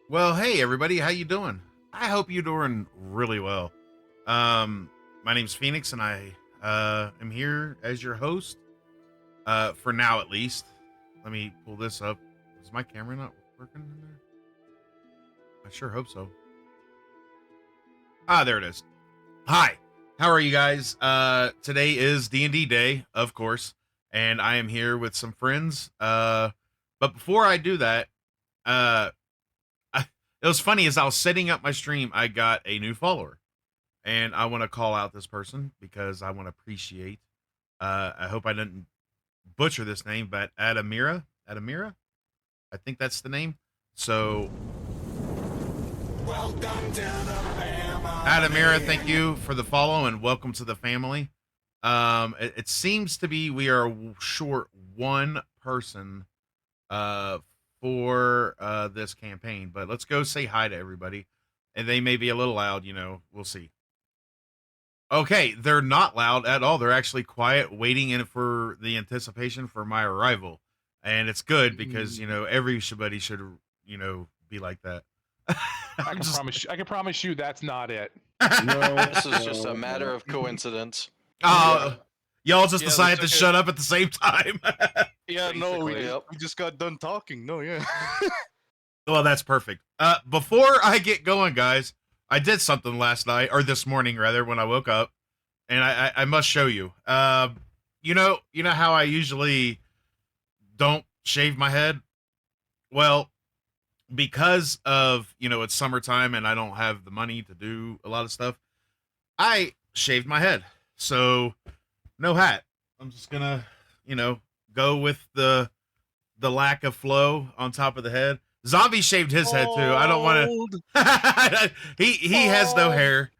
Well, hey everybody, how you doing? I hope you're doing really well. Um, my name's Phoenix, and I am here as your host. For now at least. Let me pull this up. Is my camera not working in there? I sure hope so. Ah, there it is. Hi, how are you guys? Today is D&D Day, of course, and I am here with some friends. But before I do that, uh, it was funny as I was setting up my stream, I got a new follower, and I want to call out this person because I want to appreciate. I hope I didn't butcher this name, but Adamira, I think that's the name. So, Welcome to the family. Adamira, thank you for the follow and welcome to the family. It seems to be we are short one person uh for this campaign, but let's go say hi to everybody. And they may be a little loud, we'll see. Okay, they're not loud at all. They're actually quiet, waiting in for the anticipation for my arrival. And it's good because, everybody should, be like that. I can promise you that's not it. No, this is just a matter of coincidence. Oh, y'all just Yeah, decided to let's shut up at the same time. Yeah, no, we Yep. just got done talking. No, yeah. Well, that's perfect. Before I get going, guys, I did something last night, or this morning rather, when I woke up, and I must show you. You know how I usually don't shave my head? Well, because of, it's summertime and I don't have the money to do a lot of stuff, I shaved my head. So, no hat. I'm just gonna, go with the lack of flow on top of the head. Zombie shaved his head too. I don't want to. he has no hair.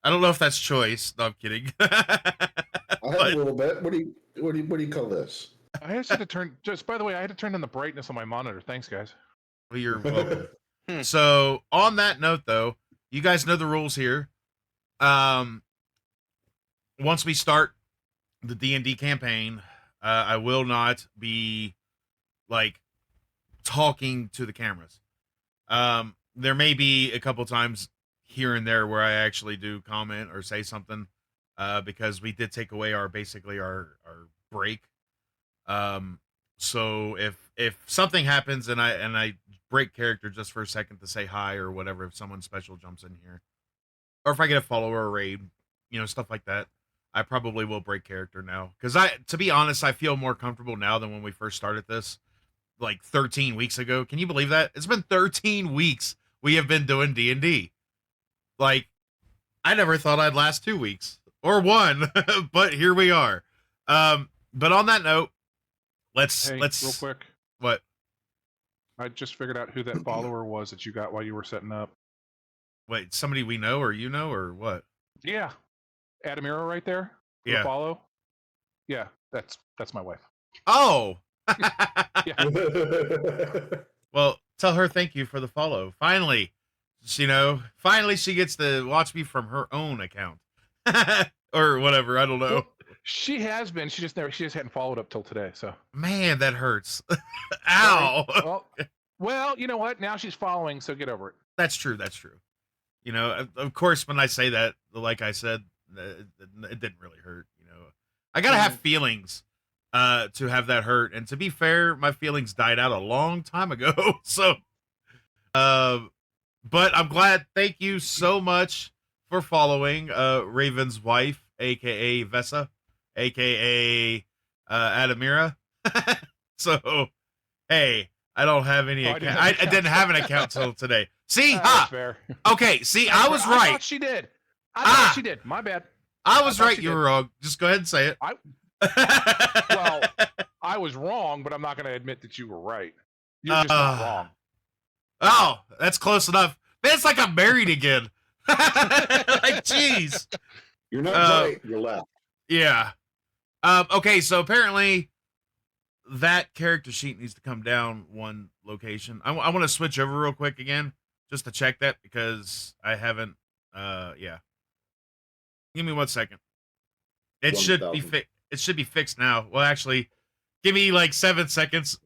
I don't know if that's choice. No, I'm kidding. I have a little bit. What do you call this? I just had to turn. Just by the way, I had to turn on the brightness on my monitor. Thanks, guys. Well, you're welcome. So, on that note, though, you guys know the rules here. Once we start the D&D campaign, I will not be like talking to the cameras. There may be a couple times here and there where I actually do comment or say something, because we did take away our break. So if something happens and I break character just for a second to say hi or whatever, if someone special jumps in here, or if I get a follower or raid, stuff like that, I probably will break character now. Because to be honest, I feel more comfortable now than when we first started this, like 13 weeks ago. Can you believe that? It's been 13 weeks we have been doing D&D. Like, I never thought I'd last 2 weeks or one, but here we are. But on that note, let's Real quick. What? I just figured out who that follower was that you got while you were setting up. Wait, somebody we know or what? Yeah, Adamira right there. Yeah. Follow. Yeah, that's my wife. Oh. Yeah. Well, tell her thank you for the follow. Finally, finally she gets to watch me from her own account. Or whatever, I don't know. Well, she has been. She just hadn't followed up till today. So Man, that hurts. Ow. Well, you know what? Now she's following, so get over it. That's true. Of course, when I say that, like I said, it didn't really hurt. I gotta have feelings to have that hurt. And to be fair, my feelings died out a long time ago. So, but I'm glad. Thank you so much for following Raven's wife, aka Vessa, aka Adamira. So, hey, I don't have any account. I didn't have an account till today. See, Fair. Okay, see, I was right. I thought she did. I thought she did. My bad. I was right. You were wrong. Just go ahead and say it. Well, I was wrong, but I'm not going to admit that you were right. You're just not wrong. Oh, that's close enough. Man, it's like I'm married again. Like, jeez. You're not right. You're left. Yeah. Okay, so apparently that character sheet needs to come down one location. I want to switch over real quick again just to check that because I haven't. Yeah. Give me 1 second. It should be fixed now. Well, actually, give me like 7 seconds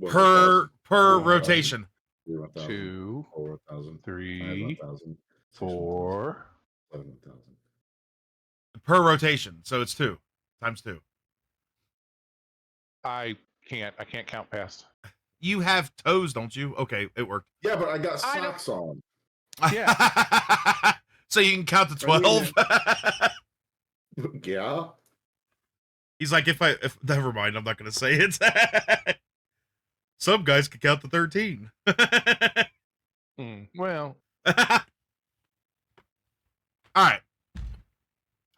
per rotation. 3 1,000. 2, 4 1,000. 5 3, 1,000. 4. 7 1,000. Per rotation, so it's 2 times 2. I can't count past. You have toes, don't you? Okay, it worked. Yeah, but I got I don't- socks on. Yeah. So you can count to I mean, 12. Yeah. He's like, if never mind, I'm not gonna say it. Some guys can count to 13. Well, All right.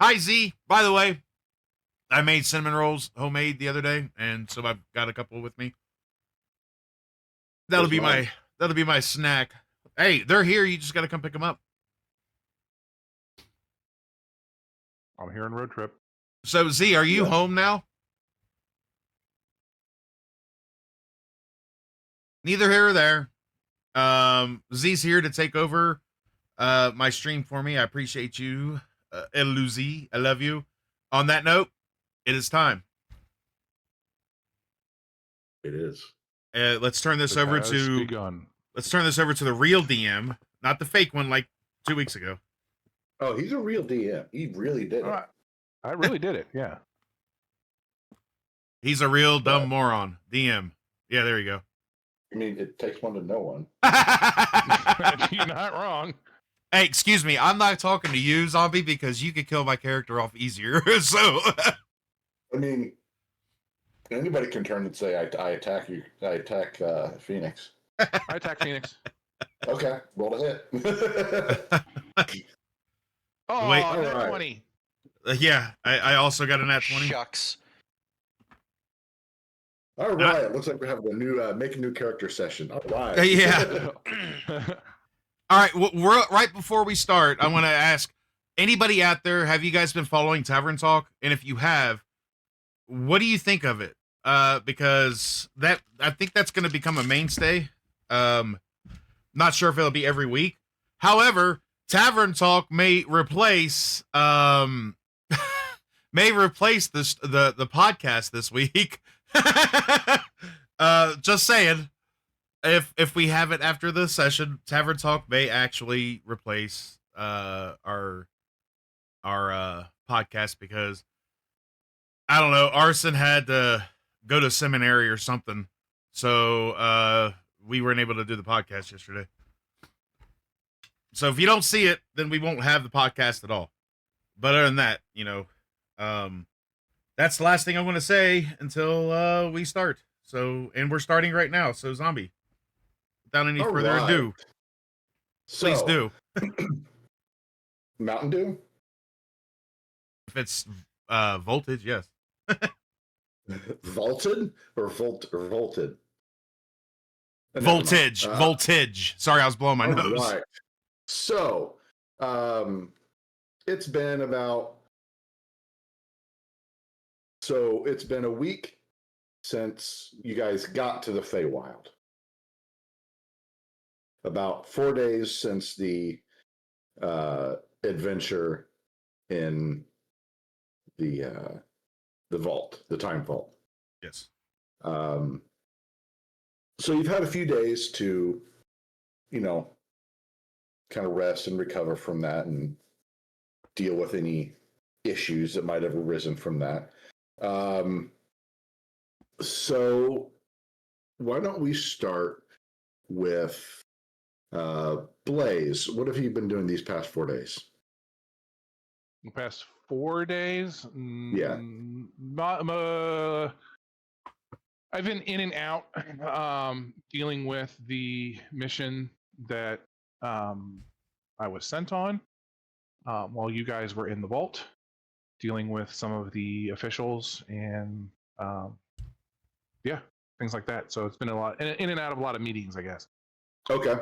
Hi Z. By the way, I made cinnamon rolls homemade the other day, and so I've got a couple with me. That'll Where's be my snack. Hey, they're here. You just got to come pick them up. I'm here on road trip. So Z, are you Yeah. home now? Neither here or there. Z's here to take over my stream for me. I appreciate you, Eluzi. I love you. On that note, it is time. It is. Let's turn this It over has to begun. the real DM, not the fake one like 2 weeks ago. Oh, he's a real DM. He really did it. I really did it. Yeah. He's a real dumb Right. moron. DM. Yeah, there you go. I mean, it takes one to know one. You're not wrong. Hey, excuse me. I'm not talking to you, zombie, because you could kill my character off easier. So, I mean, anybody can turn and say, I attack you. I attack Phoenix. I attack Phoenix. Okay, roll to hit. Oh, Wait. nat Alright. 20. yeah, I also got a nat 20. Shucks. All right, it looks like we're having a new make a new character session. All right. Yeah. All right, we're right before we start. I want to ask anybody out there: have you guys been following Tavern Talk? And if you have, what do you think of it? Because I think that's going to become a mainstay. Not sure if it'll be every week. However, Tavern Talk may replace the podcast this week. Just saying. If we have it after the session, Tavern Talk may actually replace our podcast, because I don't know, Arson had to go to seminary or something, so we weren't able to do the podcast yesterday. So if you don't see it, then we won't have the podcast at all. But other than that, that's the last thing I want to say until we start. So, and we're starting right now. So, zombie, without any All further right. ado, please So, do. Mountain Dew? If it's voltage, yes. Vaulted or volted? Never mind. Voltage, voltage. Sorry, I was blowing my all nose. right. So, it's been a week since you guys got to the Feywild. About 4 days since the adventure in the vault, the time vault. Yes. So you've had a few days to, kind of rest and recover from that and deal with any issues that might have arisen from that. So why don't we start with Blaze? What have you been doing these past 4 days? The past 4 days? Yeah. I've been in and out dealing with the mission that I was sent on while you guys were in the vault, dealing with some of the officials and things like that. So it's been a lot in and out of a lot of meetings, I guess. Okay.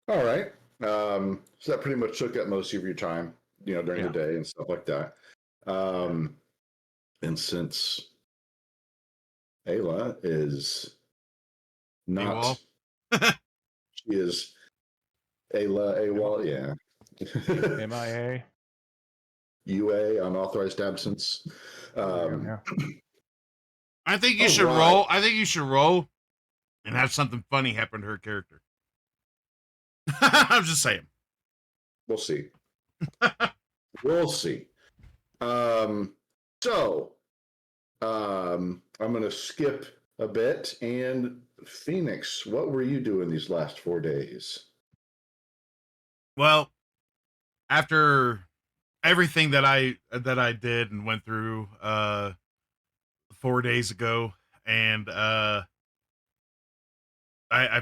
All right. So that pretty much took up most of your time, during the day and stuff like that. And since Ayla is not, she is AWOL, yeah. MIA. UA, unauthorized absence. Yeah. I think you All should right. roll. I think you should roll and have something funny happen to her character. I'm just saying. We'll see. We'll see. So I'm going to skip a bit. And Phoenix, what were you doing these last 4 days? Well, after everything that I did and went through 4 days ago, and I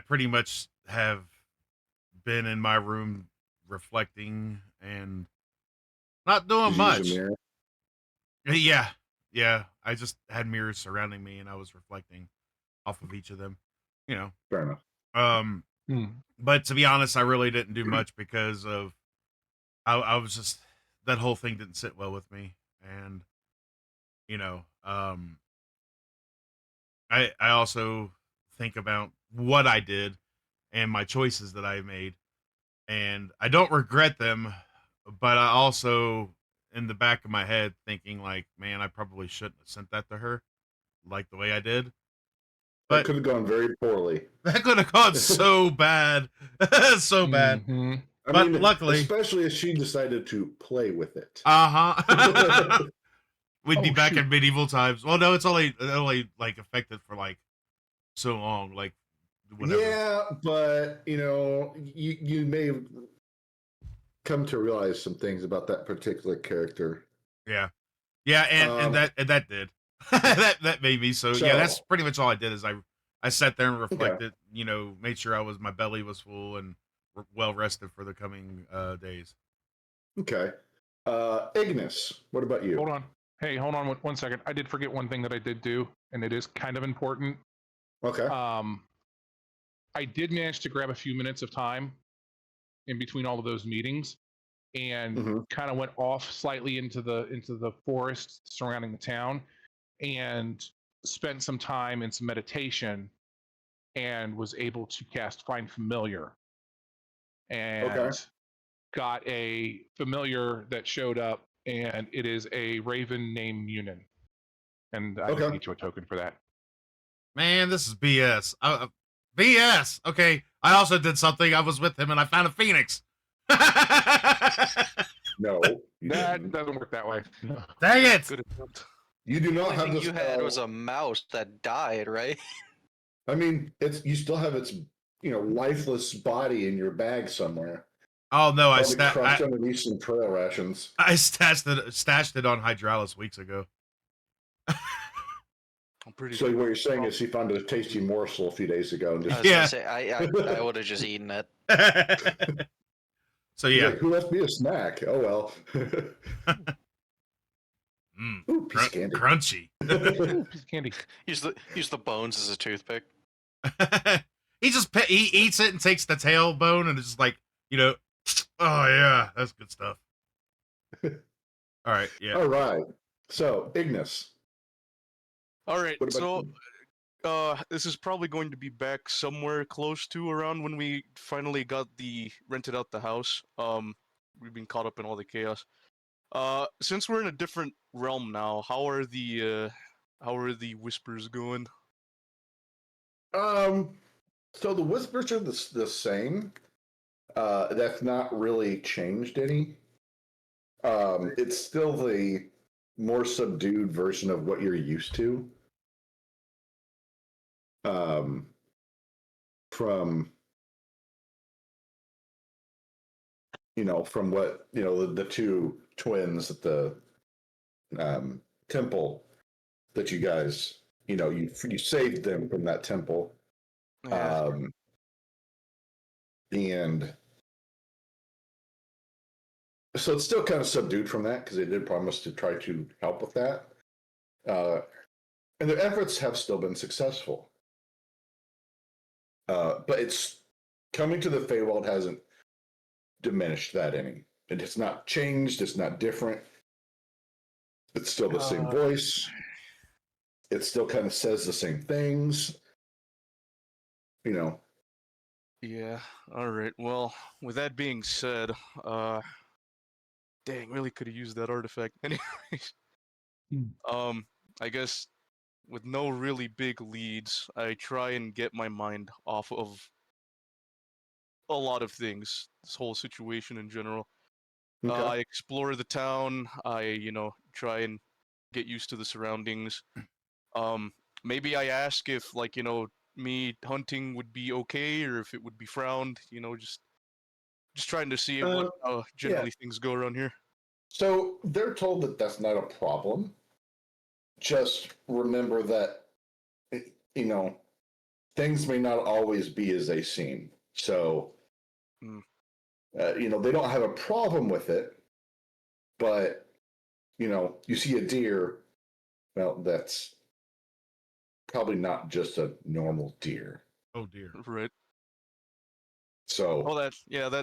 pretty much have been in my room reflecting and not doing Did you use a much. mirror? Yeah, yeah. I just had mirrors surrounding me, and I was reflecting off of each of them. You know. Fair enough. Hmm. But to be honest, I really didn't do much because of I was just that whole thing didn't sit well with me, and you know, I also think about what I did and my choices that I made, and I don't regret them, but I also in the back of my head thinking like, man, I probably shouldn't have sent that to her like the way I did. That But could have gone very poorly. that could have gone so bad. So bad. Mhm. I But mean, luckily, especially if she decided to play with it. uh-huh. We'd be Oh, back shoot. in medieval times. Well, no, it's only like affected for like so long, like whatever. Yeah, but you may have come to realize some things about that particular character. Yeah, yeah, and Um, that did that made me so. Yeah, that's So, pretty much all I did is I sat there and okay, reflected. You know, made sure my belly was full and well rested for the coming days. okay. Ignis, what about you? Hold on. Hey, hold on 1 second. I did forget one thing that I did do, and it is kind of important. Okay. I did manage to grab a few minutes of time in between all of those meetings, and hmm kind of went off slightly into the forest surrounding the town, and spent some time in some meditation, and was able to cast Find Familiar, Okay. and got a familiar that showed up, and it is a raven named Munin, and I need to Okay. get you a token for that. Man, this is BS. BS. Okay, I also did something. I was with him and I found a phoenix. No, you That didn't. doesn't work that way. Dang it! Good attempt. You do The not only have thing this. you had was a mouse that died, right? I mean, you still have its lifeless body in your bag somewhere, Oh no, probably crushed underneath some trail rations. I stashed it on Hydralis weeks ago. I'm pretty So sure. what you're saying is he found a tasty morsel a few days ago and I just was Yeah. gonna say I would have just eaten it. So he's yeah. like, who left me a snack? Oh well. Ooh, piece of candy. Crunchy. Ooh, piece of candy. Use the bones as a toothpick. He eats it and takes the tailbone and it's just like, oh yeah, that's good stuff. All right, yeah. All right. So Ignis, All right, what about so this is probably going to be back somewhere close to around when we finally got rented out the house. We've been caught up in all the chaos. Since we're in a different realm now, how are the whispers going? So the whispers are the same. That's not really changed any. It's still the more subdued version of what you're used to. From from what the two twins at the temple that you guys you saved them from that temple. Yeah. And so it's still kind of subdued from that because they did promise to try to help with that. And their efforts have still been successful. But it's coming to the Feywild hasn't diminished that any. It's not changed. It's not different. It's still the same voice. It still kind of says the same things. Yeah. All right. Well, with that being said, dang, really could have used that artifact. Anyways, Hmm. I guess with no really big leads, I try and get my mind off of a lot of things. This whole situation in general. Okay. I explore the town. I, try and get used to the surroundings. Um, Maybe I ask if, like, me hunting would be okay or if it would be frowned. Just trying to see what Yeah. generally things go around here. So they're told that that's not a problem. Just remember that, you know, things may not always be as they seem. So, Mm. They don't have a problem with it, but, you see a deer, well, that's probably not just a normal deer. Oh dear. Right. So, Well,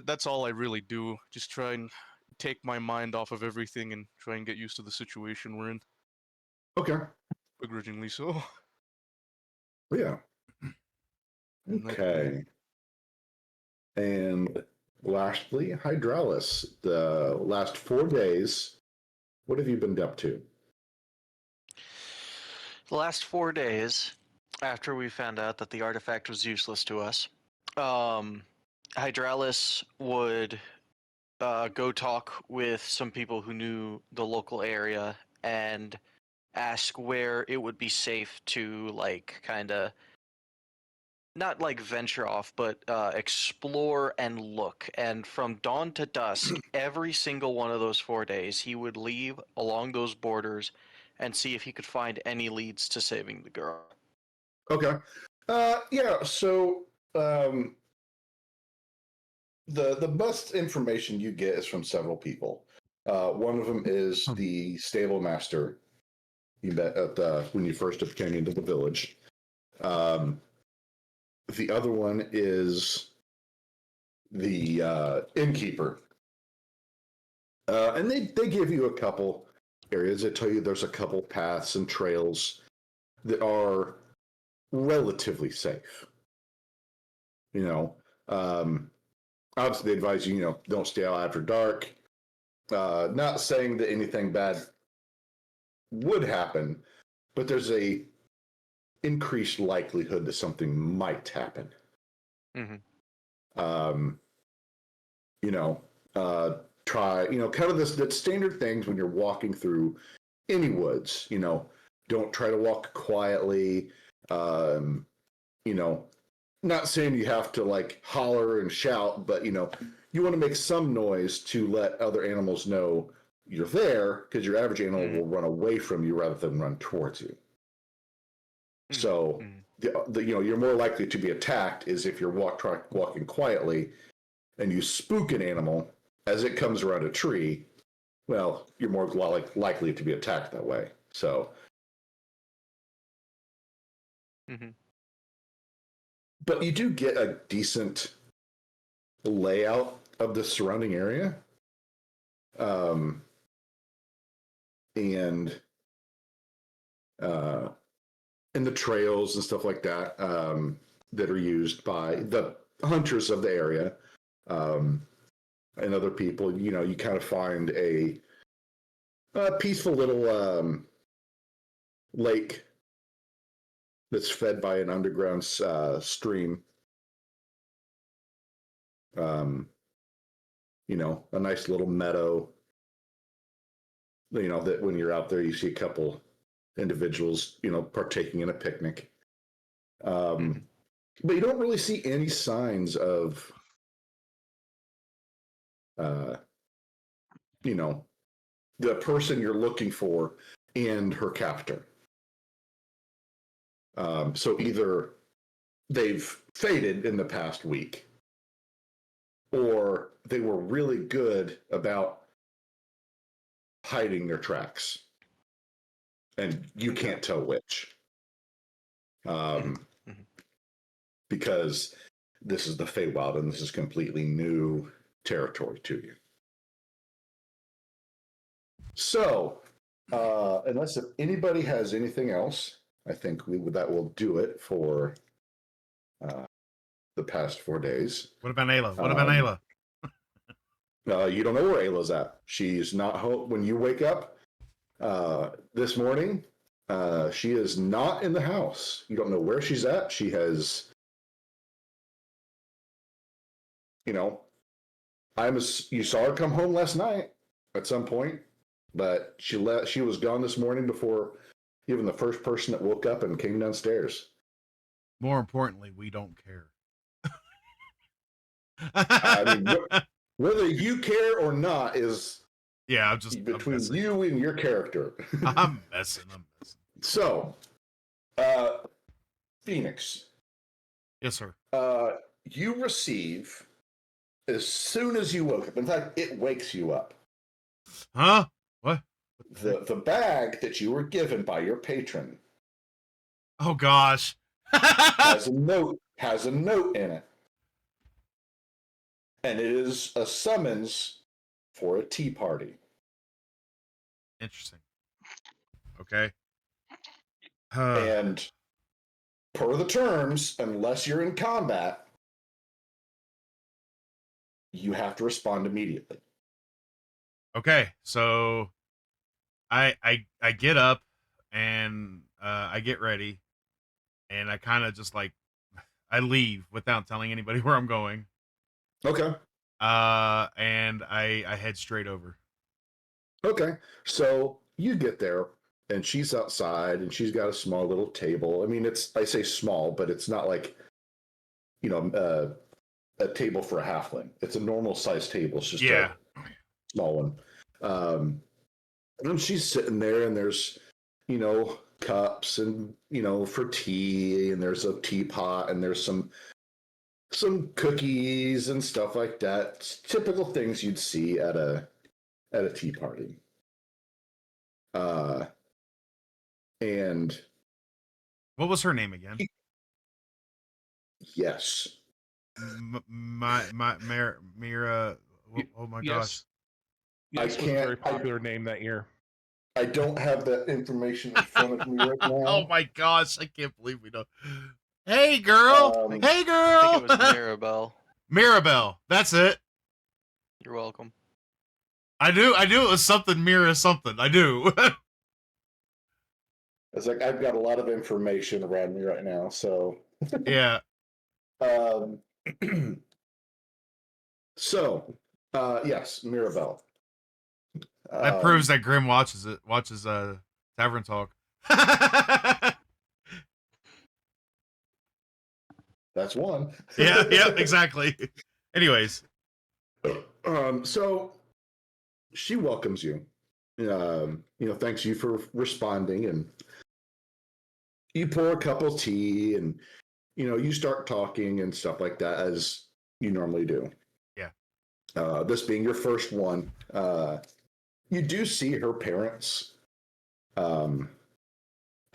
that's all I really do. Just try and take my mind off of everything and try and get used to the situation we're in. okay. Begrudgingly so. Yeah. And that's Okay. And lastly, Hydraulis, the last 4 days, what have you been up to? The last 4 days, after we found out that the artifact was useless to us, Hydralis would go talk with some people who knew the local area and ask where it would be safe to, like, kind of not like venture off, but explore and look. And from dawn to dusk, every single one of those 4 days, he would leave along those borders and see if he could find any leads to saving the girl. Okay. Yeah, so the best information you get is from several people. One of them is the stable master you met when you first came into the village. The other one is the innkeeper. And they give you a couple areas. They tell you there's a couple paths and trails that are relatively safe. Obviously they advise you, don't stay out after dark. Not saying that anything bad would happen, but there's a increased likelihood that something might happen. Mm-hmm. Try, kind of that standard things when you're walking through any woods, don't try to walk quietly. Not saying you have to like holler and shout, but you want to make some noise to let other animals know you're there, because your average animal will run away from you rather than run towards you. So, you're more likely to be attacked is if you're walking quietly and you spook an animal as it comes around a tree. Well, you're more likely to be attacked that way. So, but you do get a decent layout of the surrounding area. And the trails and stuff like that that are used by the hunters of the area and other people. You kind of find a peaceful little lake that's fed by an underground stream. A nice little meadow. That when you're out there, you see a couple individuals, partaking in a picnic. But you don't really see any signs of, the person you're looking for and her captor. So either they've faded in the past week, or they were really good about hiding their tracks, and you can't tell which. Because this is the Feywild, and this is completely new territory to you. So, unless if anybody has anything else, I think that will do it for the past 4 days. What about Ayla? What about Ayla? You don't know where Ayla's at. She's not home when you wake up this morning. She is not in the house. You don't know where she's at. She has, you know, you saw her come home last night at some point, but she was gone this morning before even the first person that woke up and came downstairs. More importantly, we don't care. I mean, whether you care or not is yeah, I'm between messing. you and your character. I'm messing. So, Phoenix. Yes, sir. You receive as soon as you woke up. In fact, it wakes you up. Huh? What? The bag that you were given by your patron Oh gosh. has a note in it, and it is a summons for a tea party. Interesting. Okay. And per the terms, unless you're in combat, you have to respond immediately. Okay, so I get up and I get ready and I kind of just like I leave without telling anybody where I'm going. Okay. And I head straight over. Okay. So you get there and she's outside and she's got a small little table. I mean, I say small, but it's not like, a table for a halfling. It's a normal sized table. It's just a small one. And she's sitting there and there's, cups and, for tea, and there's a teapot and there's some cookies and stuff like that. It's typical things you'd see at a tea party. And what was her name again? Yes. Mira. Oh my gosh. Yes, was a very popular name that year. I don't have that information in front of me right now. Oh my gosh, I can't believe we don't. Hey girl. Hey girl. I think it was Mirabelle. Mirabelle. That's it. You're welcome. I knew it was something Mira something. I do. It's like I've got a lot of information around me right now, so yeah. So, yes, Mirabelle. That proves that Grim watches Tavern Talk. That's one. yeah, exactly. Anyways. So she welcomes you. Thanks you for responding, and you pour a cup of tea and you start talking and stuff like that as you normally do. Yeah. This being your first one, you do see her parents kind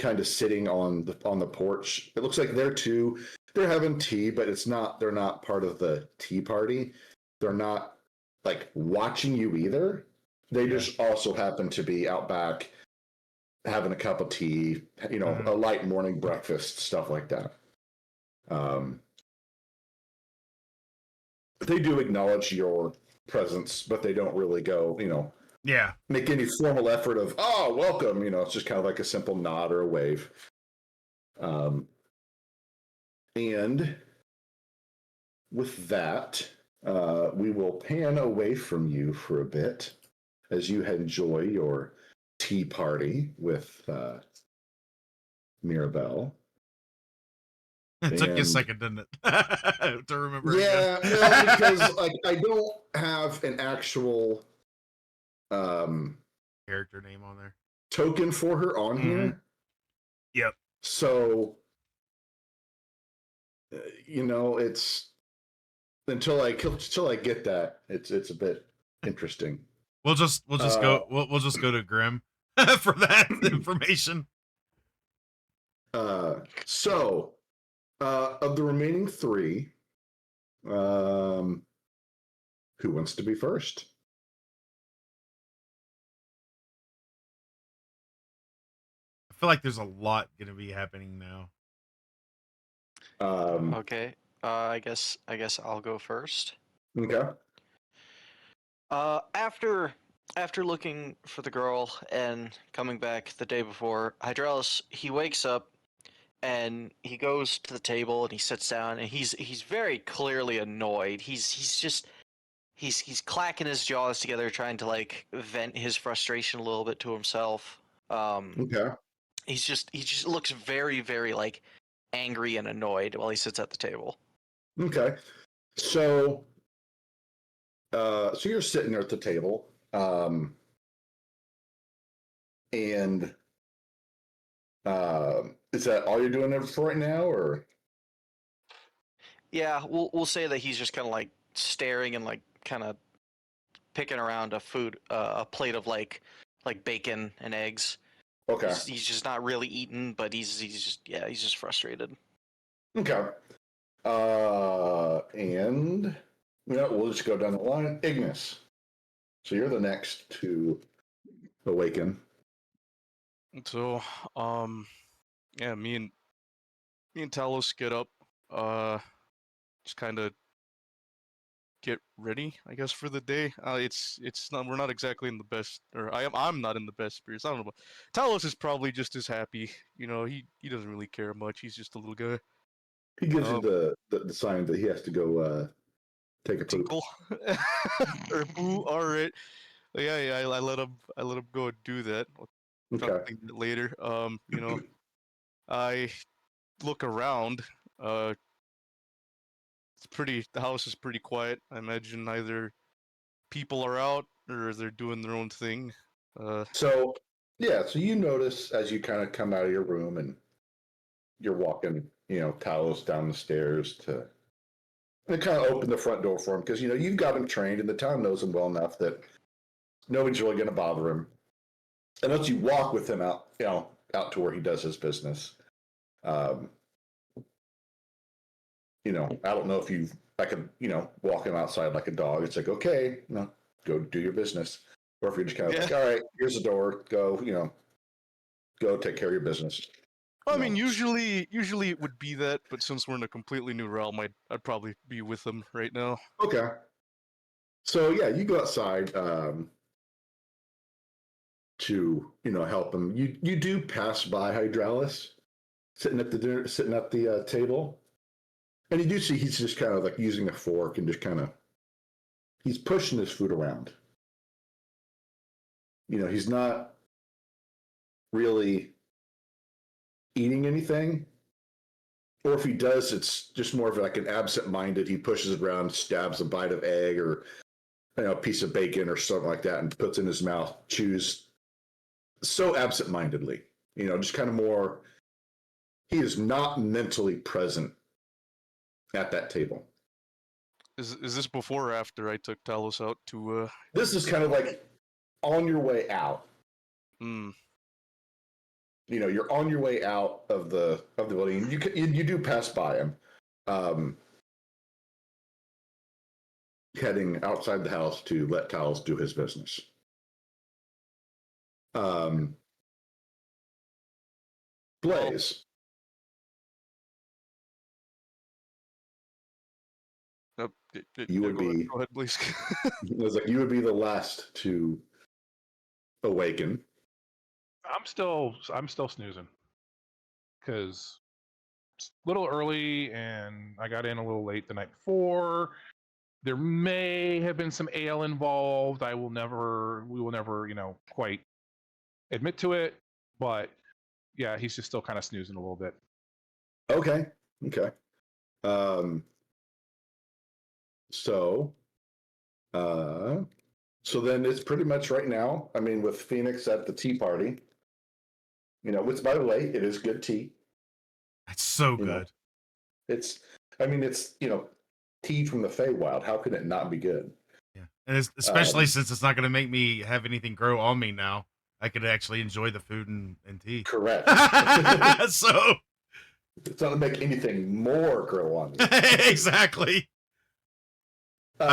of sitting on the porch. It looks like they're having tea, but they're not part of the tea party. They're not like watching you either. They just also happen to be out back having a cup of tea, a light morning breakfast, stuff like that. They do acknowledge your presence, but they don't really go, make any formal effort of, oh, welcome. It's just kind of like a simple nod or a wave. And with that, we will pan away from you for a bit as you enjoy your tea party with Mirabelle. It took you a second, didn't it? To remember. Yeah, because I don't have an actual character name on there. Token for her on here. Yep. So it's until I get that, it's a bit interesting. We'll just go we'll just go to Grim for that information. So of the remaining three, who wants to be first? I feel like there's a lot going to be happening now. Okay. I guess I'll go first. Okay. After After looking for the girl and coming back the day before, Hydralis, he wakes up and he goes to the table and he sits down and he's very clearly annoyed. He's clacking his jaws together trying to like vent his frustration a little bit to himself. Okay. He just looks very like angry and annoyed while he sits at the table. Okay. So, so you're sitting there at the table, and is that all you're doing there for right now, or? Yeah, we'll say that he's just kind of like staring and like kind of picking around a plate of like bacon and eggs. Okay. He's just not really eating, but he's just frustrated. Okay. And we'll just go down the line. Ignis. So you're the next to awaken. So, yeah, me and Talos get up, just kind of get ready, I guess, for the day. It's not we're not exactly in the best, or I'm not in the best spirits. I don't know, but Talos is probably just as happy. He doesn't really care much. He's just a little guy. He gives you Um, the sign that he has to go take a poop. tinkle or boo. All right, yeah. I let him go and do that. I'll try to Okay. think of it later. I look around. Uh, the house is pretty quiet. I imagine either people are out or they're doing their own thing. So yeah, so you notice as you kind of come out of your room and you're walking, Talos down the stairs to and kind of open the front door for him because you've got him trained and the town knows him well enough that nobody's really going to bother him unless you walk with him out, out to where he does his business. Um, I don't know if I could, walk him outside like a dog. It's like, okay, go do your business. Or if you're just kind of like, all right, here's the door, go, go take care of your business. I mean, usually it would be that, but since we're in a completely new realm, I'd probably be with them right now. Okay. So yeah, you go outside to help him. You do pass by Hydralis sitting at the table, and you do see he's just kind of like using a fork and just kind of he's pushing his food around. He's not really eating anything, or if he does, it's just more of like an absent-minded. He pushes it around, stabs a bite of egg or a piece of bacon or something like that, and puts in his mouth, chews so absent-mindedly. Just kind of more. He is not mentally present at that table. Is this before or after I took Talos out to This is kind of like on your way out. Hmm. You're on your way out of the building. You do pass by him, heading outside the house to let Talos do his business. Blaze. You would be. Go ahead, please. It was like you would be the last to awaken. I'm still snoozing because it's a little early and I got in a little late the night before. There may have been some ale involved. We will never, quite admit to it, but yeah, he's just still kind of snoozing a little bit. Okay. So, so then it's pretty much right now. I mean, with Phoenix at the tea party, which by the way, it is good tea. It's so You know, good. it's tea from the Feywild. How can it not be good? Yeah, and especially since it's not going to make me have anything grow on me now. I could actually enjoy the food and tea. Correct. So It's not to make anything more grow on you. exactly. Can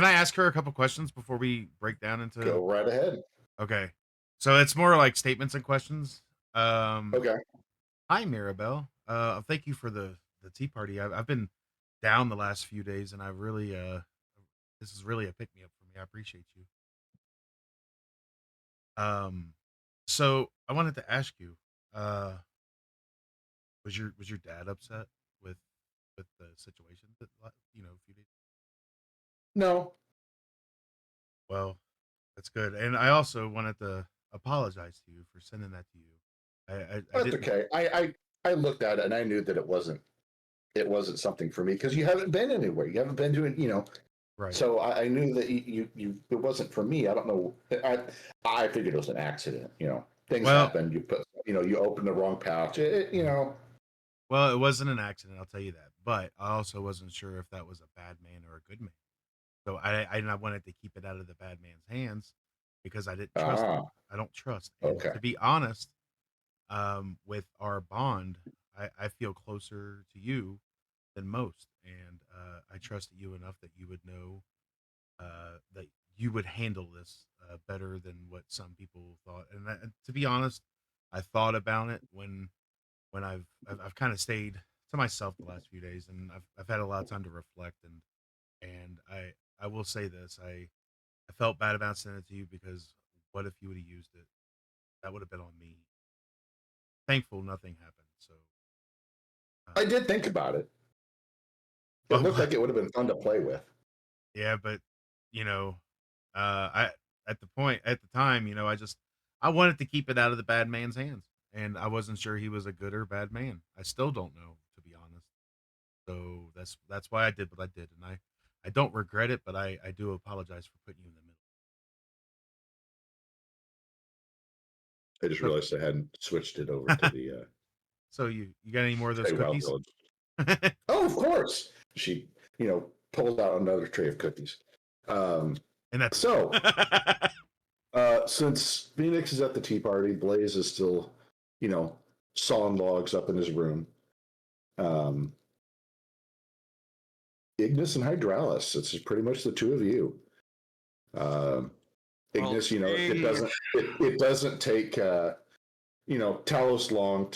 I ask her a couple questions before we break down into? Go right ahead. Okay, so it's more like statements and questions. Okay. Hi, Mirabelle. Thank you for the tea party. I've been down the last few days, and I really this is really a pick me up for me. I appreciate you. So I wanted to ask you, uh, was your dad upset with the situation that a few days? No, Well, that's good. And I also wanted to apologize to you for sending that to you. I that's didn't. okay. I looked at it and I knew that it wasn't something for me because you haven't been anywhere. You haven't been doing, Right. So I knew that you it wasn't for me. I don't know. I figured it was an accident. Things Well, happen. You open the wrong pouch. well, it wasn't an accident. I'll tell you that. But I also wasn't sure if that was a bad man or a good man. So I wanted to keep it out of the bad man's hands because I didn't trust him. Ah, I don't trust. And okay. to be honest, with our bond, I feel closer to you than most, and I trusted you enough that you would know that you would handle this better than what some people thought. And to be honest, I thought about it when I've kind of stayed to myself the last few days, and I've had a lot of time to reflect, and I will say this, I felt bad about sending it to you because what if you would have used it? That would have been on me. Thankful nothing happened. So, I did think about it. It well, looked like it would have been fun to play with. yeah, but you know, I at the time, I wanted to keep it out of the bad man's hands, and I wasn't sure he was a good or bad man. I still don't know, to be honest. So that's why I did what I did, and I don't regret it, but I do apologize for putting you in the I just middle. realized I hadn't switched it over to So, the so you got any more of those Feywild cookies? Village. Oh, of course. She, pulled out another tray of cookies. Um, And that's so, since Phoenix is at the tea party, Blaze is still, you know, sawing logs up in his room. Um, Ignis and Hydralis, it's pretty much the two of you. Um, Well, Ignis, being it doesn't take Talos long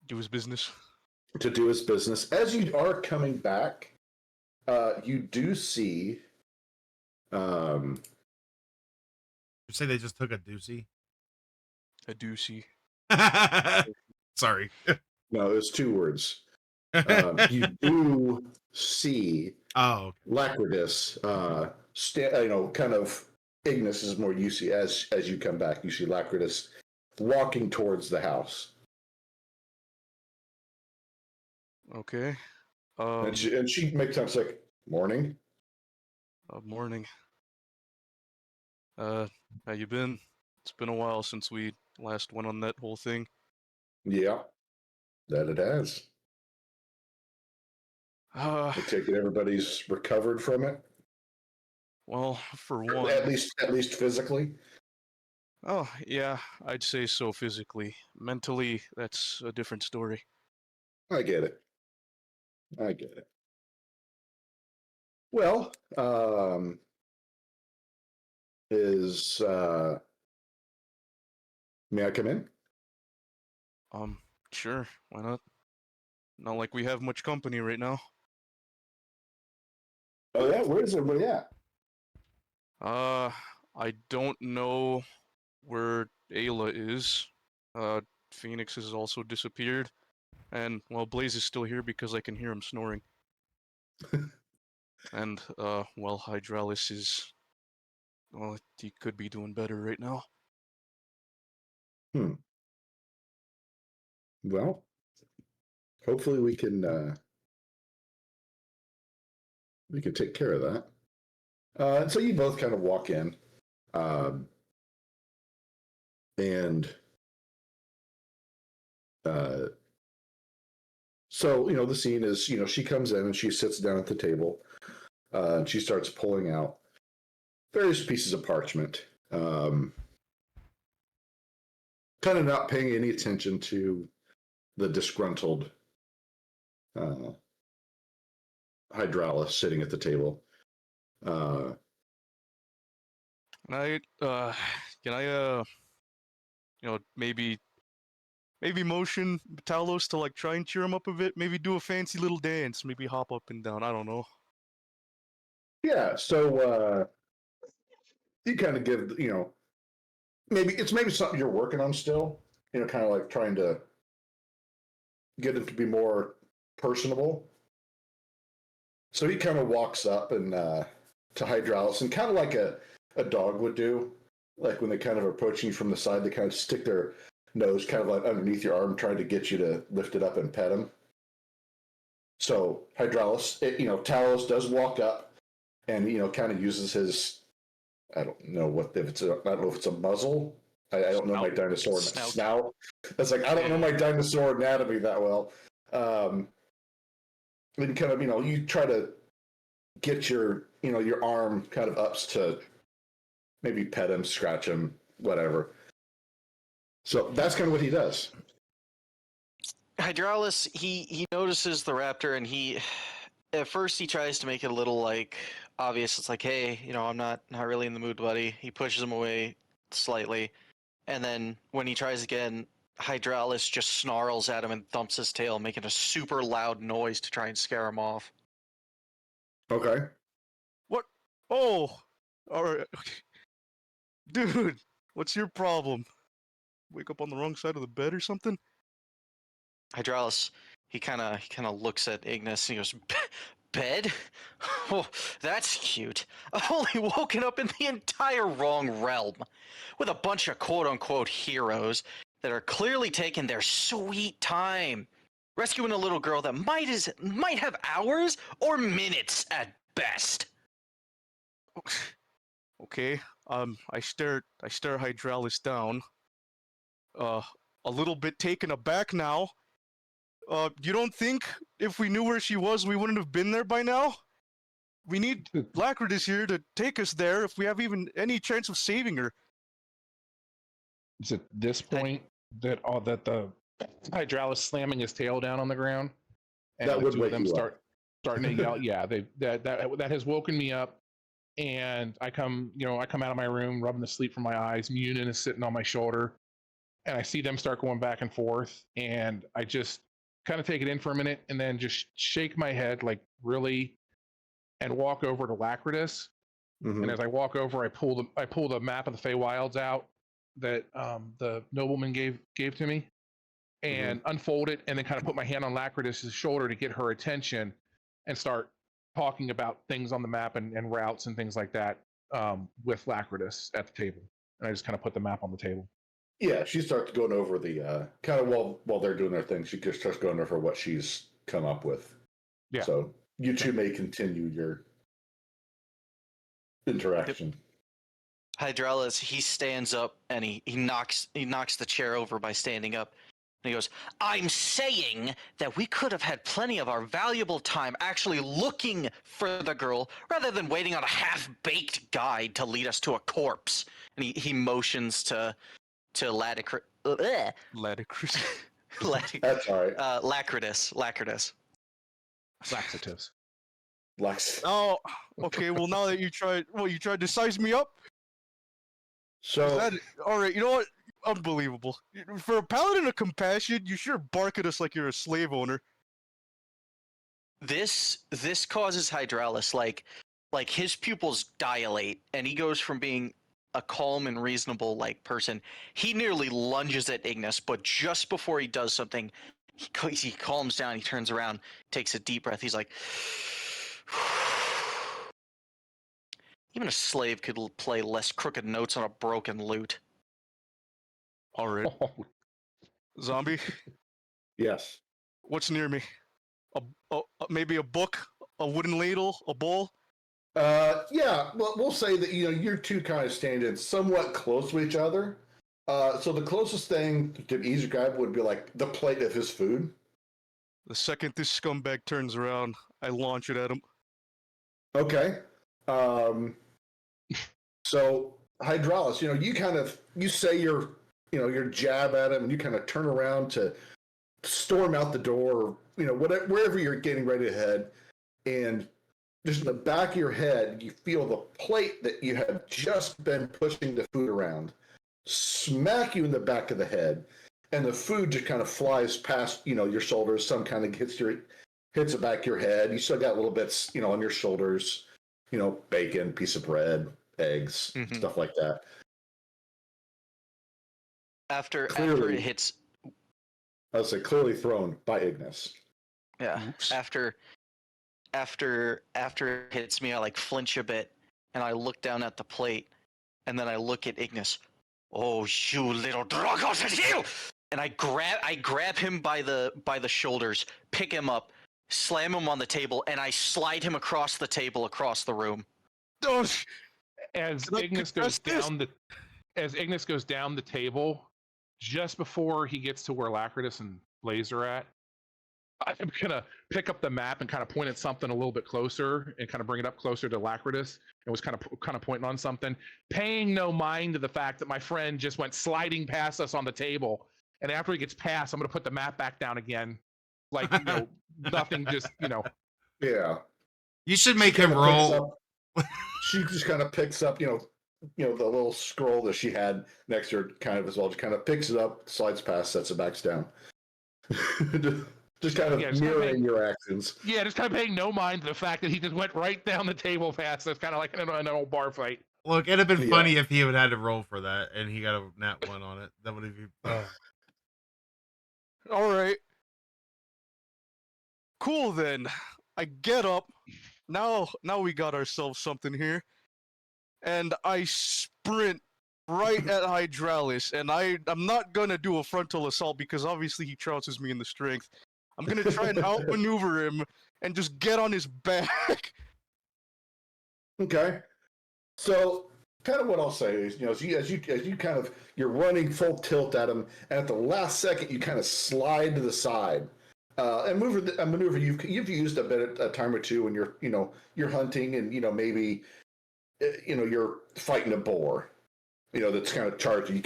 do his business. to do his business. As you are coming back, you do see um, you say they just took a doozy. A doozy. Sorry. no, it's two words. You do see Oh, okay. Lacridus, kind of Ignis is more you see as you come back. You see Lacridus walking towards the house, Okay. and she makes sense like morning. Morning. How you been? It's been a while since we last went on that whole thing. Yeah, that it has. Uh, I take it everybody's recovered from it, well, for at one, least physically. oh yeah, I'd say so physically. Mentally, that's a different story. I get it. I get it. Well, is may I come in? Um, sure, why not? Not like we have much company right now. Oh yeah, where's everybody at? Uh, I don't know where Ayla is. Uh, Phoenix has also disappeared. And, well, Blaze is still here because I can hear him snoring. And, well, Hydralis is... Well, he could be doing better right now. Hmm. Well, hopefully we can take care of that. And so you both kind of walk in, um, and uh, so the scene is she comes in and she sits down at the table, and she starts pulling out various pieces of parchment, kind of not paying any attention to the disgruntled uh, Hydralis sitting at the table. Uh, And can I, maybe motion Talos to, like, try and cheer him up a bit? Maybe do a fancy little dance, maybe hop up and down, I don't know. yeah, so you kind of give maybe something you're working on still. You know, kind of like trying to get it to be more personable. So he kind of walks up and to Hydraulis, and kind of like a dog would do, like when they kind of approach you from the side, they kind of stick their nose kind of like underneath your arm, trying to get you to lift it up and pet him. So Hydraulis, Talos does walk up and kind of uses his, I don't know if it's a muzzle. I don't know my dinosaur snout. That's like I don't know my dinosaur anatomy that well. And kind of you try to get your your arm kind of ups to maybe pet him, scratch him, whatever. So that's kind of what he does. Hydraulis, he notices the raptor, and he at first he tries to make it a little like obvious. It's like, hey, I'm not really in the mood, buddy. He pushes him away slightly, and then when he tries again, Hydraulis just snarls at him and thumps his tail, making a super loud noise to try and scare him off. Okay. What? Oh, all right, dude. What's your problem? Wake up on the wrong side of the bed or something? Hydraulis, he kind of looks at Ignis and he goes, "Bed? Oh, that's cute. I've only woken up in the entire wrong realm, with a bunch of quote-unquote heroes that are clearly taking their sweet time, rescuing a little girl that might have hours or minutes at best." Okay. I stare Hydraulis down. A little bit taken aback now. You don't think if we knew where she was, we wouldn't have been there by now? We need Lacridus here to take us there if we have even any chance of saving her. It's at this point that the Hydraulis slamming his tail down on the ground, and That the would two of wake them you up. starting to yell. Yeah, that has woken me up, and I come out of my room, rubbing the sleep from my eyes. Munin is sitting on my shoulder, and I see them start going back and forth, and I just kind of take it in for a minute, and then just shake my head like really, and walk over to Lacridus. Mhm. And as I walk over, I pull the map of the Feywilds out that the nobleman gave to me, and unfold it, and then kind of put my hand on Lacridus's shoulder to get her attention, and start talking about things on the map and routes and things like that with Lacridus at the table. And I just kind of put the map on the table. Yeah, she starts going over the kind of while they're doing their thing. She just starts going over what she's come up with. Yeah. So you two may continue your interaction. Hydraulis, he stands up and he knocks the chair over by standing up. And he goes, "I'm saying that we could have had plenty of our valuable time actually looking for the girl rather than waiting on a half-baked guide to lead us to a corpse." And he motions to Ladicr. Ladicrus. That's all right. Lacridus. Laxatives. Lex. Oh, okay. Well, now that you tried to size me up. So All right. You know what? Unbelievable. For a paladin of compassion, you sure bark at us like you're a slave owner. This causes Hydraulis like his pupils dilate, and he goes from being a calm and reasonable person. He nearly lunges at Ignis, but just before he does something, he calms down. He turns around, takes a deep breath. He's like, "Even a slave could play less crooked notes on a broken lute." All right. Zombie, yes. what's near me? Maybe a book, a wooden ladle, a bowl. Yeah. Well, we'll say that you two kind of standing somewhat close to each other. So the closest thing to easy grab would be like the plate of his food. The second this scumbag turns around, I launch it at him. Okay. So Hydraulis, you say your jab at him, and you kind of turn around to storm out the door, wherever you're getting ready to head, and just in the back of your head, you feel the plate that you have just been pushing the food around smack you in the back of the head, and the food just kind of flies past, your shoulders. Some kind of hits the back of your head. You still got little bits, on your shoulders, bacon, piece of bread, eggs, stuff like that. after it Clearly. hits, I would say clearly thrown by Ignis. yeah, Oops. after it hits me, I like flinch a bit, and I look down at the plate, and then I look at Ignis. Oh, you little you! And I grab him by the shoulders, pick him up, slam him on the table, and I slide him across the table, across the room. Oh, As Can I Ignis confess goes this? down the table, just before he gets to where Lacritus and Blaze are at, I'm gonna pick up the map and kind of point at something a little bit closer and kind of bring it up closer to Lacritus and was kind of pointing on something, paying no mind to the fact that my friend just went sliding past us on the table. And after he gets past, I'm gonna put the map back down again, like nothing. Just Yeah. You should She make him kinda picks roll. up- she just kind of picks up, the little scroll that she had next to her, kind of as well. Just kind of picks it up, slides past, sets it back down. just kind of Yeah, just mirroring your actions. Yeah, just kind of paying no mind to the fact that he just went right down the table fast. That's kind of like an old bar fight. Look, it'd have been Yeah. funny if he would have had to roll for that, and he got a nat 1 on it. That would have been. all right. Cool then. I get up. Now we got ourselves something here. And I sprint right at Hydralis, and I'm not gonna do a frontal assault because obviously he trounces me in the strength. I'm gonna try and outmaneuver him and just get on his back. Okay. So kind of what I'll say is, as you kind of you're running full tilt at him, and at the last second you kind of slide to the side. And maneuver you've used a time or two when you're hunting and maybe you're fighting a boar, that's kind of charging.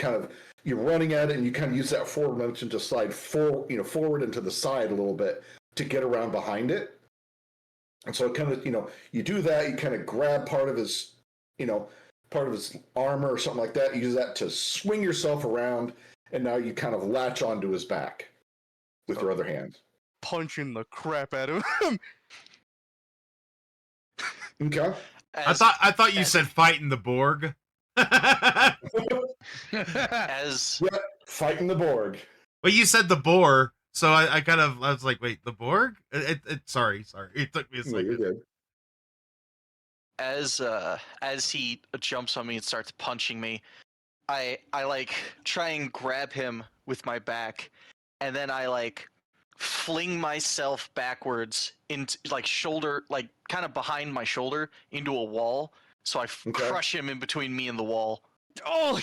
You're running at it and you kind of use that forward motion to slide forward and to the side a little bit to get around behind it. And so kind of you do that. You kind of grab part of his armor or something like that. You use that to swing yourself around, and now you kind of latch onto his back with your other hand. Punching the crap out of him. Okay. I thought you said fighting the Borg. As Yeah, fighting the Borg. Well, you said the boar, so I was like, wait, the Borg? Sorry, it took me a No, you're second. good. as he jumps on me and starts punching me, I like try and grab him with my back, and then I like fling myself backwards into shoulder, kind of behind my shoulder into a wall, so I crush him in between me and the wall. Oh.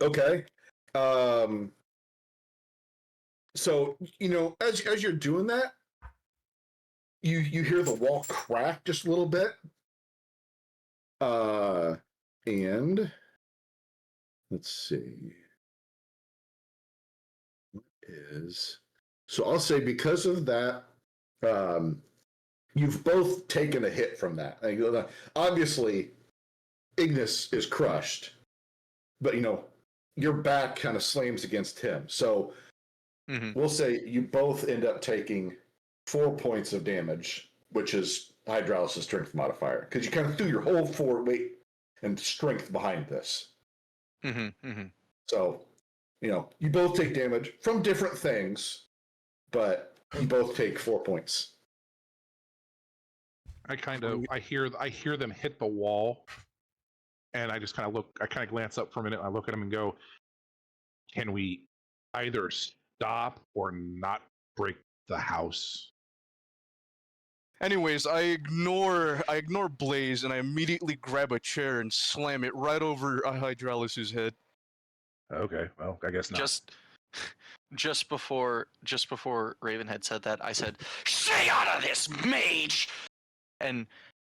Okay. So as you're doing that, you hear the wall crack just a little bit. And let's see. What is so I'll say because of that, you've both taken a hit from that. Obviously, Ignis is crushed, but your back kind of slams against him. So we'll say you both end up taking 4 points of damage, which is Hydralis' strength modifier, because you kind of threw your whole forward weight and strength behind this. So, you both take damage from different things, but you both take 4 points. I hear them hit the wall, and I just kind of look. I kind of glance up for a minute. I look at them and go, "Can we either stop or not break the house?" Anyways, I ignore Blaze and I immediately grab a chair and slam it right over Hydralis' head. Okay, well, I guess not. Just before Ravenhead said that, I said, "Stay out of this, mage!" And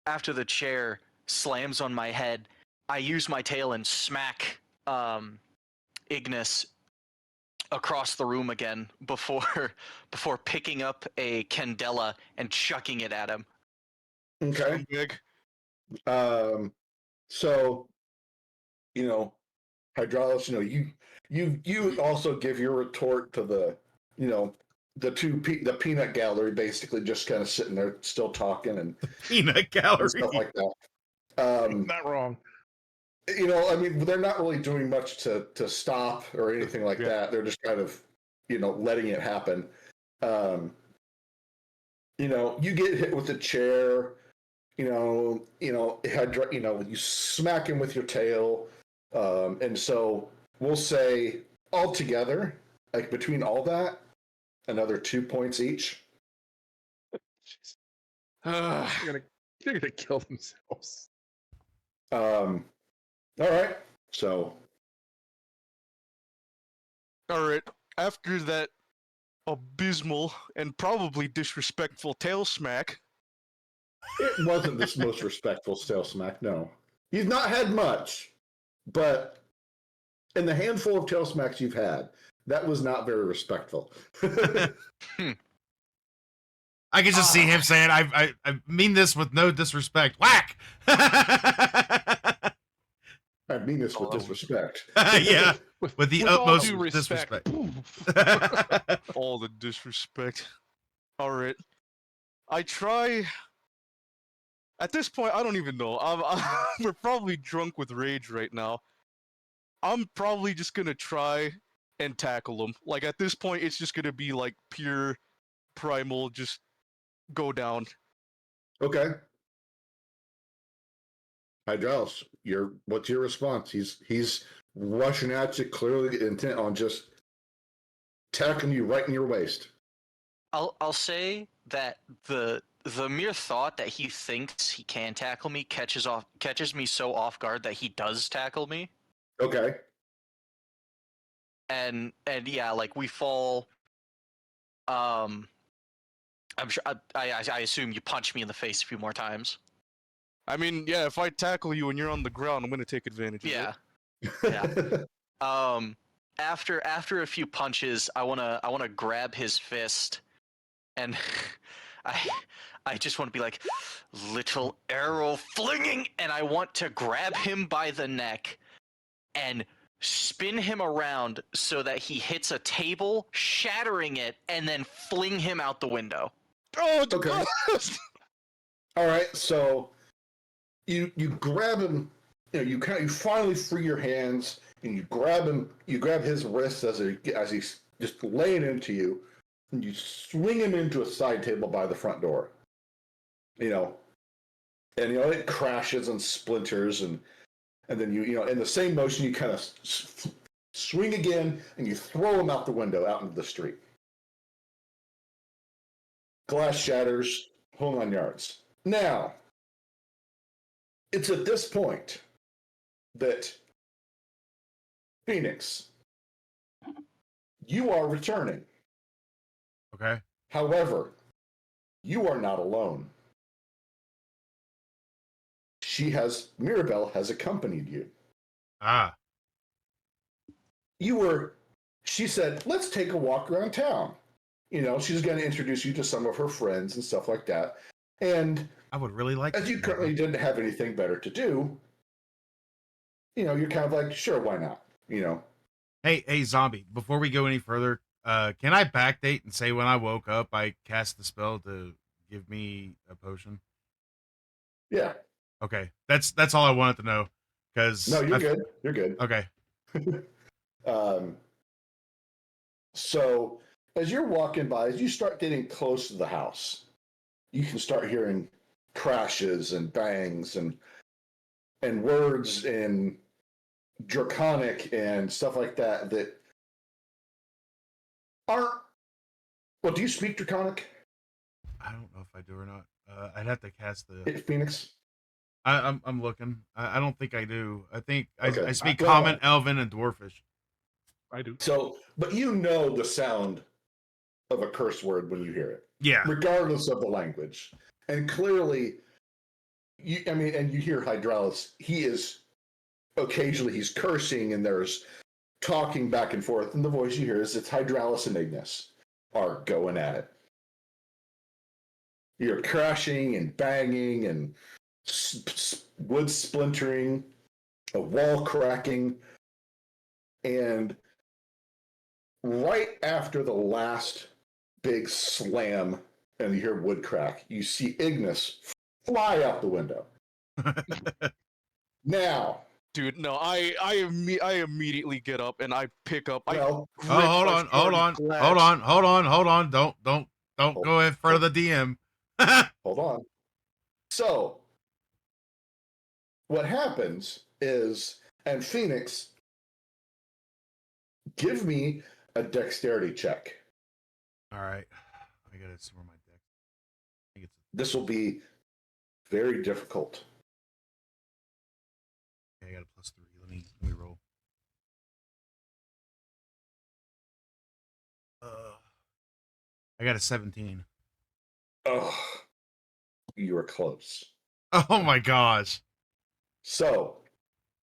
after the chair slams on my head, I use my tail and smack Ignis across the room again before picking up a candela and chucking it at him. Okay. Big. So, Hydralis, you also give your retort to the peanut gallery, basically just kind of sitting there still talking and Peanut gallery. stuff like that. Not wrong. I mean, they're not really doing much to stop or anything like that. They're just kind of, letting it happen. You get hit with a chair. You smack him with your tail, and so we'll say altogether, like between all that, another 2 points each. They're gonna kill themselves. All right. So, All right. After that abysmal and probably disrespectful tail smack, it wasn't this most respectful tail smack. No, he's not had much, but in the handful of tail smacks you've had, that was not very respectful. I can just see him saying, I mean this with no disrespect. Whack! I mean this with disrespect. Yeah, with the all utmost due disrespect. all the disrespect. All right. I try. At this point, I don't even know. We're probably drunk with rage right now. I'm probably just gonna try and tackle him. Like at this point, it's just gonna be like pure primal, just go down. Okay. Hydraulis, what's your response? He's rushing at you, clearly intent on just tackling you right in your waist. I'll say that the mere thought that he thinks he can tackle me catches me so off guard that he does tackle me. Okay. And yeah, like we fall. I'm sure. I assume you punch me in the face a few more times. I mean, yeah, if I tackle you and you're on the ground, I'm gonna take advantage of Yeah. it. Yeah. After a few punches, I wanna grab his fist, and I just want to be like, little arrow flinging, and I want to grab him by the neck and spin him around so that he hits a table, shattering it, and then fling him out the window. Oh, Okay. All right. So you grab him. You finally free your hands and you grab him. You grab his wrist as he's just laying into you, and you swing him into a side table by the front door. It crashes and splinters, and then in the same motion you kind of swing again and you throw him out the window out into the street. Glass shatters, whole 9 yards. Now, it's at this point that Phoenix, you are returning. Okay. However, you are not alone. Mirabelle has accompanied you. Ah. She said, let's take a walk around town. She's going to introduce you to some of her friends and stuff like that. And I would really like as you currently didn't have anything better to do, you're kind of like, sure, why not? Hey, zombie, before we go any further, can I backdate and say when I woke up, I cast the spell to give me a potion? Yeah. Okay. That's all I wanted to know. Because no, you're good. You're good. Okay. So as you're walking by, as you start getting close to the house, you can start hearing crashes and bangs and words in draconic and stuff like that aren't. Well, do you speak draconic? I don't know if I do or not. I'd have to cast the Phoenix. I'm looking. I don't think I do. I think Okay. I speak Common, Elven, and Dwarfish. I do. So, but the sound of a curse word when you hear it. Yeah. Regardless of the language. And clearly, and you hear Hydraulis, occasionally he's cursing and there's talking back and forth, and the voice you hear is it's Hydraulis and Ignis are going at it. You're crashing and banging and wood splintering, a wall cracking, and right after the last big slam and you hear wood crack, you see Ignis fly out the window. Now, Dude, no, I immediately get up and I pick up. I Well, grip Oh, hold my on, shorty glass. hold on. Don't hold, go in front of the DM. hold on. So, what happens is, and Phoenix, give me a dexterity check. All right, I gotta somewhere my deck. I think it's This will be very difficult. okay, I got a +3. Let me roll. I got a 17. Oh, you are close. Oh my gosh. So,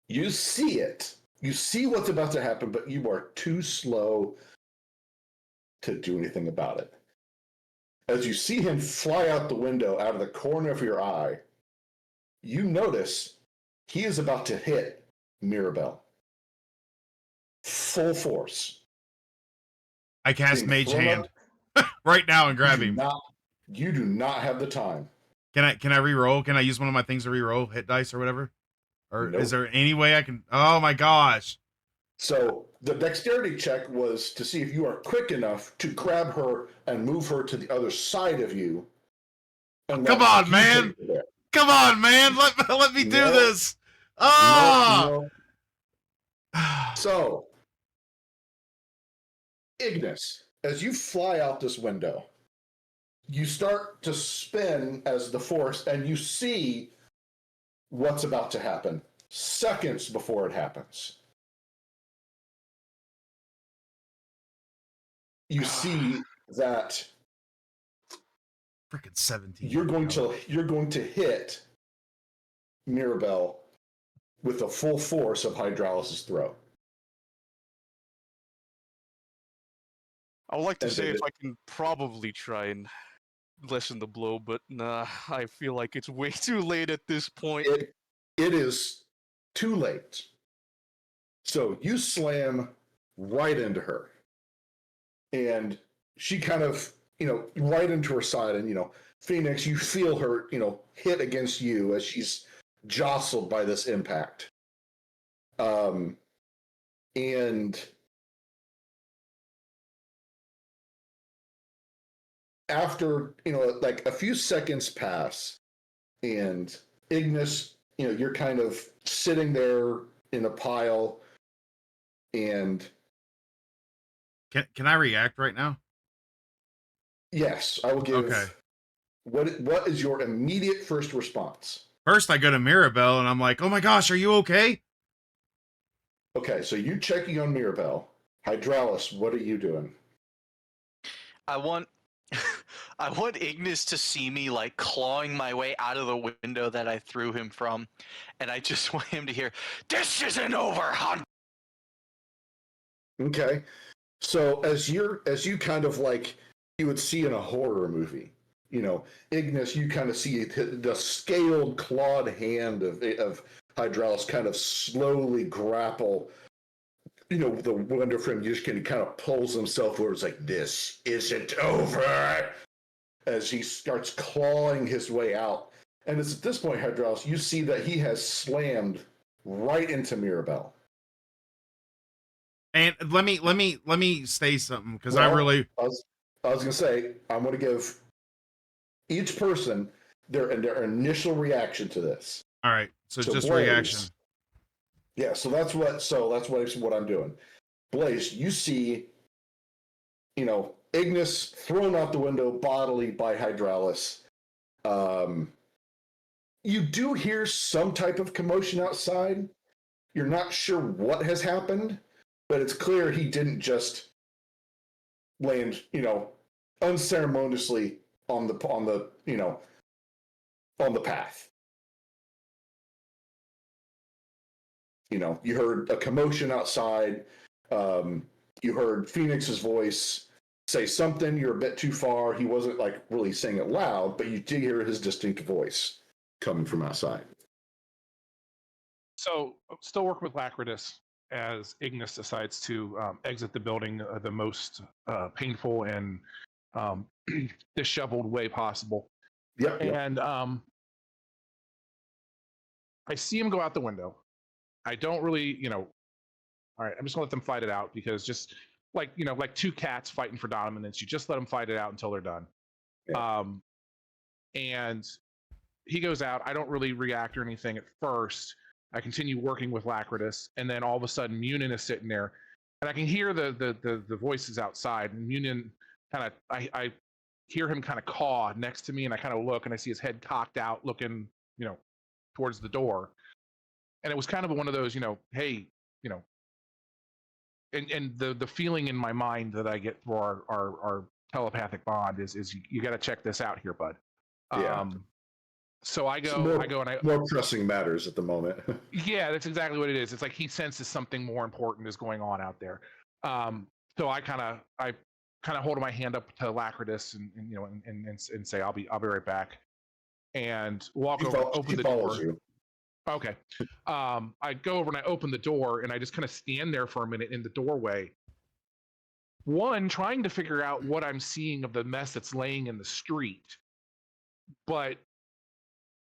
you see it. You see what's about to happen, but you are too slow to do anything about it. As you see him fly out the window out of the corner of your eye, you notice he is about to hit Mirabelle. Full force. I cast Being Mage thrown Hand up, right now and grab you do him. not, you do not have the time. Can I re-roll? Can I use one of my things to re-roll, hit dice or whatever? Or is Nope. there any way I can? Oh my gosh! So the dexterity check was to see if you are quick enough to grab her and move her to the other side of you. And Come let on, you man! take her there. Come on, man! Let me do No, this! no, Ah! no. So, Ignis, as you fly out this window, you start to spin as the force, and you see what's about to happen seconds before it happens. You see that Freaking 17. you're going to hit Mirabelle with the full force of Hydralis's throw. I would like to And say then if I can probably try and lessen the blow, but nah, I feel like it's way too late at this point. it is too late. So you slam right into her. And she kind of, right into her side. And, Phoenix, you feel her, hit against you as she's jostled by this impact. And after, like a few seconds pass, and Ignis, you're kind of sitting there in a pile, and Can I react right now? yes, I will give. Okay. What is your immediate first response? First, I go to Mirabelle and I'm like, "Oh my gosh, are you okay?" Okay, so you checking on Mirabelle. Hydralis, what are you doing? I want I want Ignis to see me like clawing my way out of the window that I threw him from, and I just want him to hear, "This isn't over, hunt." Okay, so as you kind of like you would see in a horror movie, Ignis, you kind of see the scaled clawed hand of Hydralis kind of slowly grapple. The Wonder Frame just kind of pulls himself where it's like, this isn't over, as he starts clawing his way out. And it's at this point, Hydralis, you see that he has slammed right into Mirabelle. And let me say something because I Well, really I was gonna say, I'm gonna give each person their initial reaction to this. all right. So So just Blaze, reaction. yeah, that's what I'm doing. Blaze, you see, Ignis thrown out the window bodily by Hydralis. You do hear some type of commotion outside. You're not sure what has happened, but it's clear he didn't just land, unceremoniously on the path. You heard a commotion outside. You heard Phoenix's voice say something. You're a bit too far. He wasn't like really saying it loud, but you did hear his distinct voice coming from outside. So, still working with Lacritus as Ignis decides to exit the building the most painful and disheveled way possible. Yep. And I see him go out the window. I don't really, all right, I'm just gonna let them fight it out because just like, like two cats fighting for dominance, you just let them fight it out until they're done. Yeah. And he goes out. I don't really react or anything at first. I continue working with Lacritus, and then all of a sudden, Munin is sitting there, and I can hear the voices outside. And Munin kind of, I hear him kind of caw next to me, and I kind of look, and I see his head cocked out, looking, towards the door. And it was kind of one of those, hey, and the feeling in my mind that I get through our telepathic bond is you got to check this out here, bud. Yeah. So I It's go, and I more pressing matters at the moment. yeah, that's exactly what it is. It's like he senses something more important is going on out there. So I kind of hold my hand up to Lacritus and say I'll be right back, and walk over and open the door. You. Okay. I go over and I open the door and I just kind of stand there for a minute in the doorway. One, trying to figure out what I'm seeing of the mess that's laying in the street, but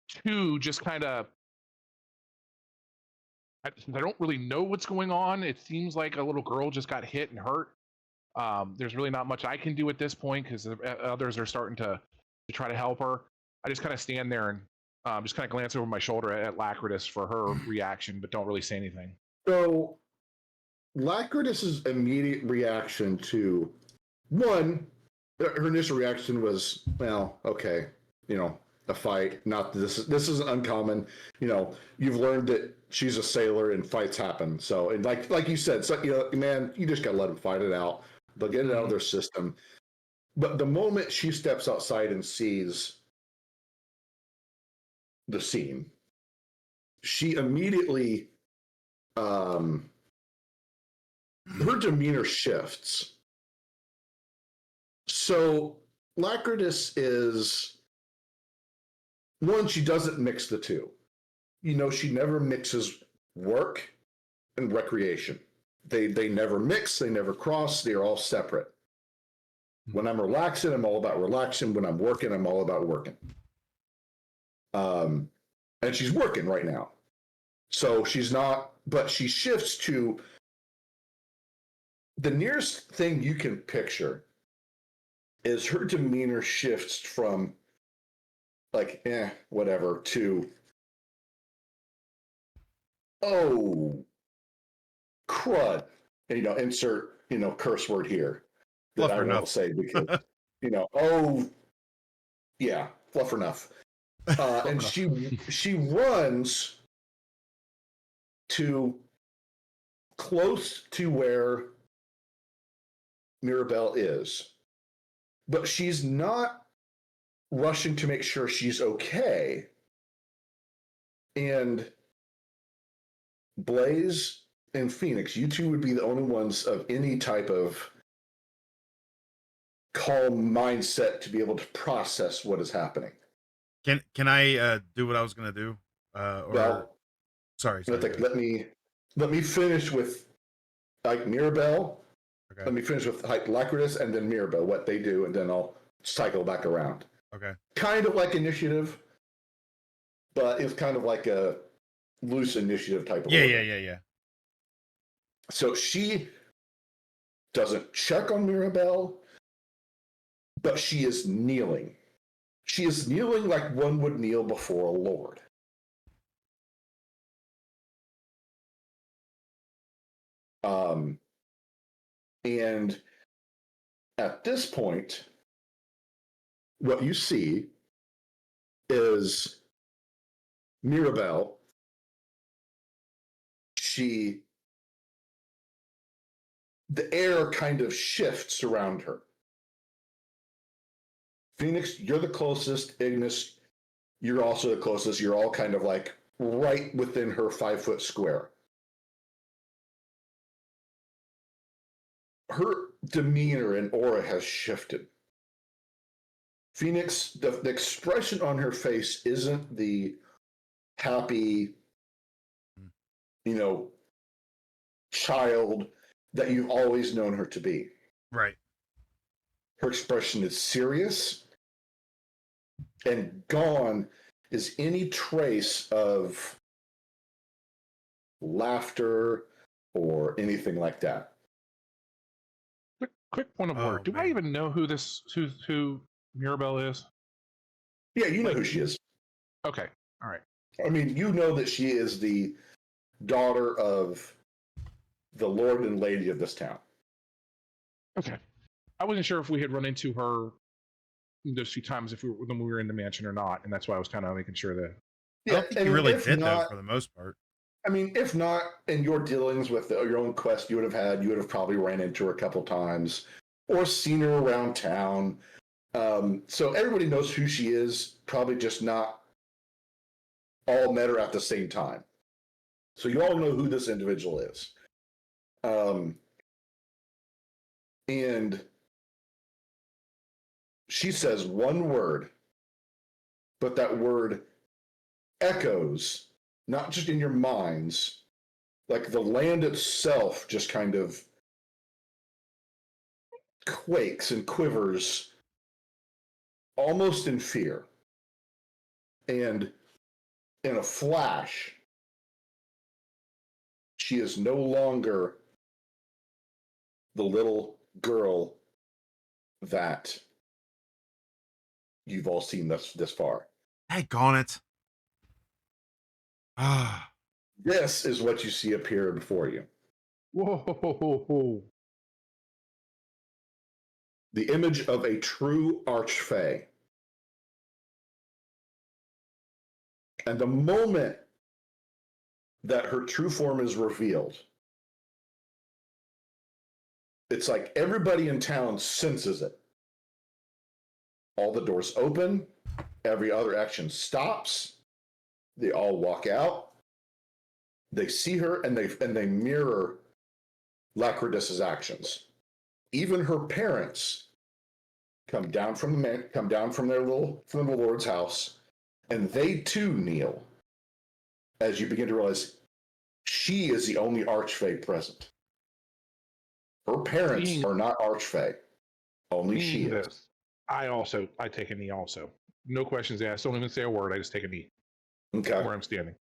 two, just kind of I don't really know what's going on. It seems like a little girl just got hit and hurt. There's really not much I can do at this point because others are starting to try to help her. I just kind of stand there and just kind of glance over my shoulder at Lacritus for her reaction, but don't really say anything. So, Lacritus's immediate reaction to one, her initial reaction was, well, okay, a fight. Not this isn't uncommon. You've learned that she's a sailor and fights happen. So, and like you said, so, man, you just gotta let them fight it out. They'll get it out of their system. But the moment she steps outside and sees the scene, she immediately, her demeanor shifts. So Lacritus is one, she doesn't mix the two. She never mixes work and recreation. They never mix, they never cross, they're all separate. When I'm relaxing, I'm all about relaxing. When I'm working, I'm all about working. And she's working right now. So she's not, but she shifts to the nearest thing you can picture is her demeanor shifts from like, whatever, to, oh, crud. And, insert, curse word here that I won't say because, oh, yeah, fluff enough. And she runs to close to where Mirabelle is, but she's not rushing to make sure she's okay. And Blaze and Phoenix, you two would be the only ones of any type of calm mindset to be able to process what is happening. Can I do what I was gonna do? Sorry. Let me finish with like Mirabelle. Okay. Let me finish with like Lacritus and then Mirabelle, what they do, and then I'll cycle back around. Okay. Kind of like initiative, but it's kind of like a loose initiative type of order. Yeah. So she doesn't check on Mirabelle, but she is kneeling. She is kneeling like one would kneel before a lord. And at this point, what you see is Mirabelle. The air kind of shifts around her. Phoenix, you're the closest. Ignis, you're also the closest. You're all kind of like right within her 5-foot square. Her demeanor and aura has shifted. Phoenix, the expression on her face isn't the happy, child that you've always known her to be. Right. Her expression is serious, and gone is any trace of laughter, or anything like that. Quick point of Oh, order. Do I man. even know who Mirabelle is? Yeah, you know Like- who she is. Okay. All right. I mean, you know that she is the daughter of the lord and lady of this town. Okay. I wasn't sure if we had run into her those few times when we were in the mansion or not, and that's why I was kind of making sure that. I don't think you really if did, though, not, for the most part. I mean, if not, in your dealings with your own quest you would have probably ran into her a couple times or seen her around town. So everybody knows who she is, probably just not all met her at the same time. So you all know who this individual is. And she says one word, but that word echoes, not just in your minds, like the land itself just kind of quakes and quivers almost in fear. And in a flash, she is no longer the little girl that you've all seen this far. Daggone it. Ah. This is what you see appear before you. Whoa! The image of a true archfey. And the moment that her true form is revealed, it's like everybody in town senses it. All the doors open, every other action stops. They all walk out. They see her and they mirror Lacridus's actions. Even her parents come down from the Lord's house, and they too kneel as you begin to realize she is the only archfey present. Her parents are not archfey. Only she is. This. I take a knee also. No questions asked. Don't even say a word. I just take a knee Okay. where I'm standing.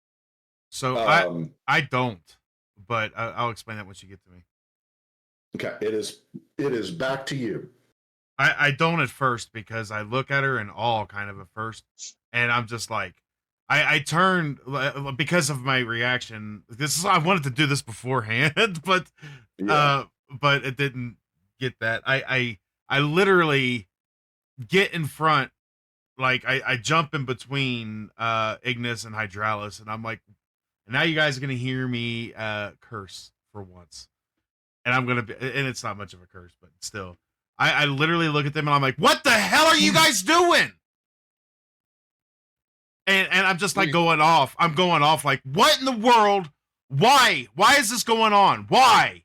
So I don't, but I'll explain that once you get to me. Okay. It is back to you. I don't at first because I look at her in awe kind of at first, and I'm just like, I turned because of my reaction. I wanted to do this beforehand, but it didn't get that. I literally get in front, like I jump in between Ignis and Hydralis, and I'm like, now you guys are gonna hear me curse for once, and I'm gonna be, and it's not much of a curse, but still. I literally look at them and I'm like, what the hell are you guys doing? And I'm just like going off. I'm going off like, what in the world? Why? Why is this going on? Why?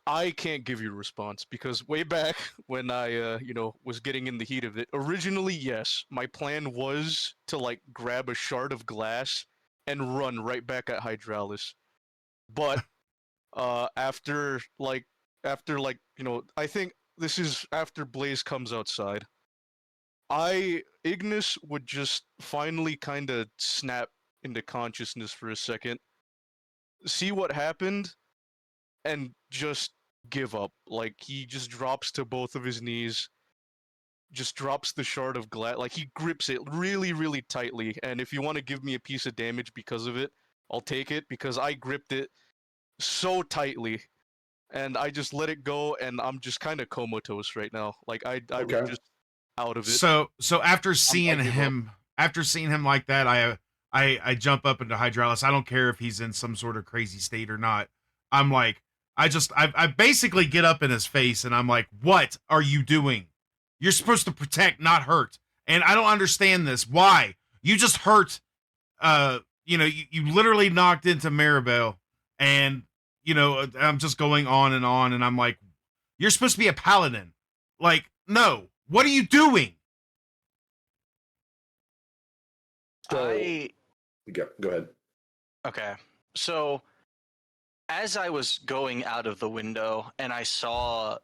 I can't give you a response because way back when I, was getting in the heat of it, originally, yes, my plan was to like grab a shard of glass and run right back at Hydralis. But after I think this is after Blaze comes outside. Ignis would just finally kind of snap into consciousness for a second, see what happened, and just give up. Like, he just drops to both of his knees, just drops the shard of glass. Like, he grips it really, really tightly. And if you want to give me a piece of damage because of it, I'll take it, because I gripped it so tightly. And I just let it go, and I'm just kind of comatose right now. Like, I'm just out of it. So after seeing him like that, I jump up into Hydralis. I don't care if he's in some sort of crazy state or not. I'm like, I basically get up in his face and I'm like, what are you doing? You're supposed to protect, not hurt. And I don't understand this. Why? You just hurt, you literally knocked into Maribel, and, I'm just going on, and I'm like, you're supposed to be a paladin. Like, no. What are you doing? So, go ahead. Okay. So, as I was going out of the window and I saw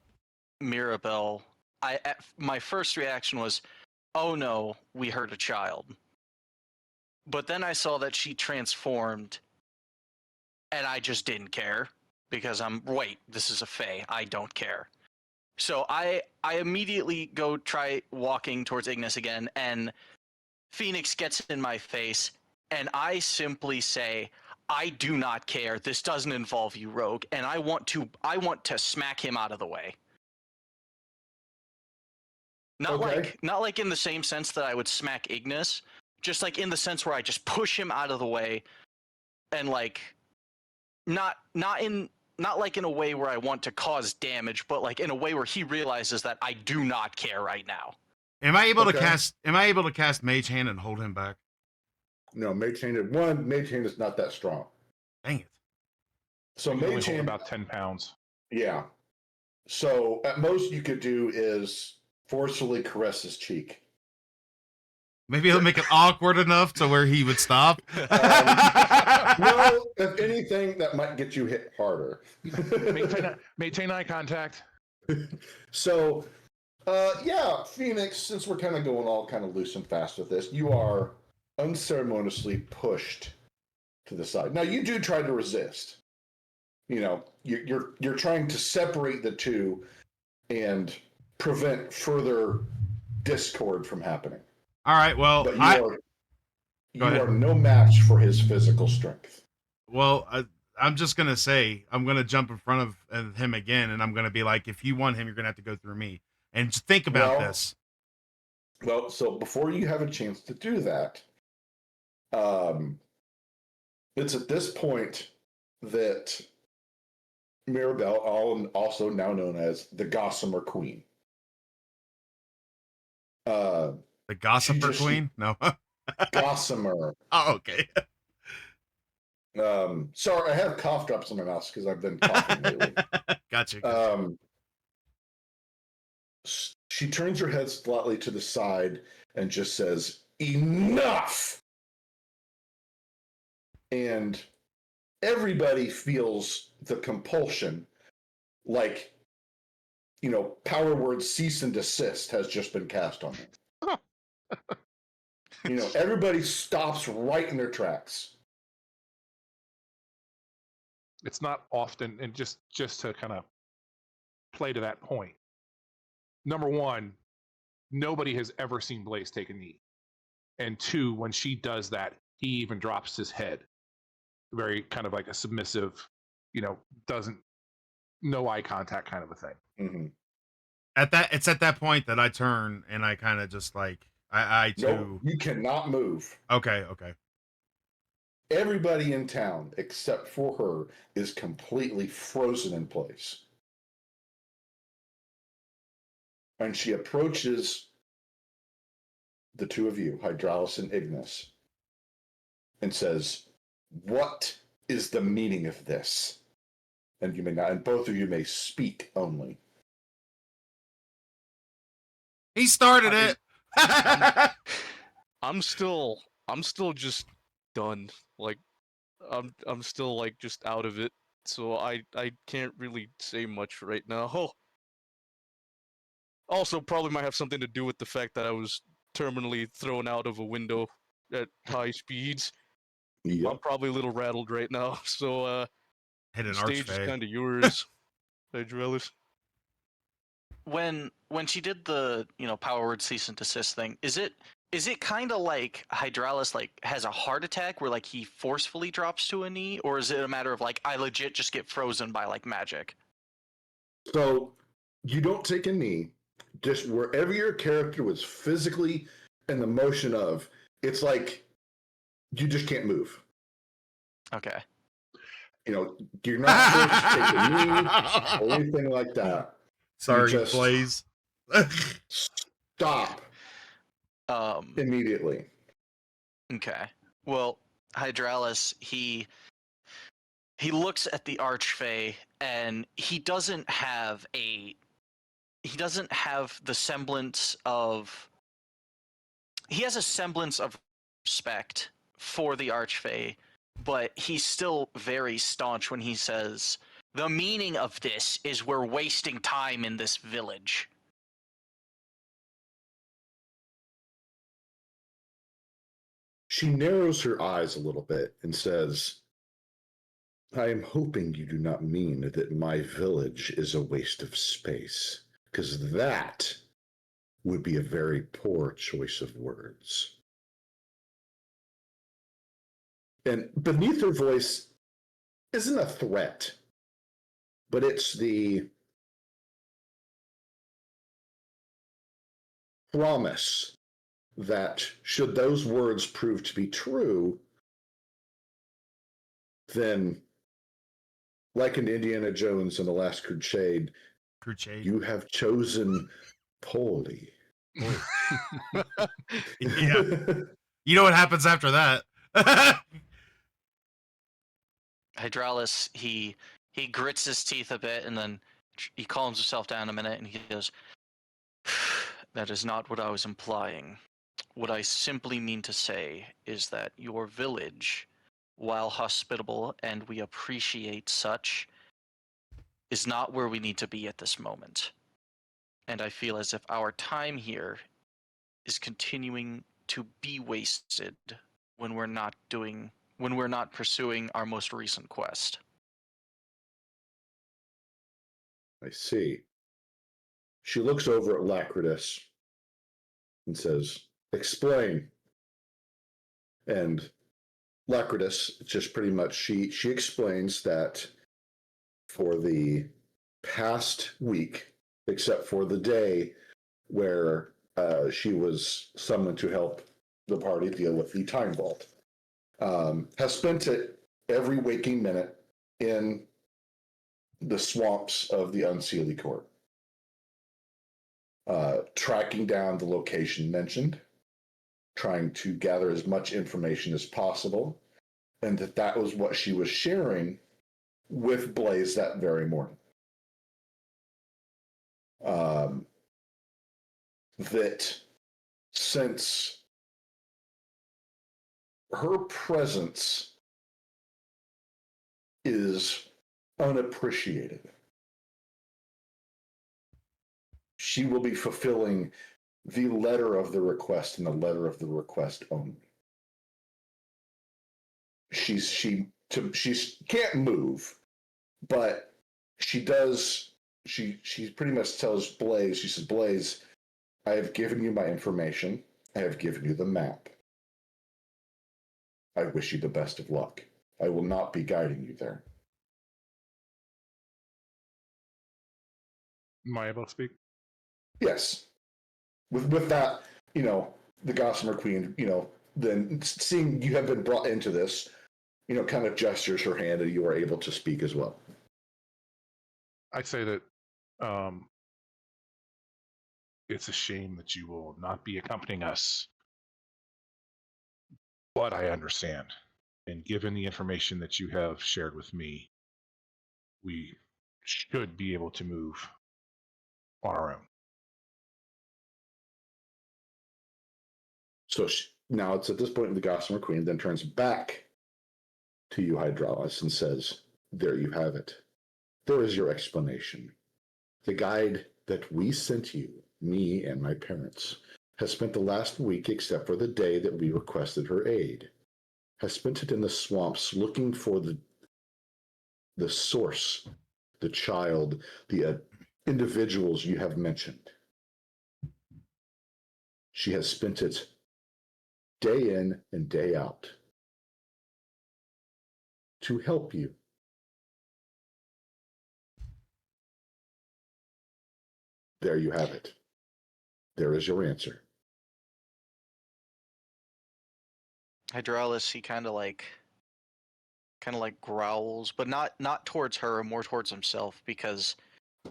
Mirabelle, my first reaction was, "Oh no, we hurt a child." But then I saw that she transformed, and I just didn't care because wait, this is a fae. I don't care. So I immediately go try walking towards Ignis again, and Phoenix gets in my face, and I simply say, I do not care. This doesn't involve you, rogue, and I want to smack him out of the way. Not Okay. like in the same sense that I would smack Ignis, just like in the sense where I just push him out of the way, and like not like in a way where I want to cause damage, but like in a way where he realizes that I do not care right now. Am I able to Okay. cast Mage Hand and hold him back? No, Mage Hand is not that strong. Dang it. So You can only Mage hold Hand, about 10 pounds. yeah. So at most you could do is forcefully caress his cheek. Maybe he'll make it awkward enough to where he would stop. No, if anything, that might get you hit harder. Maintain eye contact. So, yeah, Phoenix, since we're kind of going all kind of loose and fast with this, you are unceremoniously pushed to the side. Now, you do try to resist. You know, you're trying to separate the two and prevent further discord from happening. All right. Well, But Go you ahead. are no match for his physical strength. I'm just gonna say I'm gonna jump in front of him again, and I'm gonna be like, if you want him, you're gonna have to go through me. And just think about Well, this. Well, so before you have a chance to do that, it's at this point that Mirabelle, also now known as the Gossamer Queen. The Gossiper Queen? No. Gossamer. Oh, okay. Sorry, I have cough drops in my mouth because I've been coughing lately. Gotcha. She turns her head slightly to the side and just says, "Enough!" And everybody feels the compulsion, like, you know, power word cease and desist has just been cast on them. You know, everybody stops right in their tracks. It's not often, and just to kind of play to that point. Number one, nobody has ever seen Blaze take a knee. And two, when she does that, he even drops his head. Very kind of like a submissive, no eye contact kind of a thing. Mm-hmm. It's at that point that I turn and I kind of just like I too. Nope, you cannot move. Okay. Everybody in town, except for her, is completely frozen in place. And she approaches the two of you, Hydralis and Ignis, and says, "What is the meaning of this?" And you may not, and both of you may speak only. He started it. I'm still just done. Like, I'm still like just out of it. So I can't really say much right now. Oh. Also, probably might have something to do with the fact that I was terminally thrown out of a window at high speeds. Yep. I'm probably a little rattled right now. So Hit an the stage is archfey. kind of yours, Hydralis. When she did the power word cease and desist thing, is it kind of like Hydralis like has a heart attack where like he forcefully drops to a knee, or is it a matter of like I legit just get frozen by like magic? So you don't take a knee, just wherever your character was physically in the motion of, it's like you just can't move. Okay. You know, you're not forced to take a knee or anything like that. Sorry, You just Blaze. stop immediately. Okay. Well, Hydralis, he looks at the Archfey and he doesn't have the semblance of, he has a semblance of respect for the Archfey, but he's still very staunch when he says, "The meaning of this is we're wasting time in this village." She narrows her eyes a little bit and says, I am hoping you do not mean that my village is a waste of space, because that would be a very poor choice of words. And beneath her voice isn't a threat, but it's the promise that should those words prove to be true, then, like in Indiana Jones in The Last Crusade, you have chosen poorly. Yeah. You know what happens after that? Hydraulis, he grits his teeth a bit and then he calms himself down a minute and he goes, that is not what I was implying. What I simply mean to say is that your village, while hospitable and we appreciate such, is not where we need to be at this moment. And I feel as if our time here is continuing to be wasted when we're not pursuing our most recent quest. I see. She looks over at Lacritus and says, explain. And Lacritus just pretty much, she explains that for the past week, except for the day where she was summoned to help the party deal with the time vault, has spent it every waking minute in the swamps of the Unseelie Court, tracking down the location mentioned, trying to gather as much information as possible, and that was what she was sharing with Blaze that very morning. That since her presence is unappreciated, she will be fulfilling the letter of the request and the letter of the request only. She can't move, but she does. She pretty much tells Blaze. She says, Blaze, I have given you my information. I have given you the map. I wish you the best of luck. I will not be guiding you there. Am I able to speak? Yes. With that, the Gossamer Queen, then seeing you have been brought into this, kind of gestures her hand and you are able to speak as well. I say that it's a shame that you will not be accompanying us, but I understand. And given the information that you have shared with me, we should be able to move on our own. So now it's at this point the Gossamer Queen then turns back to you, Hydraulis, and says, there you have it. There is your explanation. The guide that we sent you, me and my parents, has spent the last week, except for the day that we requested her aid, has spent it in the swamps looking for the source, the child, the individuals you have mentioned. She has spent it day in and day out to help you. There you have it. There is your answer. Hydraulis, he kind of like growls, but not towards her, more towards himself, because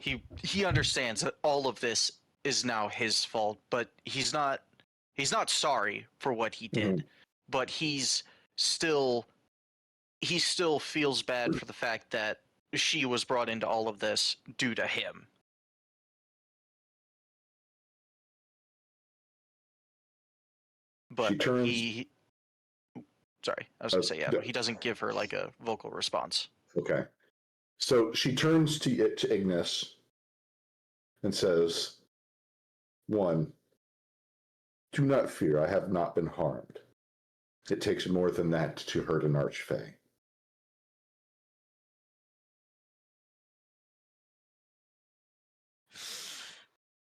he understands that all of this is now his fault, but he's not sorry for what he did, but he still feels bad for the fact that she was brought into all of this due to him. But She turns. Sorry, I was going to say, yeah, but he doesn't give her like a vocal response. Okay. So she turns to Ignis and says, one, do not fear, I have not been harmed. It takes more than that to hurt an archfey.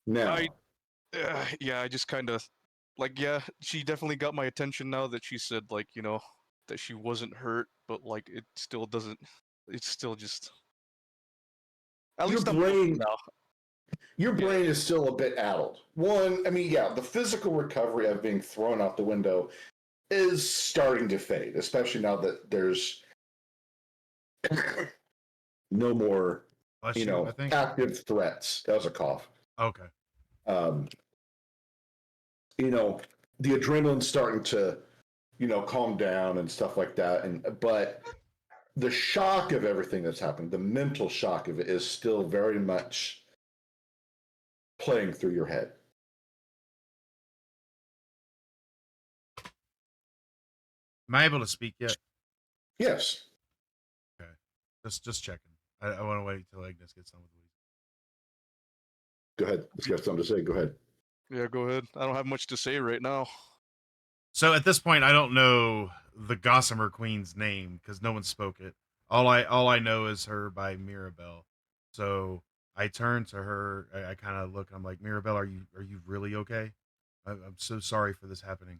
Now, Yeah, I just kind of like, yeah, she definitely got my attention now that she said, like, that she wasn't hurt, but like it still doesn't. It's still just. At your least I'm closer brain, now. your brain is still a bit addled. One, I mean, yeah, the physical recovery of being thrown out the window is starting to fade, especially now that there's no more, Bless you, I think. active threats. That was a cough. Okay. Um, the adrenaline's starting to, calm down and stuff like that. But the shock of everything that's happened, the mental shock of it, is still very much playing through your head. Am I able to speak yet? Yes. Okay. Just checking. I want to wait till Agnes gets done with the Go ahead. If you have something to say, go ahead. Yeah, go ahead. I don't have much to say right now. So at this point, I don't know the Gossamer Queen's name because no one spoke it. All I know is her by Mirabelle. So I turn to her. I kind of look. I'm like, Mirabelle, are you really okay? I'm so sorry for this happening.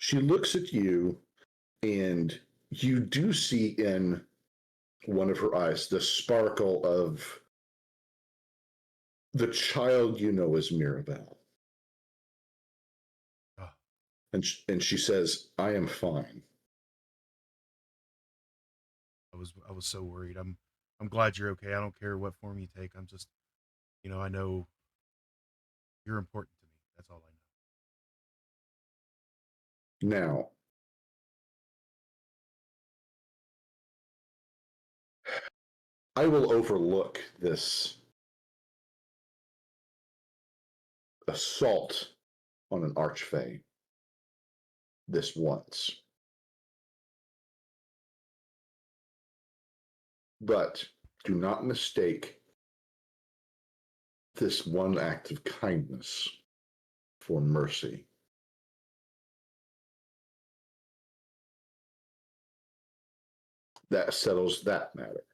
She looks at you, and you do see in one of her eyes the sparkle of the child you know as Mirabelle. Oh, And she says, I am fine. I was so worried. I'm glad you're okay. I don't care what form you take. I'm just, I know you're important to me. That's all I know. Now, I will overlook this assault on an archfey this once. But do not mistake this one act of kindness for mercy. That settles that matter.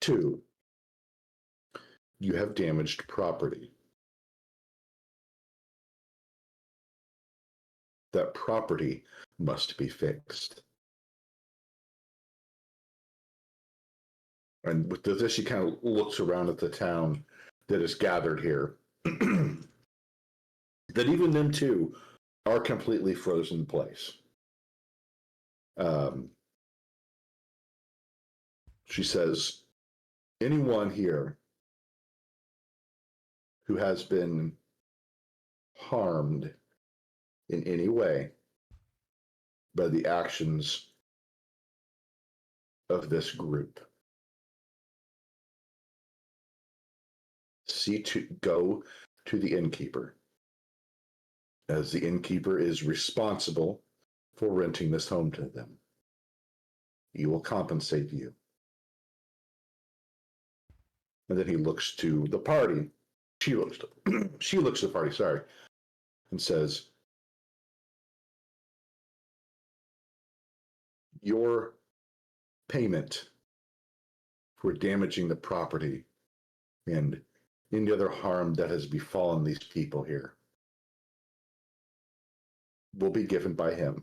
2, you have damaged property. That property must be fixed. And with this, she kind of looks around at the town that is gathered here. That even them two are completely frozen in place. She says, anyone here who has been harmed in any way by the actions of this group, go to the innkeeper, as the innkeeper is responsible for renting this home to them. He will compensate you. And then he looks to the party. She looks to the party, sorry, and says, your payment for damaging the property and any other harm that has befallen these people here will be given by him.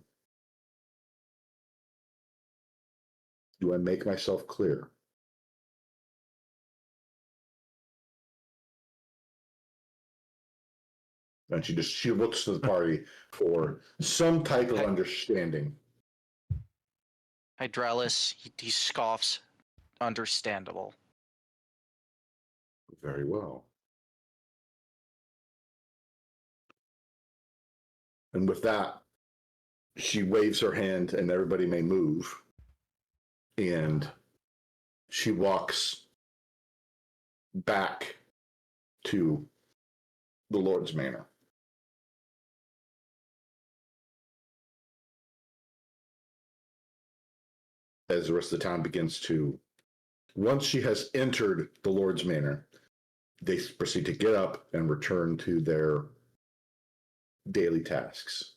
Do I make myself clear? And she looks to the party for some type of understanding. Hydralis, he scoffs. Understandable. Very well. And with that, she waves her hand and everybody may move. And she walks back to the Lord's Manor. As the rest of the town begins to, once she has entered the Lord's Manor, they proceed to get up and return to their daily tasks.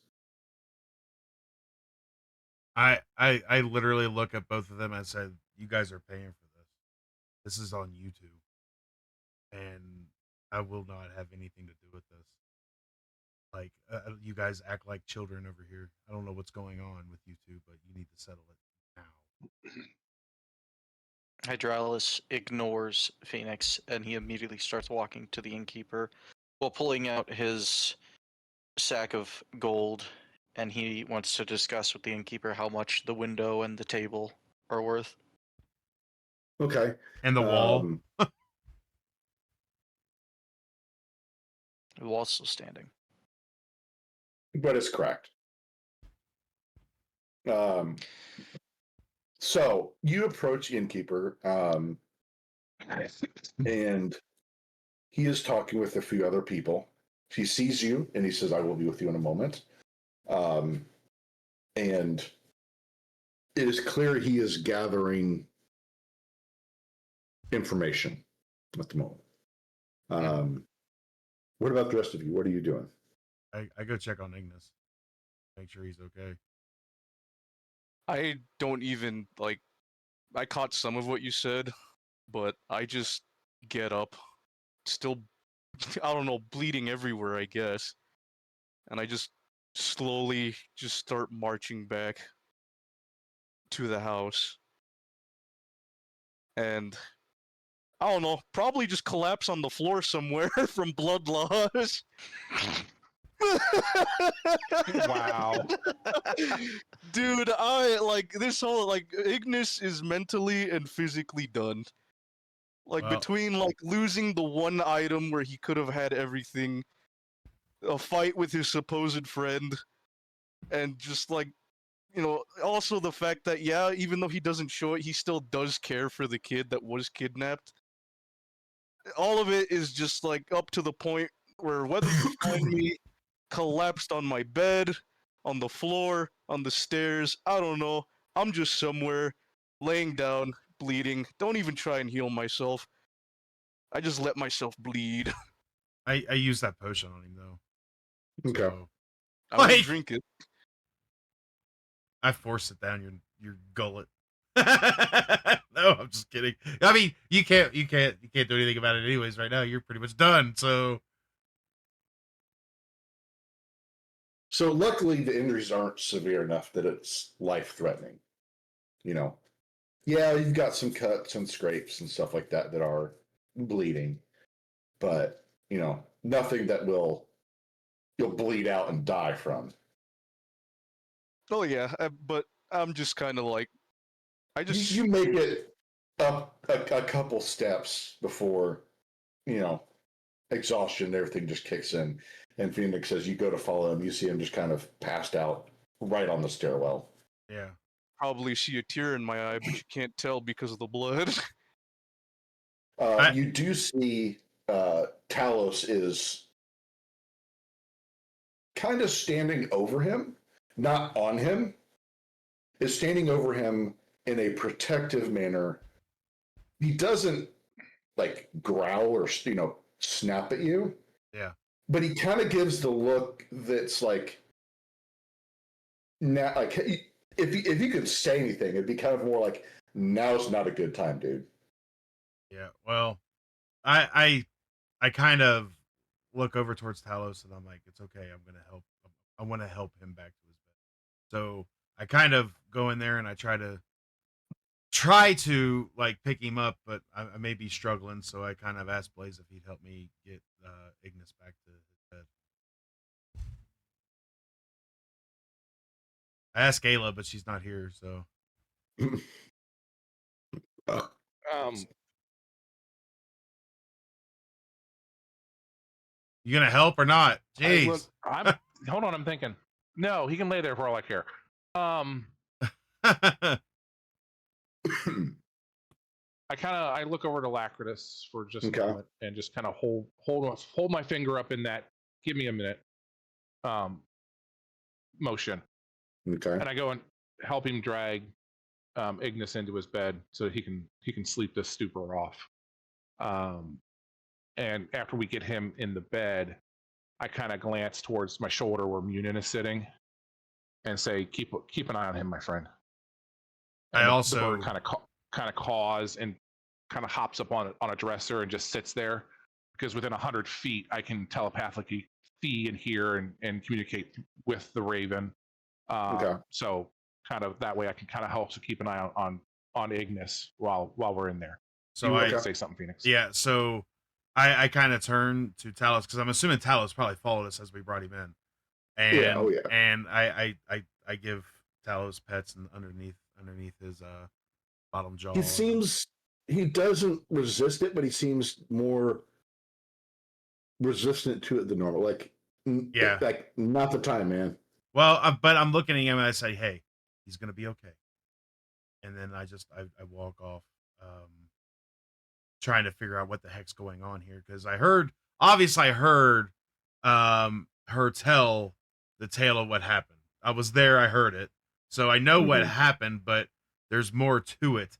I literally look at both of them and said, "You guys are paying for this. This is on YouTube, and I will not have anything to do with this. Like, you guys act like children over here. I don't know what's going on with YouTube, but you need to settle it now." Hydraulis ignores Phoenix and he immediately starts walking to the innkeeper while pulling out his sack of gold, and he wants to discuss with the innkeeper how much the window and the table are worth. Okay. And the wall. The wall's still standing. But it's cracked. So you approach innkeeper, and he is talking with a few other people. He sees you and he says, "I will be with you in a moment." And it is clear he is gathering information at the moment. What about the rest of you? What are you doing? I go check on Ignis, make sure he's okay. I don't even like. I caught some of what you said, but I just get up, still, I don't know, bleeding everywhere, I guess, and I just slowly just start marching back to the house, and I don't know, probably just collapse on the floor somewhere from blood loss. Wow. Dude, I like this whole like Ignis is mentally and physically done. Like Well, between like losing the one item where he could have had everything, a fight with his supposed friend, and just like also the fact that yeah, even though he doesn't show it, he still does care for the kid that was kidnapped. All of it is just like up to the point where whether you find me collapsed on my bed, on the floor, on the stairs, I don't know. I'm just somewhere, laying down, bleeding. Don't even try and heal myself. I just let myself bleed. I use that potion on him though. Okay. So I won't Like- drink it. I force it down your gullet. No, I'm just kidding. I mean, you can't do anything about it anyways right now. You're pretty much done. So So luckily the injuries aren't severe enough that it's life threatening. Yeah, you've got some cuts and scrapes and stuff like that that are bleeding, but nothing that you'll bleed out and die from. Oh yeah, but I'm just kind of like, I just You make it up a couple steps before exhaustion and everything just kicks in. And Phoenix, as you go to follow him, you see him just kind of passed out right on the stairwell. yeah. probably see a tear in my eye, but you can't tell because of the blood. You do see Talos is kind of standing over him, not on him, is standing over him in a protective manner. He doesn't like growl or snap at you. Yeah. But he kind of gives the look that's like, now, like if you could say anything, it'd be kind of more like, now's not a good time, dude. Yeah. Well, I kind of look over towards Talos and I'm like, it's okay. I'm gonna help. I want to help him back to his bed. So I kind of go in there and I try to like pick him up, but I may be struggling. So I kind of asked Blaze if he'd help me get Ignis back to his bed. I asked Gayla, but she's not here. So you gonna help or not? Jeez. Hold on, I'm thinking. No, he can lay there for all I care. I look over to Lacritus for just Okay. a moment and just kind of hold my finger up in that give me a minute motion. Okay. And I go and help him drag Ignis into his bed so he can sleep this stupor off. And after we get him in the bed, I kind of glance towards my shoulder where Munin is sitting, and say, "Keep an eye on him, my friend." And the bird kind of caws and kind of hops up on a dresser and just sits there, because within 100 feet I can telepathically see and hear and communicate with the raven. Okay. So kind of that way I can kind of help to keep an eye on Ignis while we're in there. So You were I going to say something, Phoenix. yeah, so I kind of turned to Talos because I'm assuming Talos probably followed us as we brought him in, and Yeah, oh, yeah. and I give Talos pets and underneath his bottom jaw. He doesn't resist it, but he seems more resistant to it than normal. Like, Yeah. like not the time, man. Well, but I'm looking at him and I say, "Hey, he's gonna be okay." And then I walk off, trying to figure out what the heck's going on here because I heard her tell the tale of what happened. I was there, I heard it, so I know what Mhm. happened, but there's more to it.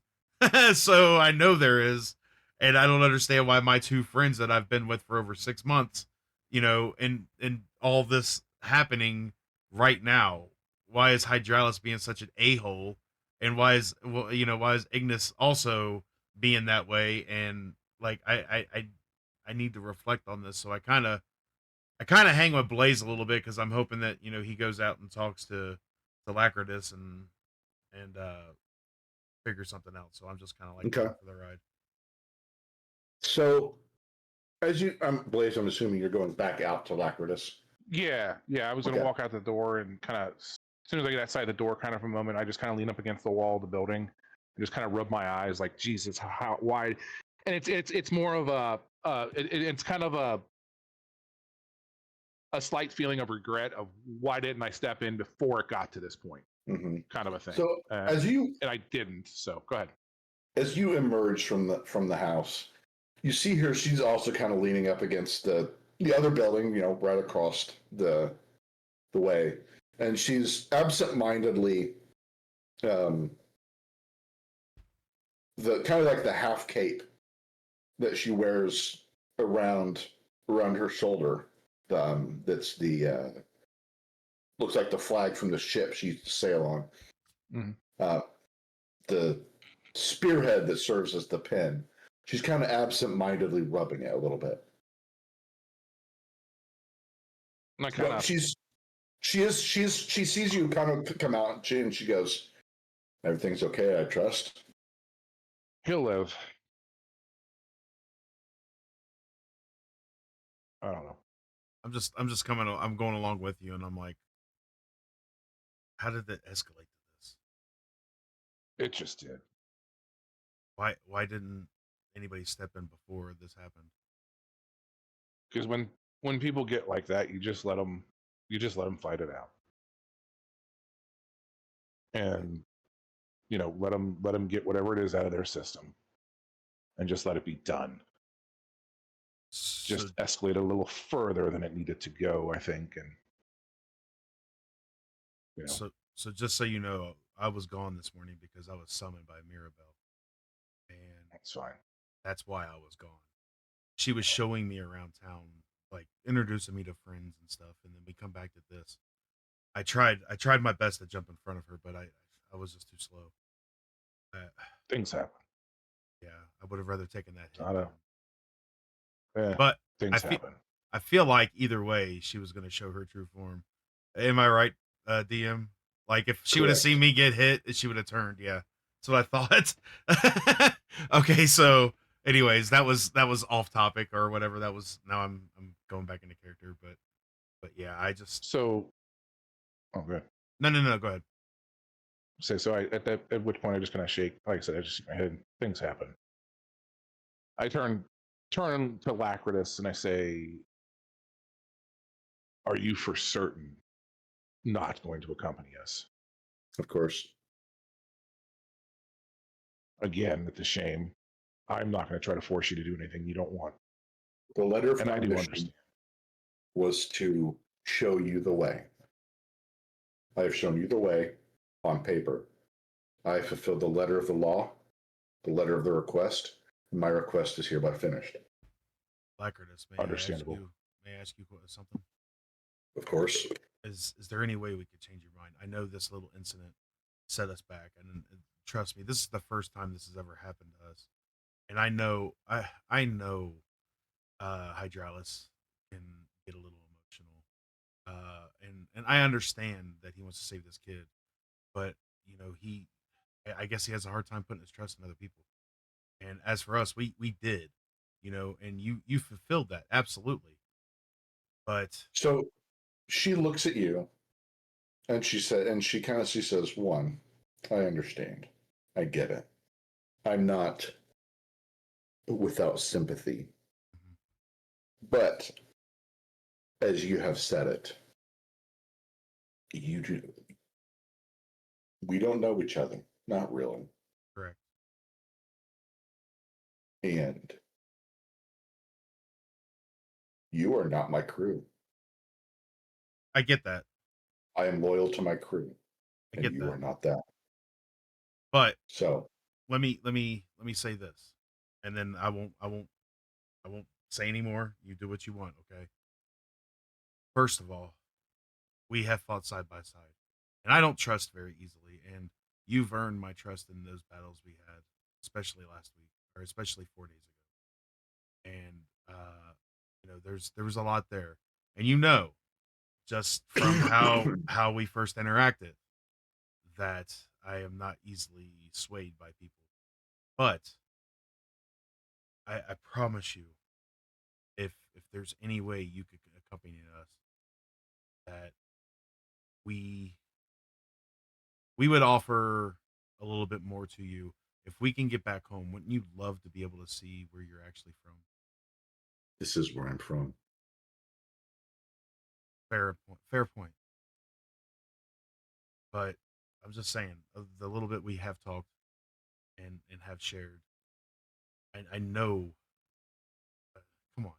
So I know there is, and I don't understand why my two friends that I've been with for over 6 months, and all this happening right now. Why is Hydralis being such an a-hole, and why is Ignis also being that way? And like I need to reflect on this, so I kind of hang with Blaze a little bit because I'm hoping that he goes out and talks to Lacridus and figure something out. So I'm just kind of like Okay. along for the ride. So, Blaze, I'm assuming you're going back out to Lacridus. Yeah. I was going to Okay. walk out the door and kind of, as soon as I get outside the door, kind of for a moment, I just kind of lean up against the wall of the building and just kind of rub my eyes, like, Jesus, why? And it's more of it's kind of a slight feeling of regret of why didn't I step in before it got to this point, Mm-hmm. kind of a thing. So and I didn't. So go ahead. As you emerge from the house, you see her. She's also kind of leaning up against the other building, right across the way, and she's absent-mindedly, the kind of like the half cape that she wears around her shoulder. That's the looks like the flag from the ship she used to sail on. Mhm. The spearhead that serves as the pin. She's kind of absent-mindedly rubbing it a little bit. And I kind But of she sees you kind of come out and she goes, "Everything's okay, I trust." he'll live. I don't know. I'm going along with you, and I'm like, how did that escalate to this? It just did. Why didn't anybody step in before this happened? Because when people get like that, you just let them fight it out, and let them get whatever it is out of their system, and just let it be done. So, Just escalate a little further than it needed to go, I think, and so just so you know, I was gone this morning because I was summoned by Mirabelle, and that's fine. that's why I was gone. She was showing me around town, like introducing me to friends and stuff, and then we come back to this. I tried my best to jump in front of her, but I was just too slow. Things happen. Yeah, I would have rather taken that hit. I know. Yeah, But things happen. I feel like either way, she was going to show her true form. Am I right, DM? Like if she would have seen me get hit, she would have turned. Yeah, that's what I thought. Okay, so anyways, that was off topic or whatever. That was now I'm going back into character, but yeah, I just So, oh, good. no, go ahead. So at which point I just kind of shake. Like I said, I just shake my head. Things happen. I turn to Lacridus and I say, "Are you for certain not going to accompany us?" Of course. Again, it's a shame. I'm not going to try to force you to do anything you don't want. The letter of And my I do mission understand. was to show you the way. I have shown you the way on paper. I have fulfilled the letter of the law, the letter of the request, and my request is hereby finished. Lacridus, Understandable. May I ask you something? Of course. Is there any way we could change your mind? I know this little incident set us back, and trust me, this is the first time this has ever happened to us. And I know Hydralis can get a little emotional. And I understand that he wants to save this kid, but you know, I guess he has a hard time putting his trust in other people. And as for us, we did, you know, and you fulfilled that absolutely. But So she looks at you and she says, one, I understand. I get it. I'm not without sympathy. Mhm. But as you have said it, you do we don't know each other. Not really. correct, And you are not my crew. I get that, I am loyal to my crew, I and get you that. are not that. But So let me say this, and then I won't say anymore. You do what you want, okay? First of all, we have fought side by side, and I don't trust very easily. And you've earned my trust in those battles we had, especially last week, or especially 4 days ago. And you know, there was a lot there, and you know, just from how we first interacted, that I am not easily swayed by people. But I promise you, if there's any way you could accompany us, that we we would offer a little bit more to you. If we can get back home, wouldn't you love to be able to see where you're actually from? this is where I'm from. Fair point. Fair point. But I'm just saying, of the little bit we have talked and have shared, I know. Come on,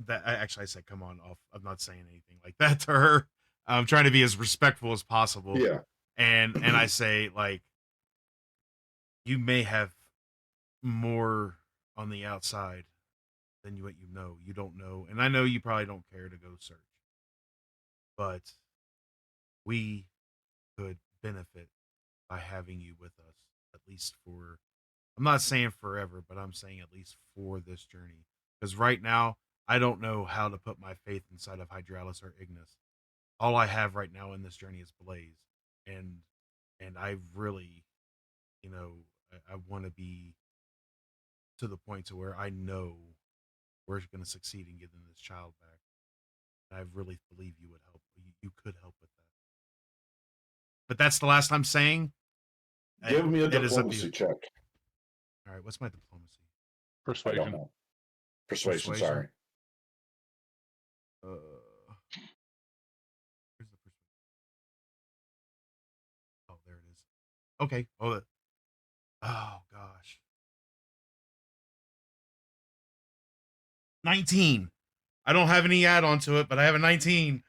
that I said come on off. I'm not saying anything like that to her. I'm trying to be as respectful as possible, Yeah. and I say like you may have more on the outside than what you know. You don't know, and I know you probably don't care to go search, but we could benefit by having you with us at least for. I'm not saying forever, but I'm saying at least for this journey. Because right now, I don't know how to put my faith inside of Hydralis or Ignis. All I have right now in this journey is Blaze, and I really, you know, I want to be to the point to where I know we're going to succeed in getting this child back. And I really believe you would help. You could help with that. But that's the last I'm saying. Give me a It is up to you. diplomacy check. All right, what's my diplomacy? I don't Persuasion. know. Persuasion, sorry. Where's the persuasion? Oh, there it is. Okay. Oh gosh. 19. I don't have any add-on to it, but I have a 19.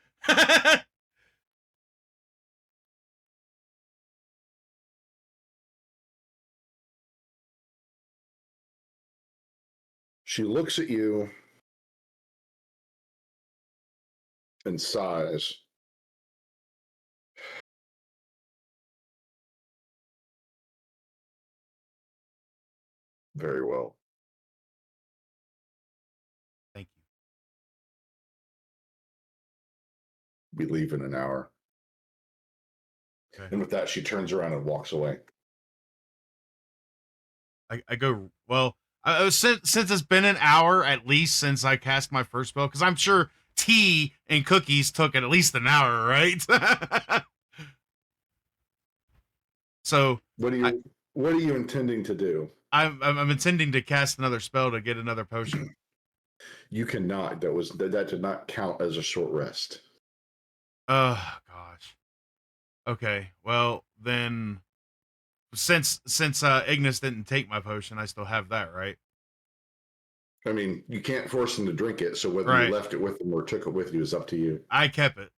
She looks at you and sighs. Very well. Thank you. We leave in an hour. Okay. And with that, she turns around and walks away. I go well. Since it's been an hour at least since I cast my first spell, because I'm sure tea and cookies took at least an hour, right? So I, What are you intending to do? I'm intending to cast another spell to get another potion. You cannot. That did not count as a short rest. Oh gosh. Okay. Well then, since Ignis didn't take my potion, I still have that, right? I mean, you can't force him to drink it, so whether you Right. left it with him or took it with you is up to you. I kept it,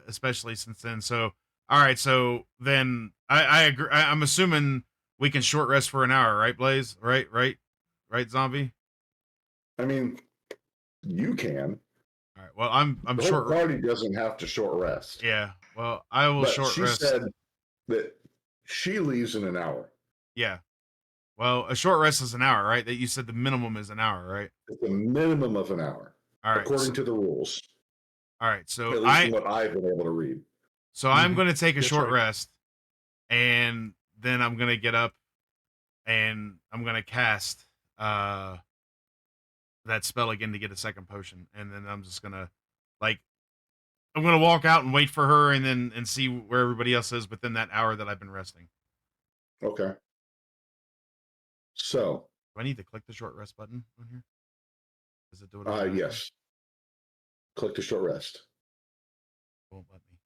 especially since then. So, all right. So then I agree. I'm assuming we can short rest for an hour, right, Blaze? Right, zombie. I mean, you can. All right. Well, I'm The whole short. party doesn't have to short rest. Yeah. Well, I will But short she rest. said that she leaves in an hour. Yeah. Well, a short rest is an hour, right? That you said the minimum is an hour, right? It's a minimum of an hour, All right. according to the rules. All right. So At least from what I've been able to read. I'm going to take a That's short right. rest, and then I'm going to get up, and I'm going to cast that spell again to get a second potion, and then I'm just gonna like I'm gonna walk out and wait for her, and then see where everybody else is within that hour that I've been resting. Okay. So, Do I need to click the short rest button on here? Does it do it automatically? yes. Click the short rest. Won't let me.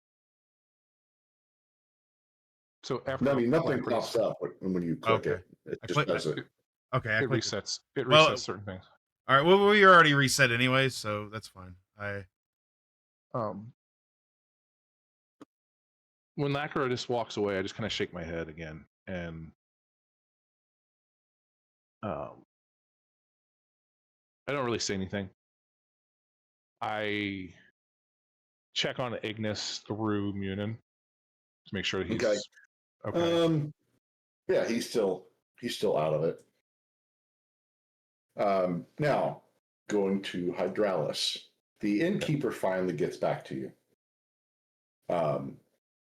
So after No, I mean, nothing Black pops Priest, up when you click Okay. it. It I just click- does it. Okay, I it clicked it. resets. It resets Well- certain things. All right. Well, we already reset anyway, so that's fine. When Lacra just walks away, I just kind of shake my head again, and I don't really say anything. I check on Ignis through Munin to make sure he's Okay. okay. Yeah, he's still out of it. Now, going to Hydralis. The innkeeper finally gets back to you.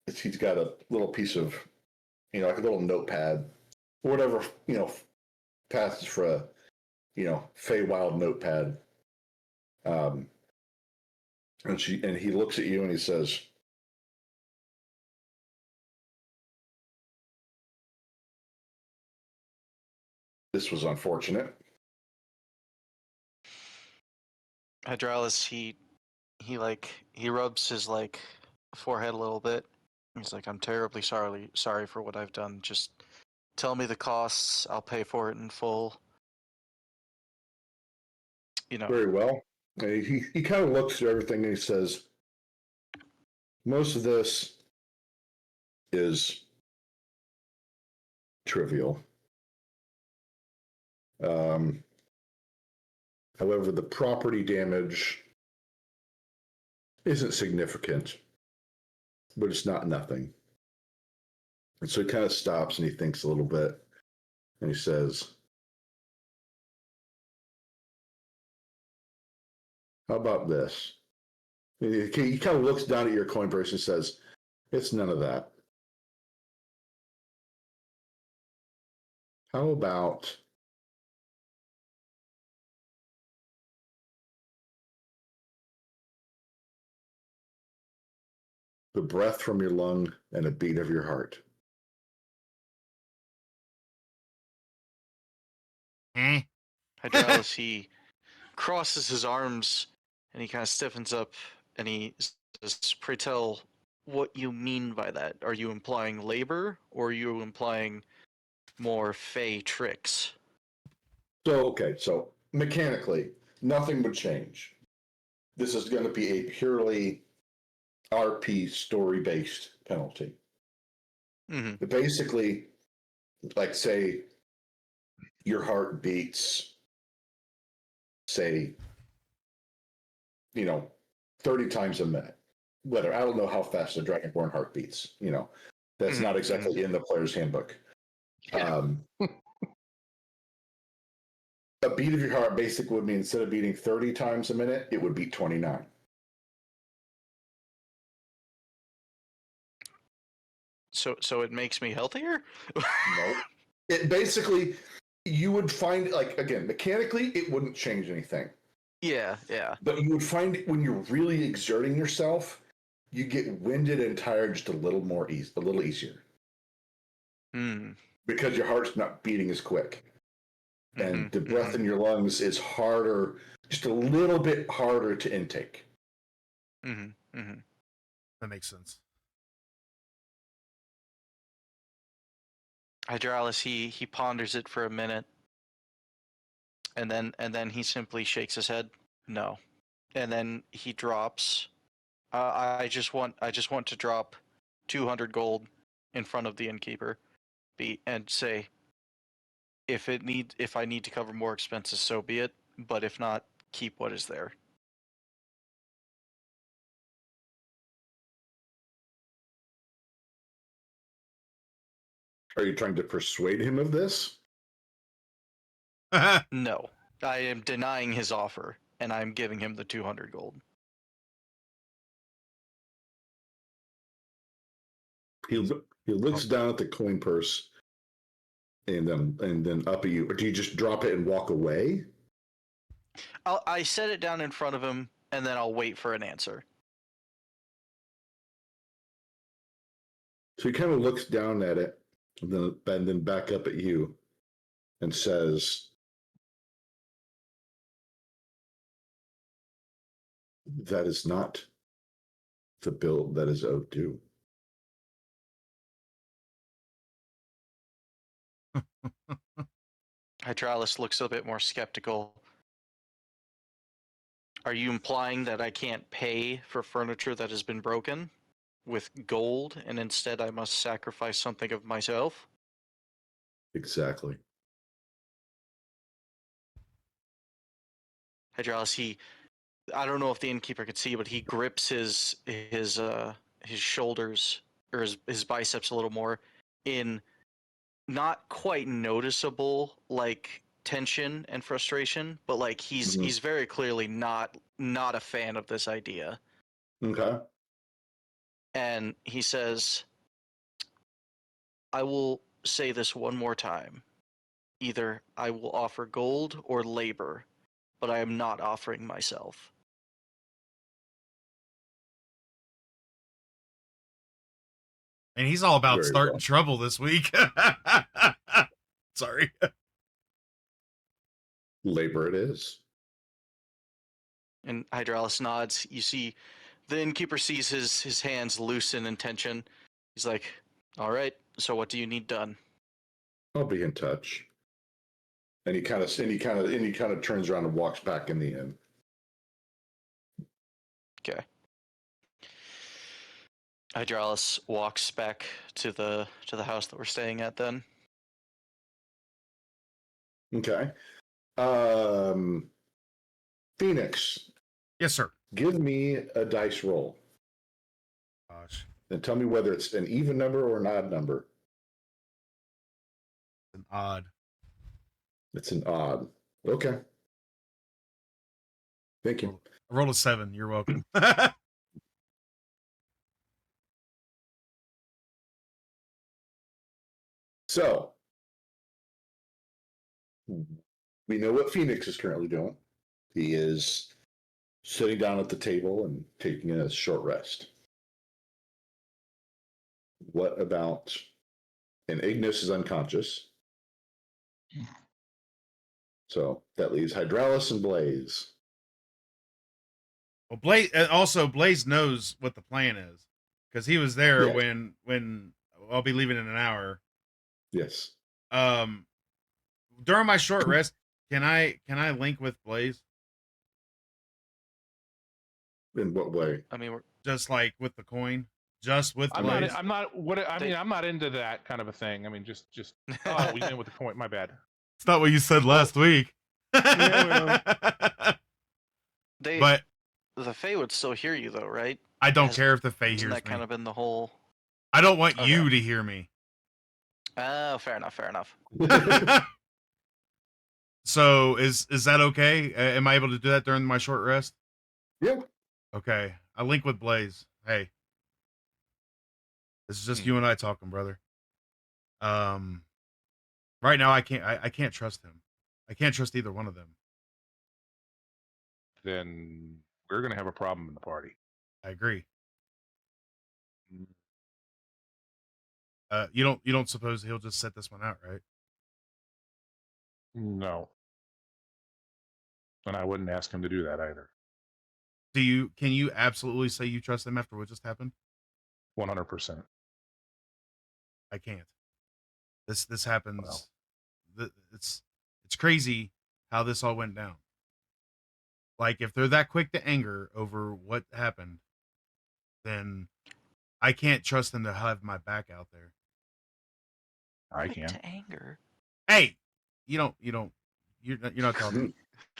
He's got a little piece of, like a little notepad, or whatever, passes for a, Feywild notepad. And he looks at you and he says, "This was unfortunate." Hydralis, he rubs his forehead a little bit. He's like, I'm terribly sorry for what I've done. Just tell me the costs. I'll pay for it in full. Very well. He kind of looks through everything and he says, "Most of this is trivial. However, the property damage isn't significant, but it's not nothing." And so he kind of stops and he thinks a little bit and he says, "How about this?" He kind of looks down at your coin purse and says, "It's none of that. How about the breath from your lung and a beat of your heart?" Hydralis, he crosses his arms and he kind of stiffens up and he says, pray tell what you mean by that. Are you implying labor or are you implying more fey tricks? So mechanically, nothing would change. This is going to be a purely RP story based penalty. Mm-hmm. But basically, like, say your heart beats, say, 30 times a minute. Whether I don't know how fast a dragonborn heart beats. That's not exactly in the player's handbook. Yeah. A beat of your heart basically would mean instead of beating 30 times a minute, it would beat 29. So it makes me healthier? No. It basically, you would find, again, mechanically, it wouldn't change anything. Yeah. But you would find it when you're really exerting yourself, you get winded and tired just a little easier. Because your heart's not beating as quick. And the breath in your lungs is harder, just a little bit harder to intake. That makes sense. Hydralis, he ponders it for a minute, and then he simply shakes his head, no, and then he drops. I just want to drop 200 gold in front of the innkeeper, and say, if I need to cover more expenses, so be it. But if not, keep what is there. Are you trying to persuade him of this? No, I am denying his offer, and I'm giving him the 200 gold. He looks down at the coin purse and then up at you. Or do you just drop it and walk away? I set it down in front of him, and then I'll wait for an answer. So he kind of looks down at it and then back up at you and says, "That is not the bill that is owed due." Hydraulis looks a bit more skeptical. Are you implying that I can't pay for furniture that has been broken with gold, and instead I must sacrifice something of myself? Exactly. Hydraulis, I don't know if the innkeeper could see, but he grips his shoulders or his biceps a little more in not quite noticeable like tension and frustration, but like he's very clearly not a fan of this idea. Okay. And he says, I will say this one more time. Either I will offer gold or labor, but I am not offering myself. And he's all about Very starting well. trouble this week. Sorry. Labor it is. And Hydraulis nods. You see, the innkeeper sees his hands loosen in tension. He's like, all right, so what do you need done? I'll be in touch. And he kind of turns around and walks back in the inn. Okay. Hydraulis walks back to the house that we're staying at then. Okay. Phoenix, Yes, sir. give me a dice roll Gosh, and tell me whether it's an even number or an odd number. an odd. It's an odd. Okay. Thank you. I rolled a 7. You're welcome. So, we know what Phoenix is currently doing. He is sitting down at the table and taking a short rest. What about, and Ignis is unconscious. So that leaves Hydraulis and Blaze. Well, Blaze knows what the plan is because he was there Yes. when I'll be leaving in an hour. Yes. During my short rest, can I link with Blaze? In what way? I mean, Just like with the coin, just with I'm Blaze. I'm not into that kind of a thing. I mean, just oh, we went with the point. My bad. It's not what you said last week. Yeah, But the Fae would still hear you though, right? I don't care if the Fae Hasn't hears that me. kind of been the whole? I don't want Okay. you to hear me. Oh, fair enough. So is that okay? Am I able to do that during my short rest? Yeah. Okay. I link with Blaze. Hey. This is just you and I talking, brother. Right now I can't trust him. I can't trust either one of them. then we're gonna have a problem in the party. I agree. You don't suppose he'll just set this one out, right? No, and I wouldn't ask him to do that either. Can you absolutely say you trust him after what just happened? 100%. I can't. This happens. Well. It's crazy how this all went down. Like if they're that quick to anger over what happened, then I can't trust them to have my back out there. I can. To anger. Hey, you're not talking.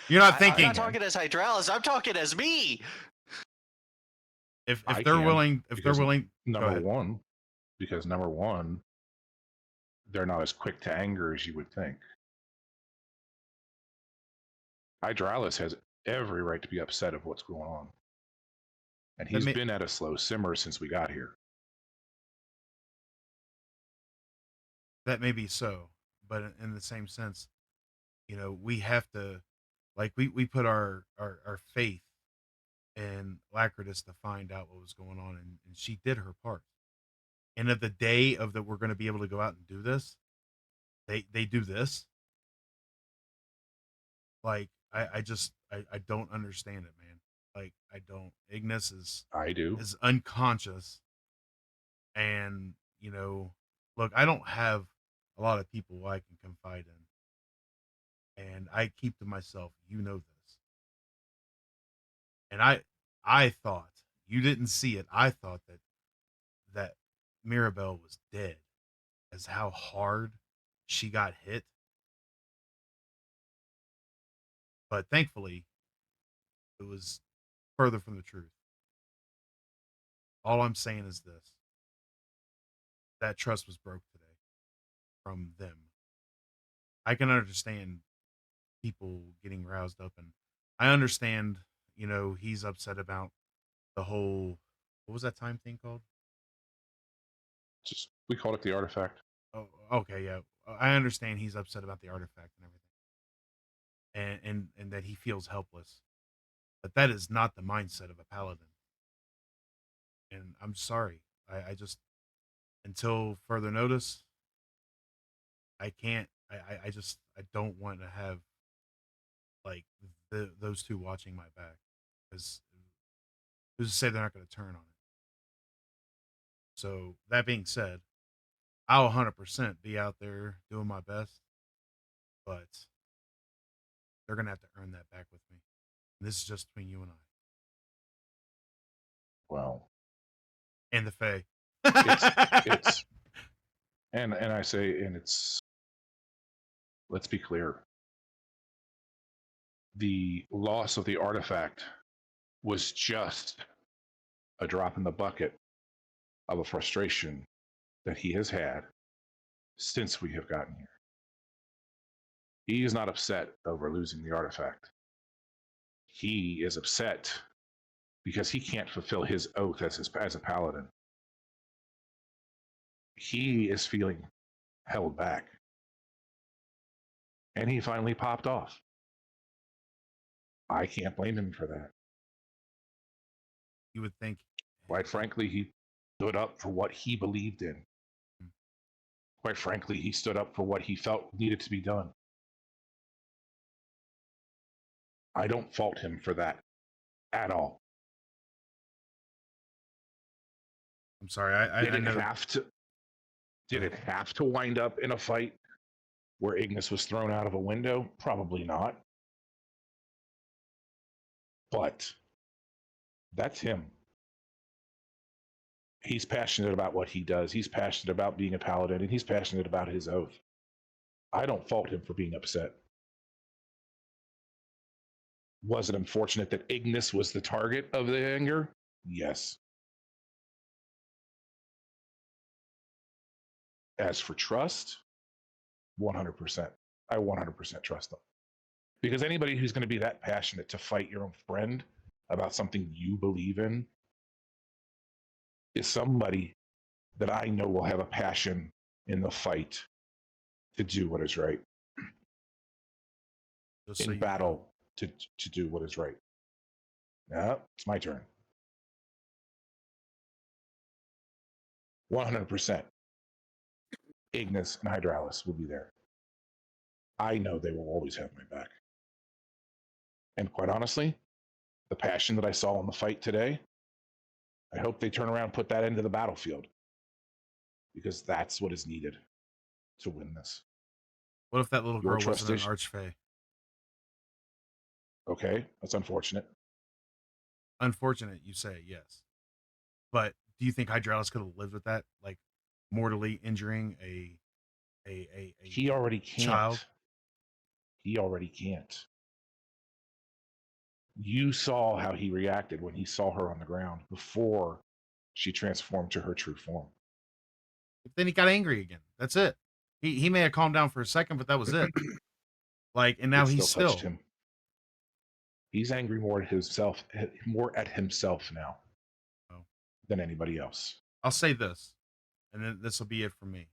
You're not thinking. I'm not talking as Hydraulis. I'm talking as me. If I they're can, willing, because go number ahead. one, because number one, they're not as quick to anger as you would think. Hydralis has every right to be upset of what's going on. And he's been at a slow simmer since we got here. That may be so, but in the same sense, you know, we have to, like, we put our faith in Lacridus to find out what was going on, and she did her part. And at the day of that, we're going to be able to go out and do this. They do this. Like, I just I don't understand it, man. Like, I don't. Ignis is unconscious, and you know, look, I don't have a lot of people I can confide in, and I keep to myself. You know this, and I thought you didn't see it. I thought that Mirabelle was dead, as how hard she got hit. But thankfully, it was further from the truth. All I'm saying is this: that trust was broke today from them. I can understand people getting roused up, and I understand, you know, he's upset about the whole, what was that time thing called? Just, we called it the artifact. Oh, okay, yeah. I understand he's upset about the artifact and everything, and that he feels helpless. But that is not the mindset of a paladin. And I'm sorry. I just, until further notice, I can't. I just I don't want to have like those two watching my back, because who's to say they're not going to turn on it? So that being said, I'll 100% be out there doing my best, but they're going to have to earn that back with me. And this is just between you and I. Well, and the Fae. it's and I say, and it's, let's be clear. The loss of the artifact was just a drop in the bucket of a frustration that he has had since we have gotten here. He is not upset over losing the artifact. He is upset because he can't fulfill his oath as a paladin. He is feeling held back. And he finally popped off. I can't blame him for that. You would think. Quite frankly, he stood up for what he believed in. Quite frankly, he stood up for what he felt needed to be done. I don't fault him for that at all. I'm sorry. I Did it know. have to? Did it have to wind up in a fight where Ignis was thrown out of a window? Probably not. But that's him. He's passionate about what he does. He's passionate about being a paladin, and he's passionate about his oath. I don't fault him for being upset. Was it unfortunate that Ignis was the target of the anger? Yes. As for trust, 100%. I 100% trust them. Because anybody who's going to be that passionate to fight your own friend about something you believe in is somebody that I know will have a passion in the fight to do what is right. In battle to do what is right. Yeah, it's my turn. 100%. Ignis and Hydralis will be there. I know they will always have my back. And quite honestly, the passion that I saw in the fight today, I hope they turn around and put that into the battlefield. Because that's what is needed to win this. What if that little girl wasn't an archfey? Okay, that's unfortunate. Unfortunate, you say, yes. But do you think Hydralis could have lived with that? Like, mortally injuring a he already can't. Child? He already can't. You saw how he reacted when he saw her on the ground before she transformed to her true form. But then he got angry again. That's it. He may have calmed down for a second, but that was it. Like, and now It he's still touched still. him. He's angry more at himself now Oh. than anybody else. I'll say this, and then this will be it for me.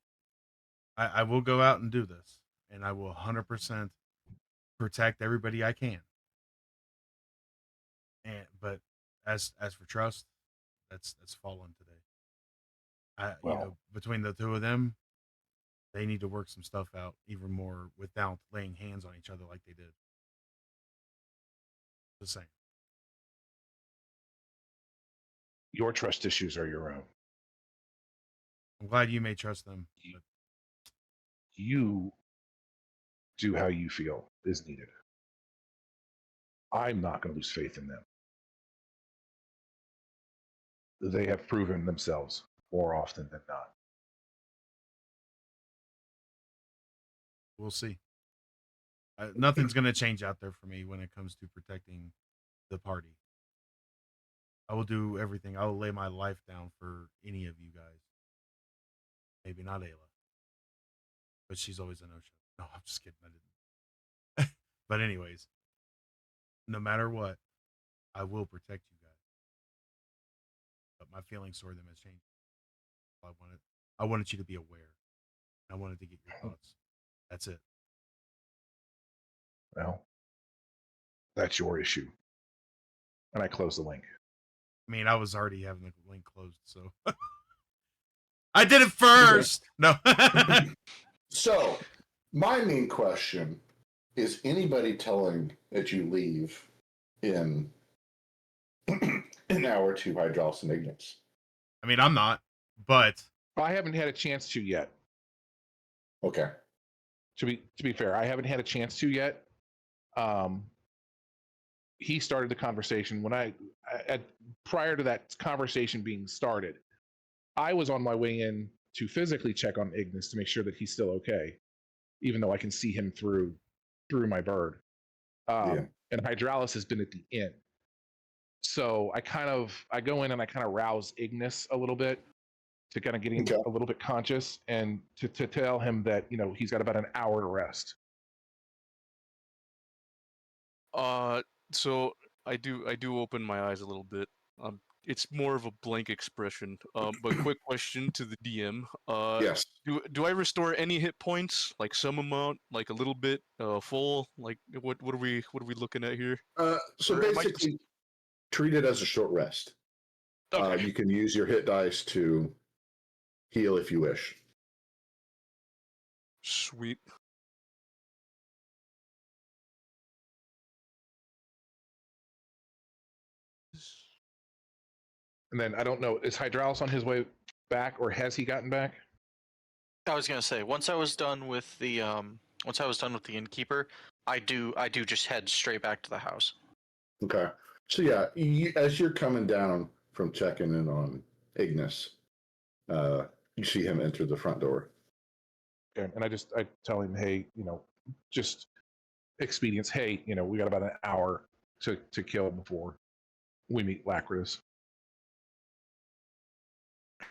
I will go out and do this, and I will 100% protect everybody I can. But as for trust, that's fallen today. Well, Between the two of them, they need to work some stuff out even more without laying hands on each other like they did. The same. your trust issues are your own. I'm glad you may trust them. But You do how you feel is needed. I'm not going to lose faith in them. They have proven themselves more often than not. we'll see. Nothing's going to change out there for me when it comes to protecting the party. I will do everything. I will lay my life down for any of you guys. Maybe not Ayla, but she's always a no-show. No, I'm just kidding. I didn't. But anyways, no matter what, I will protect you guys. But my feelings toward them has changed. I wanted you to be aware. I wanted to get your thoughts. That's it. Well, that's your issue. And I close the link. I mean, I was already having the link closed, so I did it first. No. So, my main question is: anybody telling that you leave in an hour to Hydraulis and Ignis? I mean, I'm not, but I haven't had a chance to yet. Okay. To be fair, I haven't had a chance to yet. He started the conversation when prior to that conversation being started, I was on my way in to physically check on Ignis to make sure that he's still okay, even though I can see him through my bird. Yeah. And Hydraulis has been at the inn. So I go in and I kind of rouse Ignis a little bit to kind of get him Okay. a little bit conscious and to tell him that, he's got about an hour to rest. So I do open my eyes a little bit. It's more of a blank expression. But quick question to the DM. Yes. Do I restore any hit points, like some amount, like a little bit, full? Like what are we looking at here? So Or am I basically, treat it as a short rest. Okay. You can use your hit dice to heal if you wish. Sweet. And then I don't know, is Hydraulis on his way back or has he gotten back? I was gonna say once I was done with the innkeeper, I do just head straight back to the house. Okay. So yeah, as you're coming down from checking in on Ignis, you see him enter the front door. Okay. And I tell him, hey, just expedience. Hey, we got about an hour to kill before we meet Lacris.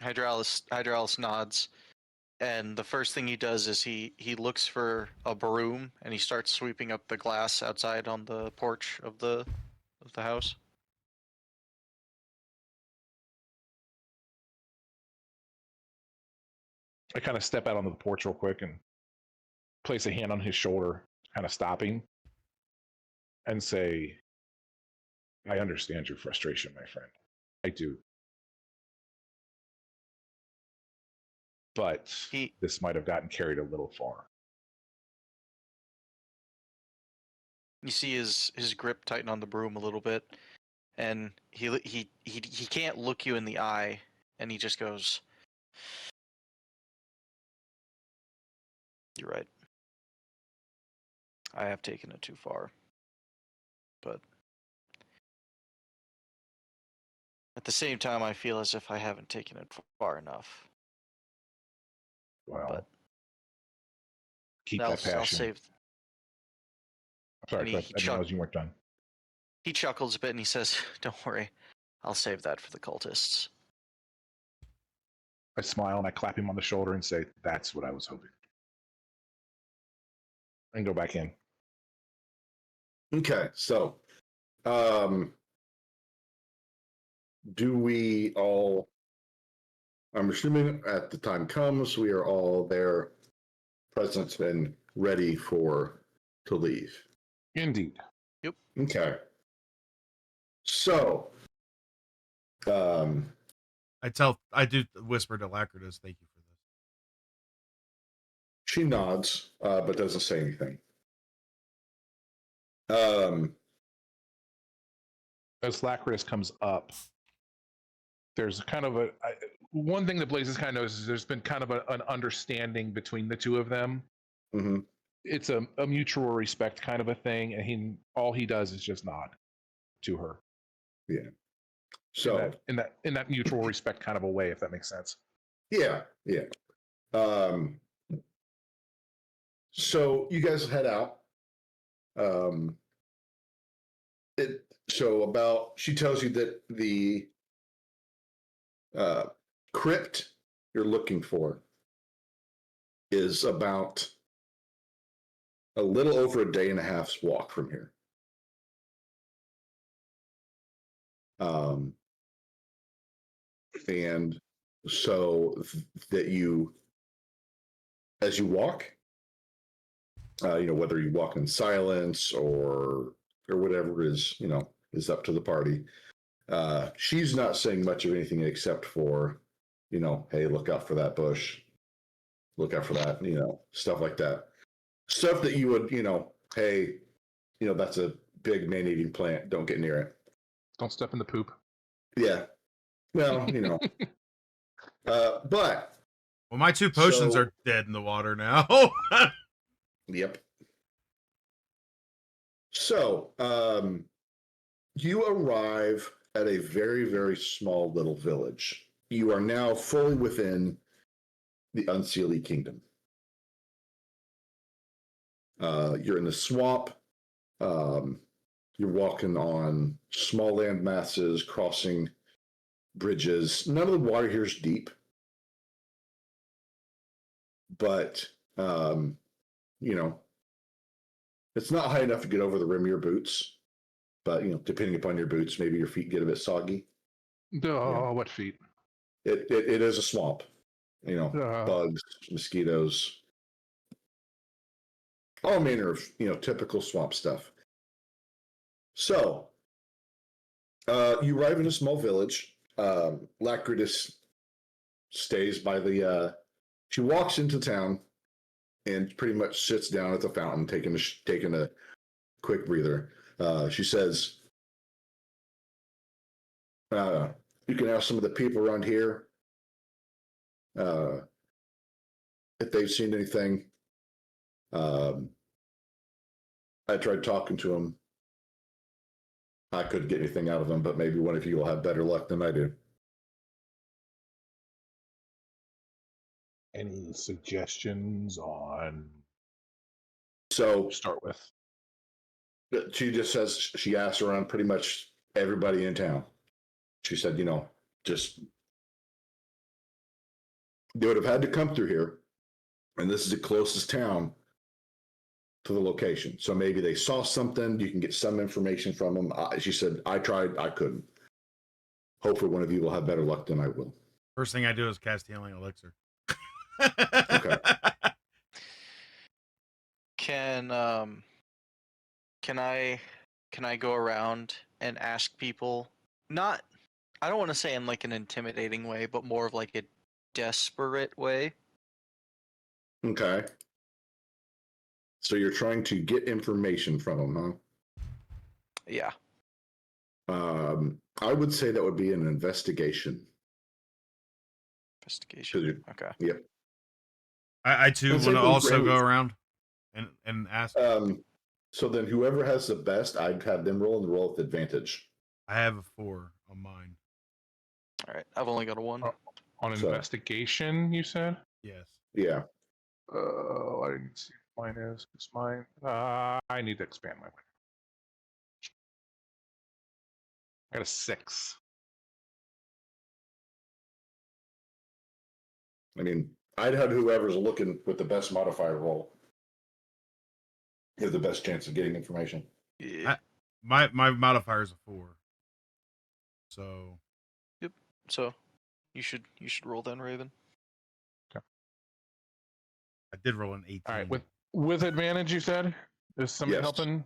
Hydraulis nods, and the first thing he does is he looks for a broom and he starts sweeping up the glass outside on the porch of the house. I kind of step out onto the porch real quick and place a hand on his shoulder, kind of stopping, and say, I understand your frustration, my friend. I do. But this might have gotten carried a little far. You see his grip tighten on the broom a little bit, and he can't look you in the eye, and he just goes, "You're right. I have taken it too far. But at the same time, I feel as if I haven't taken it far enough. Well, But keep that passion. I'll save." I'm sorry, and I didn't realize you weren't done. He chuckles a bit and he says, "Don't worry, I'll save that for the cultists." I smile and I clap him on the shoulder and say, that's what I was hoping. and go back in. Okay, so do we all? I'm assuming at the time comes, we are all there, present and ready to leave. Indeed. Okay. So, I do whisper to Lacritus, thank you for this. she nods, but doesn't say anything. As Lacritus comes up, there's kind of one thing that Blazes kind of knows is there's been kind of an understanding between the two of them. Mhm. It's a mutual respect kind of a thing, and all he does is just nod to her. Yeah. So in that mutual respect kind of a way, if that makes sense. yeah. So you guys head out. She tells you that the crypt you're looking for is about a little over a day and a half's walk from here. And so that as you walk, whether you walk in silence or whatever is up to the party. She's not saying much of anything except for, hey, look out for that bush, look out for that, stuff like that. Stuff that you would, hey, that's a big man-eating plant. Don't get near it. Don't step in the poop. Yeah. Well, but. Well, my 2 potions are dead in the water now. Yep. So, you arrive at a very, very small little village. You are now fully within the Unseelie Kingdom. You're in the swamp. You're walking on small land masses, crossing bridges. None of the water here is deep, but it's not high enough to get over the rim of your boots. But depending upon your boots, maybe your feet get a bit soggy. What feet? It is a swamp. Bugs, mosquitoes, all manner of typical swamp stuff. So you arrive in a small village. Lacritus stays by the. She walks into town and pretty much sits down at the fountain, taking a quick breather. She says, "You can ask some of the people around here if they've seen anything. I tried talking to them. I couldn't get anything out of them, but maybe one of you will have better luck than I do." Any suggestions on So start with? she just says she asked around pretty much everybody in town. She said, just they would have had to come through here, and this is the closest town to the location. So maybe they saw something. You can get some information from them. She said, I tried, I couldn't. Hopefully, one of you will have better luck than I will. First thing I do is cast Healing Elixir. Okay. Can I go around and ask people? Not, I don't want to say in like an intimidating way, but more of like a desperate way. Okay. So you're trying to get information from them, huh? Yeah. I would say that would be an investigation. Investigation. Okay. Yep. I too want to also go around and ask. So then whoever has the best, I'd have them roll and roll with advantage. I have a 4 on mine. All right. I've only got a 1. On investigation, you said? Yes. Yeah. I didn't see what mine is. It's mine. I need to expand my. I got a 6. I mean, I'd have whoever's looking with the best modifier roll. You have the best chance of getting information. Yeah. My modifier is a 4. So So you should roll then, Raven. I did roll an 18. All right, with advantage, you said? Is somebody Yes. helping?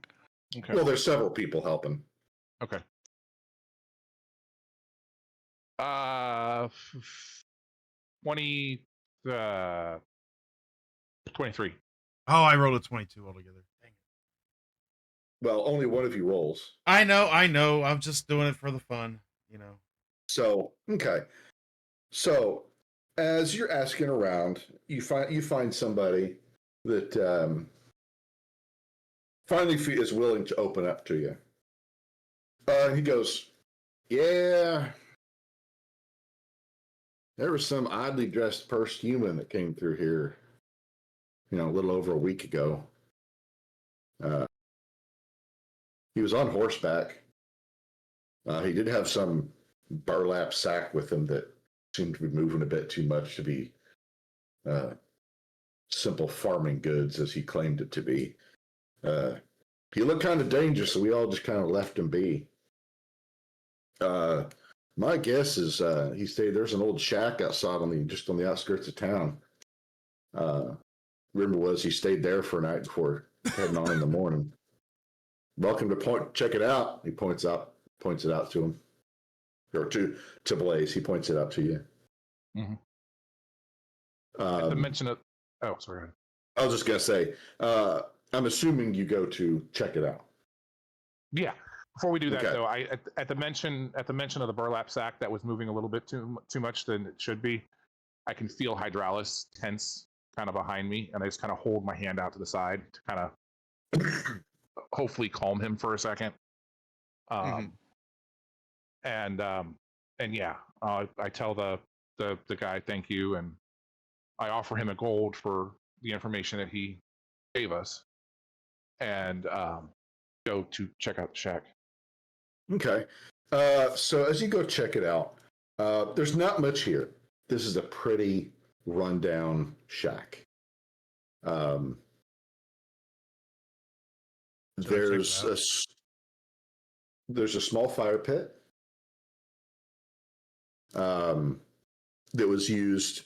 Okay. Well, there's several people helping. Okay. 20, 23. Oh, I rolled a 22 altogether. Dang it. Well, only one of you rolls. I know. I'm just doing it for the fun, you know. So, okay. So, as you're asking around, you find somebody that finally is willing to open up to you. He goes, "Yeah, there was some oddly dressed first human that came through here, a little over a week ago. He was on horseback. He did have some burlap sack with him that seemed to be moving a bit too much to be simple farming goods as he claimed it to be. He looked kind of dangerous, so we all just kind of left him be. My guess is he stayed. There's an old shack outside just on the outskirts of town. Rumor was he stayed there for a night before heading on in the morning. Welcome to check it out. He points it out to him, or to Blaze. He points it out to you. Mm-hmm. Um, mention of. Oh, sorry. I was just gonna say. I'm assuming you go to check it out. Yeah. Before we do that, Okay. though, at the mention of the burlap sack that was moving a little bit too much than it should be, I can feel Hydralis tense kind of behind me, and I just kind of hold my hand out to the side to kind of hopefully calm him for a second. And yeah, I tell the guy thank you, and I offer him a gold for the information that he gave us, and go to check out the shack. Okay. So as you go check it out, there's not much here. This is a pretty rundown shack. There's a small fire pit that was used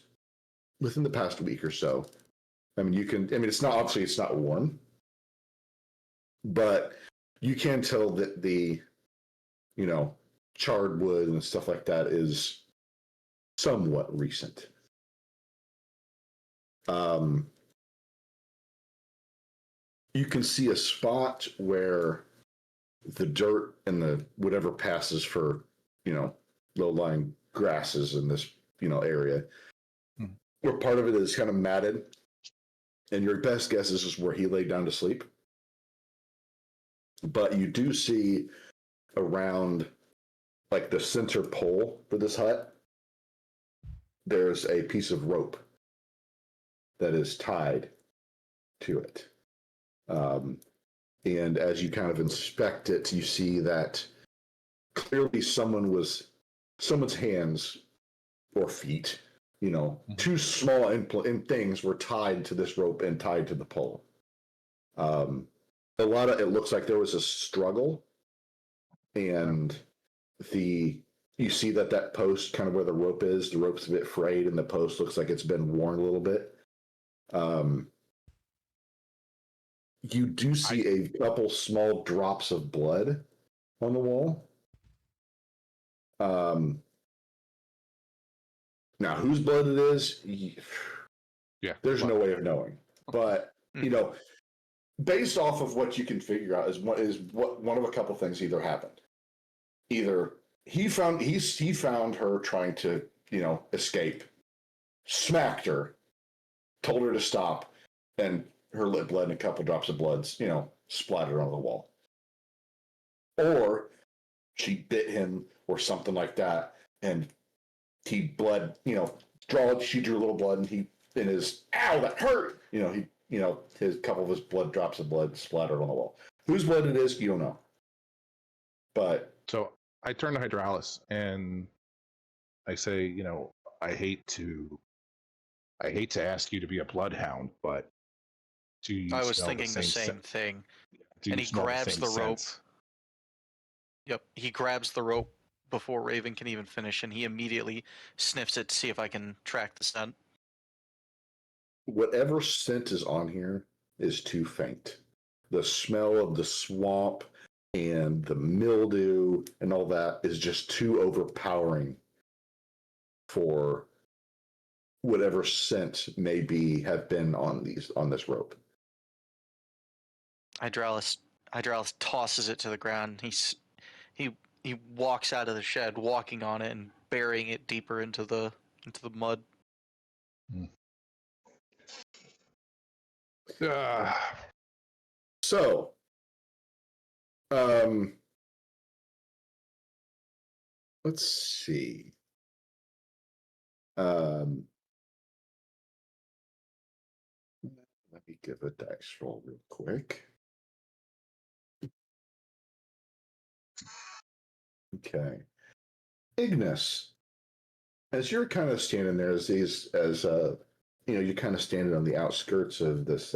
within the past week or so. It's not warm, but you can tell that the charred wood and stuff like that is somewhat recent. You can see a spot where the dirt and the whatever passes for, low-lying grasses in this, area, where part of it is kind of matted, and your best guess is where he laid down to sleep. But you do see around, like, the center pole for this hut, there's a piece of rope that is tied to it. And as you kind of inspect it, you see that clearly someone's hands or feet, two small things were tied to this rope and tied to the pole. It looks like there was a struggle, and you see that post, kind of where the rope's a bit frayed, and the post looks like it's been worn a little bit. You do see a couple small drops of blood on the wall. Now, whose blood it is, there's no way of knowing. But based off of what you can figure out is one of a couple things either happened. Either he found her trying to escape, smacked her, told her to stop, and her lip blood and a couple drops of blood, splattered on the wall. Or she bit him or something like that, and he bled, she drew a little blood, and ow, that hurt! His couple of his drops of blood splattered on the wall. Whose blood it is, you don't know. But so I turn to Hydralis and I say, I hate to ask you to be a bloodhound, but Do you I was smell thinking the same same thing. Do you And he smell grabs same the rope. scents? Yep, he grabs the rope before Raven can even finish, and he immediately sniffs it to see if I can track the scent. Whatever scent is on here is too faint. The smell of the swamp and the mildew and all that is just too overpowering for whatever scent may be have been on this rope. Hydraulis tosses it to the ground. He walks out of the shed, walking on it and burying it deeper into the mud. So, let's see. Let me give a dice roll real quick. Okay. Ignis, as you're kind of standing there, you're kind of standing on the outskirts of this,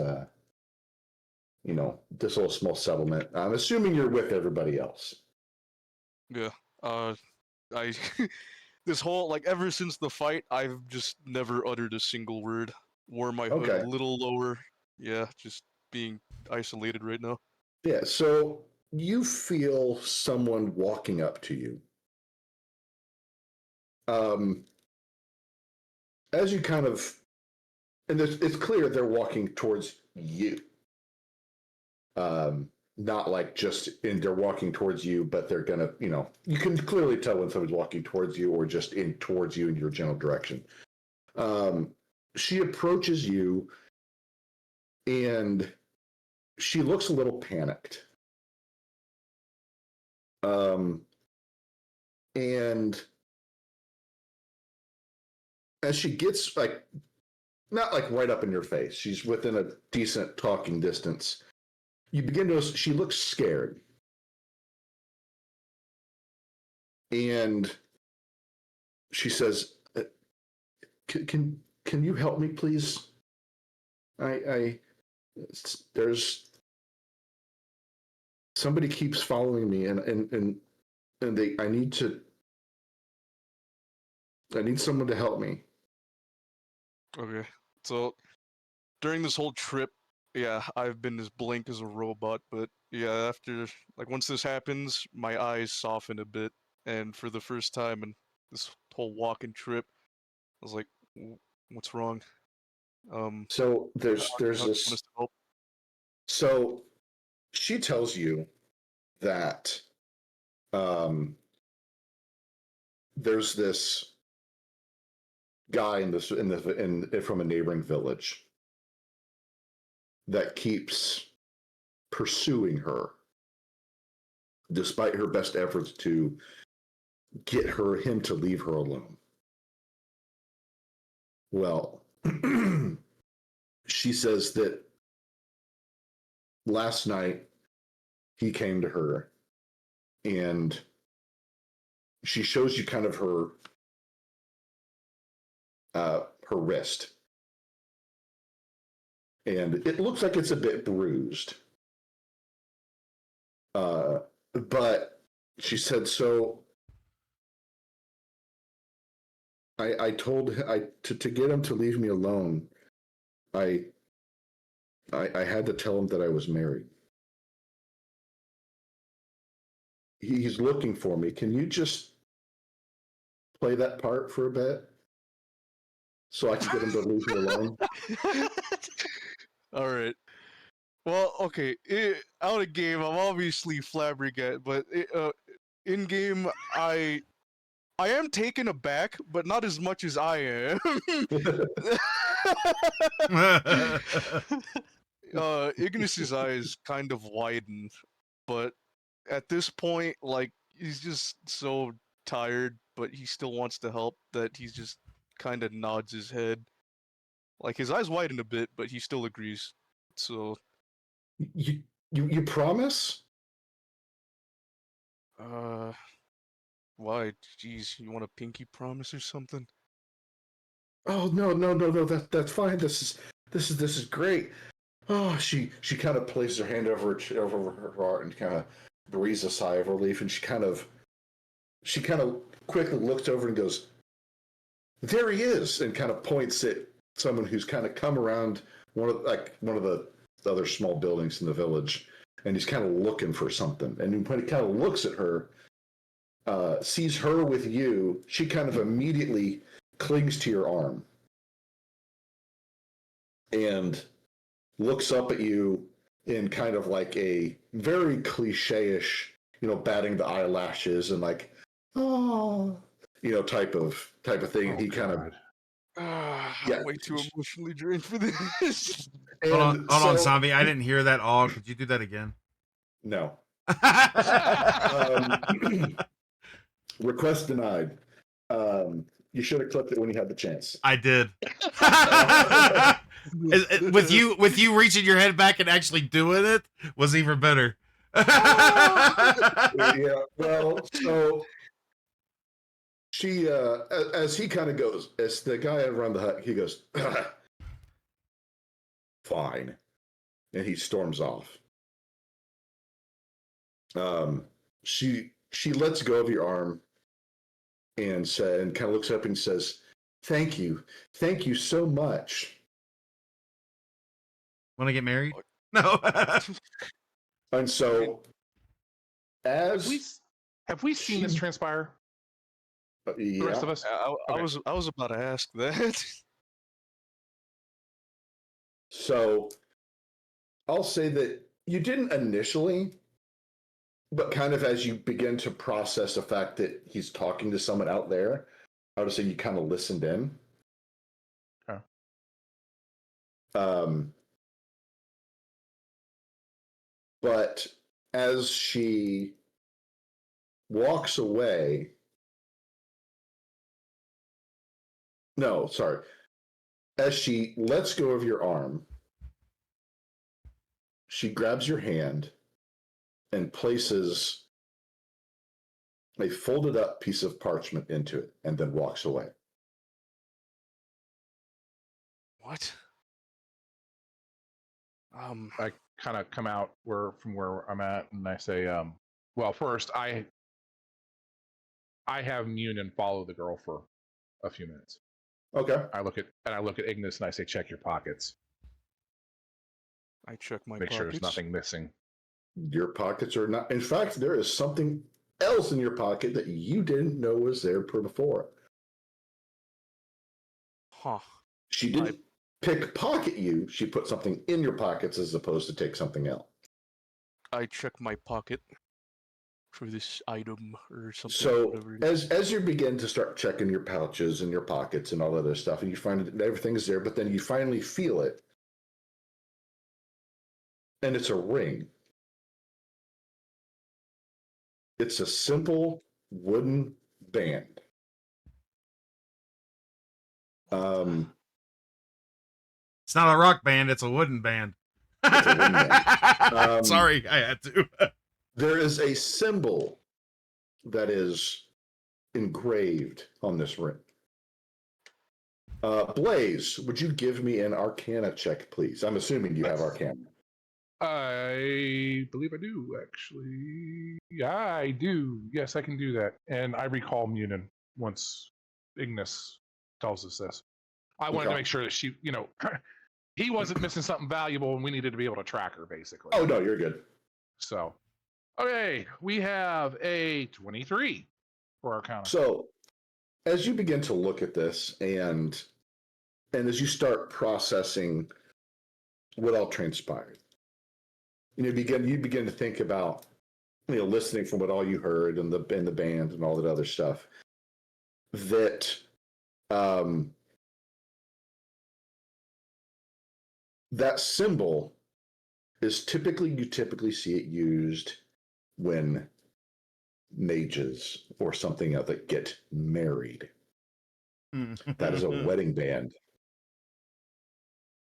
this little small settlement. I'm assuming you're with everybody else. Yeah. I this whole ever since the fight, I've just never uttered a single word. Wore my hood Okay. a little lower. Yeah, just being isolated right now. Yeah. So you feel someone walking up to you. As you kind of, and it's clear they're walking towards you. Not like they're walking towards you, but they're gonna, you can clearly tell when someone's walking towards you or just towards you in your general direction. She approaches you and she looks a little panicked. And as she gets not right up in your face, she's within a decent talking distance. You begin to, she looks scared. And she says, can you help me, please? There's somebody keeps following me and I need someone to help me. Okay. So during this whole trip, yeah, I've been as blank as a robot, but yeah, after once this happens, my eyes soften a bit, and for the first time in this whole walking trip, I was like, what's wrong? So there's How do you want this. us to help? So she tells you that there's this guy from a neighboring village that keeps pursuing her despite her best efforts to get him to leave her alone. Well, she says that last night he came to her and she shows you kind of her wrist. And it looks like it's a bit bruised. But she said, so I told to get him to leave me alone. I had to tell him that I was married. He's looking for me. Can you just play that part for a bit so I can get him to leave me alone? All right. Well, okay. Out of game, I'm obviously flabbergasted, but in game, I am taken aback, but not as much as I am. Ignis's eyes kind of widen, but at this point, he's just so tired, but he still wants to help that he's just kind of nods his head. His eyes widen a bit, but he still agrees. So, you promise? why? Jeez, you want a pinky promise or something? Oh no, that's fine. This is great. Oh, she kind of places her hand over her heart and kind of breathes a sigh of relief, and she kind of quickly looks over and goes, "There he is," and kind of points at someone who's kind of come around one of the other small buildings in the village, and he's kind of looking for something. And when he kind of looks at her, sees her with you, she kind of immediately clings to your arm and looks up at you in kind of like a very cliche-ish, batting the eyelashes and like, oh, type of thing. And he kind of, yeah. I'm way too emotionally drained for this. And Hold on, so, zombie. I didn't hear that all. Could you do that again? no. Request denied. You should have clipped it when you had the chance. I did. with you reaching your head back and actually doing it was even better. Yeah. Well, so she, as he kind of goes, as the guy around the hut, he goes, fine, and he storms off. She lets go of your arm and kind of looks up and says, thank you so much. Want to get married? No. And so, have we seen this transpire? The rest of us. I was about to ask that. So, I'll say that you didn't initially, but kind of as you begin to process the fact that he's talking to someone out there, I would say you kind of listened in. Okay. But as she walks away, no, sorry. As she lets go of your arm, she grabs your hand and places a folded up piece of parchment into it and then walks away. What? I kind of come out from where I'm at, and I say, well, first I have Munin follow the girl for a few minutes. Okay. I look at Ignis and I say, check your pockets. I check my Make pockets. sure there's nothing missing. Your pockets are not. In fact, there is something else in your pocket that you didn't know was there before. Huh. She didn't pickpocket you. She put something in your pockets as opposed to take something out. I check my pocket for this item or something. So as you begin to start checking your pouches and your pockets and all that other stuff, and you find that everything's there, but then you finally feel it, and it's a ring. It's a simple wooden band. It's not a rock band, it's a wooden band. It's a wooden band. Sorry, I had to. There is a symbol that is engraved on this ring. Blaze, would you give me an Arcana check, please? I'm assuming you have Arcana. I believe I do, actually. I do. Yes, I can do that. And I recall Munin once Ignis tells us this. I wanted to make sure that she, he wasn't missing something valuable and we needed to be able to track her, basically. Oh, no, you're good. So, okay, we have a 23 for Arcana. So, as you begin to look at this and as you start processing what all transpired, you begin to think about, listening from what all you heard and the band and all that other stuff, that that symbol is you typically see it used when mages or something else that get married. That is a wedding band.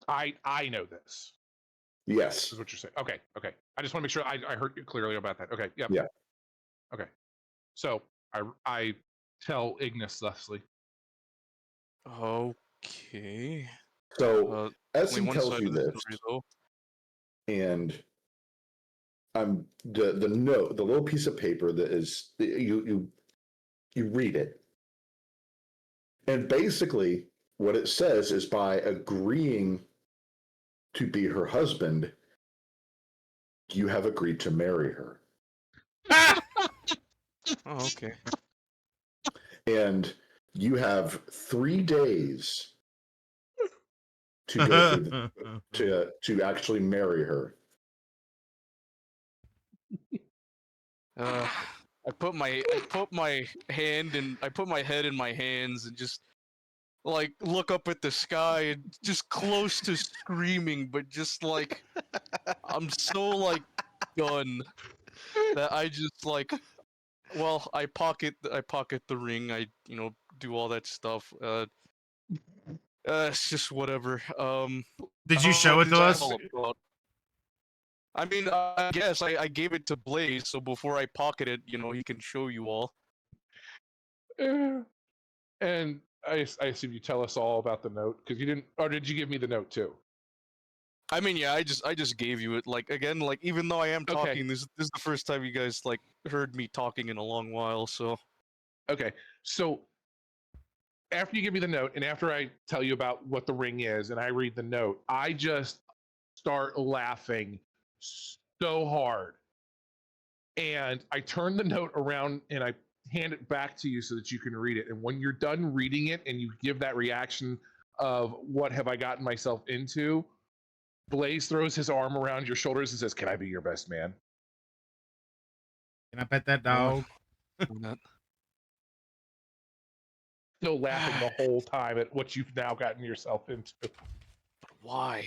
I know this. Yes. Is what you're saying. Okay. I just want to make sure I heard you clearly about that. Okay. Yep. Yeah. Okay. So I tell Ignis thusly. Okay. So as he one tells side you of the this, story, though. and I'm the note, the little piece of paper that is you read it, and basically what it says is by agreeing to be her husband, you have agreed to marry her. Oh, okay. And you have 3 days to go through to actually marry her. I put my hand and I put my head in my hands and just like look up at the sky and just close to screaming, but just like I'm so like done that I just like, well, I pocket the ring, I do all that stuff. It's just whatever. Did I you don't know show what it to this is us? all about. I mean, I guess I gave it to Blaze, so before I pocket it, he can show you all. And I assume you tell us all about the note because you didn't, or did you give me the note too? I mean, yeah, I just gave you it. Like again, like even though I am Okay. talking, this is the first time you guys like heard me talking in a long while. So Okay, so after you give me the note and after I tell you about what the ring is and I read the note, I just start laughing so hard. And I turn the note around and I hand it back to you so that you can read it. And when you're done reading it and you give that reaction of what have I gotten myself into, Blaze throws his arm around your shoulders and says, "Can I be your best man?" Can I pet that dog? I'm not- Still laughing the whole time at what you've now gotten yourself into. why?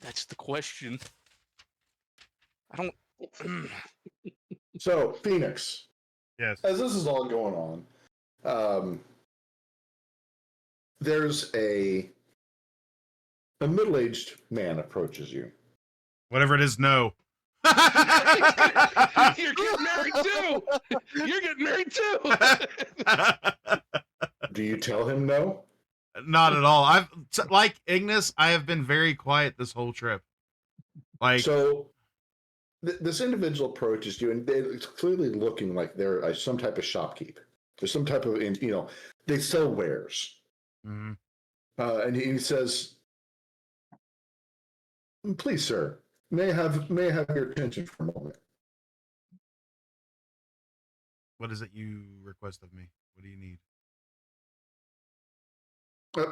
That's the question. I don't. So, Phoenix, Yes. as this is all going on, there's a middle-aged man approaches you. Whatever it is, no. You're getting married too. You're getting married too. Do you tell him no? Not at all. Like Ignis, I have been very quiet this whole trip. Like, So, this individual approaches you, and they're clearly looking like they're some type of shopkeep. There's some type of, they sell wares. mhm. And he says, "Please, sir, may I have your attention for a moment?" What is it you request of me? What do you need?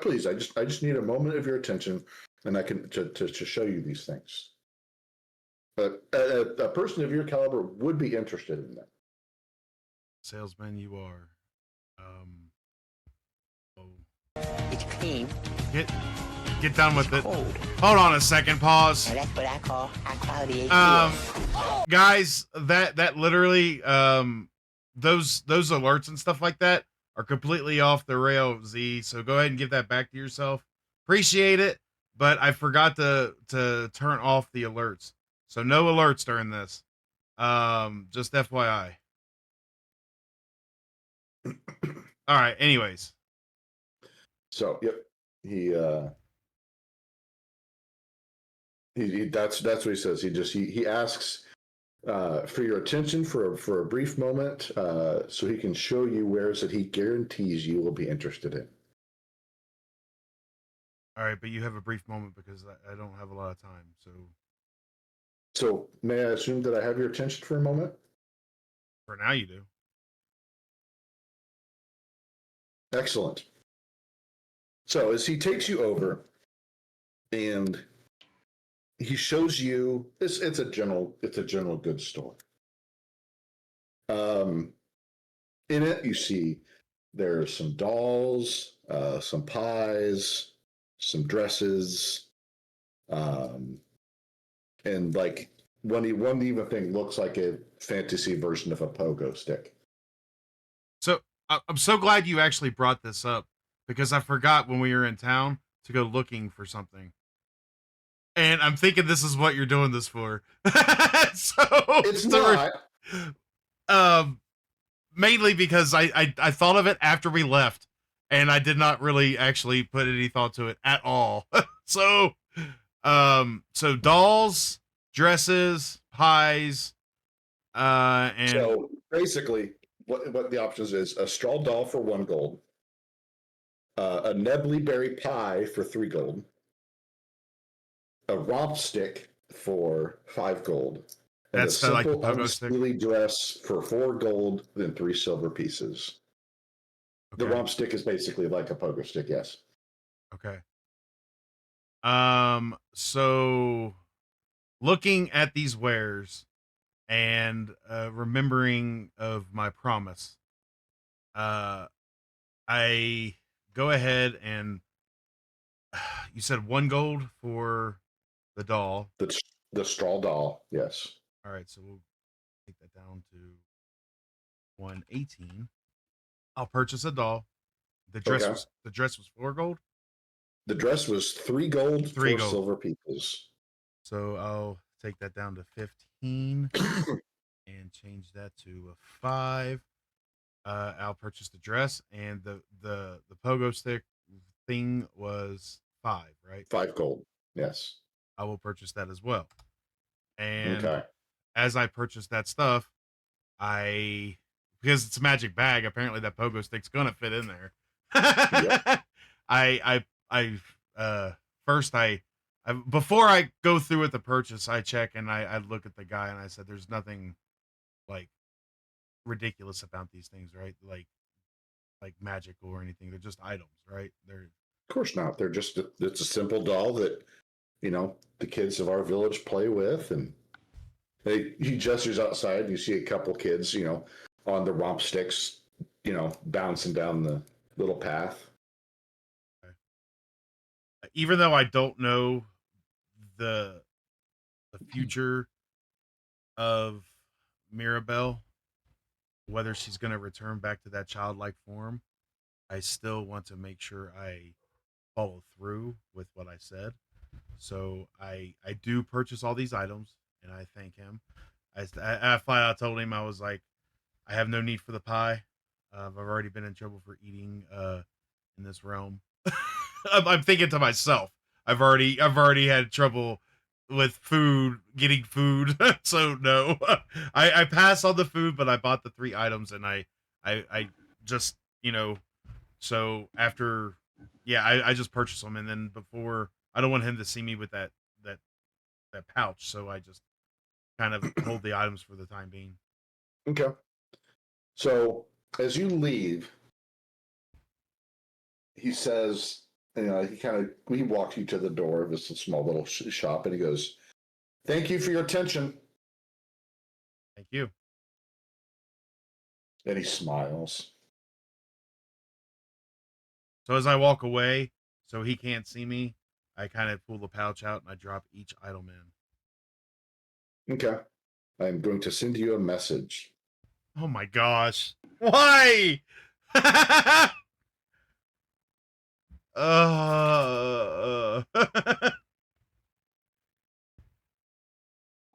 Please, I just need a moment of your attention, and I can to show you these things. But a person of your caliber would be interested in them. Salesman, you are. It's clean. Get done with it. Cold. Hold on a second. Pause. Now that's what I call high quality ATL. Guys, that literally those alerts and stuff like that are completely off the rail, Z. So go ahead and give that back to yourself. Appreciate it, but I forgot to turn off the alerts. So no alerts during this. Just FYI. All right. Anyways. So, yep, he that's what he says. He asks for your attention for a brief moment, so he can show you wares that he guarantees you will be interested in. All right, but you have a brief moment because I don't have a lot of time. So, may I assume that I have your attention for a moment? For now, you do. Excellent. So, as he takes you over, and he shows you, it's a general goods store. In it, you see there's some dolls, some pies, some dresses, and like one even thing looks like a fantasy version of a pogo stick. So I'm so glad you actually brought this up because I forgot when we were in town to go looking for something. And I'm thinking this is what you're doing this for. It's not. Mainly because I thought of it after we left, and I did not really actually put any thought to it at all. So dolls, dresses, pies, and So basically, what the options is a straw doll for 1 gold, a Nebbly berry pie for 3 gold, a romp stick for 5 gold, and a that's the, like the simple pogo stick. unsteely dress for 4 gold, then 3 silver pieces. The Okay. romp stick is basically like a pogo stick, yes. Okay. So looking at these wares and remembering of my promise, I go ahead and you said 1 gold for the doll. The straw doll, yes. All right, so we'll take that down to 118. I'll purchase a doll. The dress Okay. was 4 gold. The dress was 3 gold, 3 4 gold. silver pieces. So I'll take that down to 15 and change that to a 5. I'll purchase the dress, and the pogo stick thing was 5, right? 5 gold, yes. I will purchase that as well. And Okay. as I purchase that stuff, because it's a magic bag, apparently that pogo stick's gonna fit in there. Yep. First I before I go through with the purchase, I check and I look at the guy and I said, "There's nothing like ridiculous about these things, right? Like magical or anything. They're just items, right? They're Of course not. They're just it's a simple doll that the kids of our village play with, and he gestures outside and you see a couple kids, on the romp sticks, bouncing down the little path. even though I don't know the future of Mirabelle, whether she's going to return back to that childlike form, I still want to make sure I follow through with what I said. So I do purchase all these items, and I thank him. I flat out told him, I was like, I have no need for the pie. I've already been in trouble for eating in this realm. I'm thinking to myself, I've already had trouble with food, getting food. So no, I pass on the food, but I bought the 3 items, and I just so after, yeah, I just purchased them, and then before, I don't want him to see me with that pouch, so I just kind of hold the items for the time being. Okay. So as you leave, he says, he walks you to the door of this small little shop, and he goes, "Thank you for your attention." Thank you. And he smiles. So as I walk away, so he can't see me, I kind of pull the pouch out and I drop each item in. Okay. I'm going to send you a message. Oh my gosh. Why?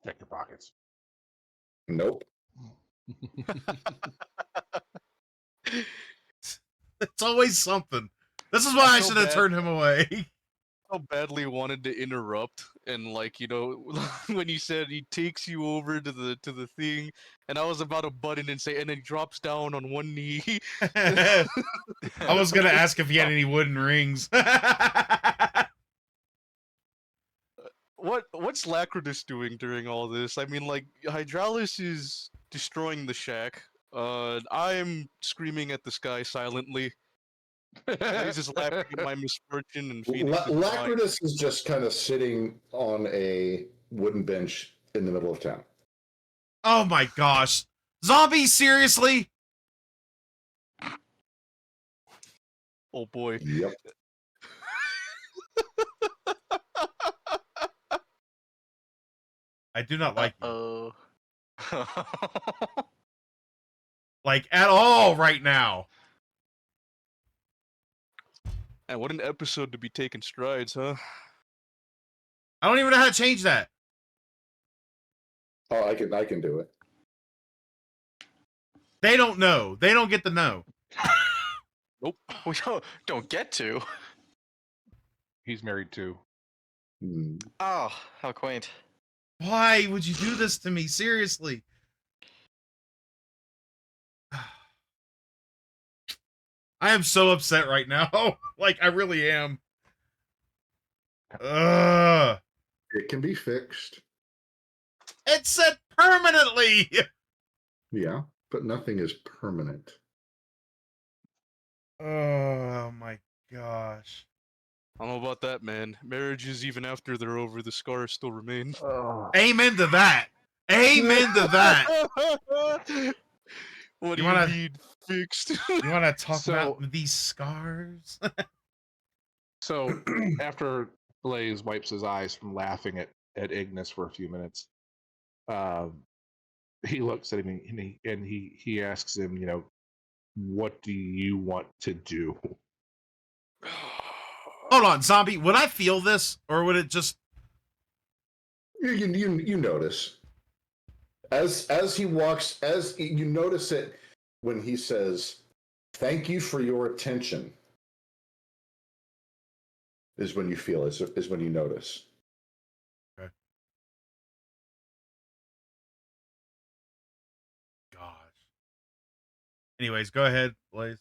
Check your pockets. Nope. It's always something. This is why I so should have bad. turned him away. So badly wanted to interrupt, and when you said he takes you over to the thing, and I was about to butt in and say, and then drops down on one knee. I was gonna ask if he had any wooden rings. What's Lacridus doing during all this? I mean, like, Hydralis is destroying the shack. I'm screaming at the sky silently. He's just laughing at my misfortune and Phoenix. Lacridus is just kind of sitting on a wooden bench in the middle of town. Oh my gosh. Zombies, seriously? Oh boy. Yep. I do not like you. Oh. Like, at all right now. And what an episode to be taking strides, huh? I don't even know how to change that. Oh, I can do it. They don't know. They don't get to know. Nope. We don't get to. He's married too. Hmm. Oh, how quaint. Why would you do this to me? Seriously. I am so upset right now. Like, I really am. Ugh. It can be fixed. It said permanently. Yeah, but nothing is permanent. Oh my gosh. I don't know about that, man. Marriages, even after they're over, the scars still remain. Amen to that. Amen to that. What do You you wanna mean fixed? you wanna talk So- about these scars? So after Blaze wipes his eyes from laughing at Ignis for a few minutes, he looks at him and he asks him, you know, what do you want to do? Hold on, zombie. Would I feel this, or would it just? You notice as he walks, as you notice it when he says, "Thank you for your attention," is when you feel is when you notice. Okay. Gosh. Anyways, go ahead, Blaze.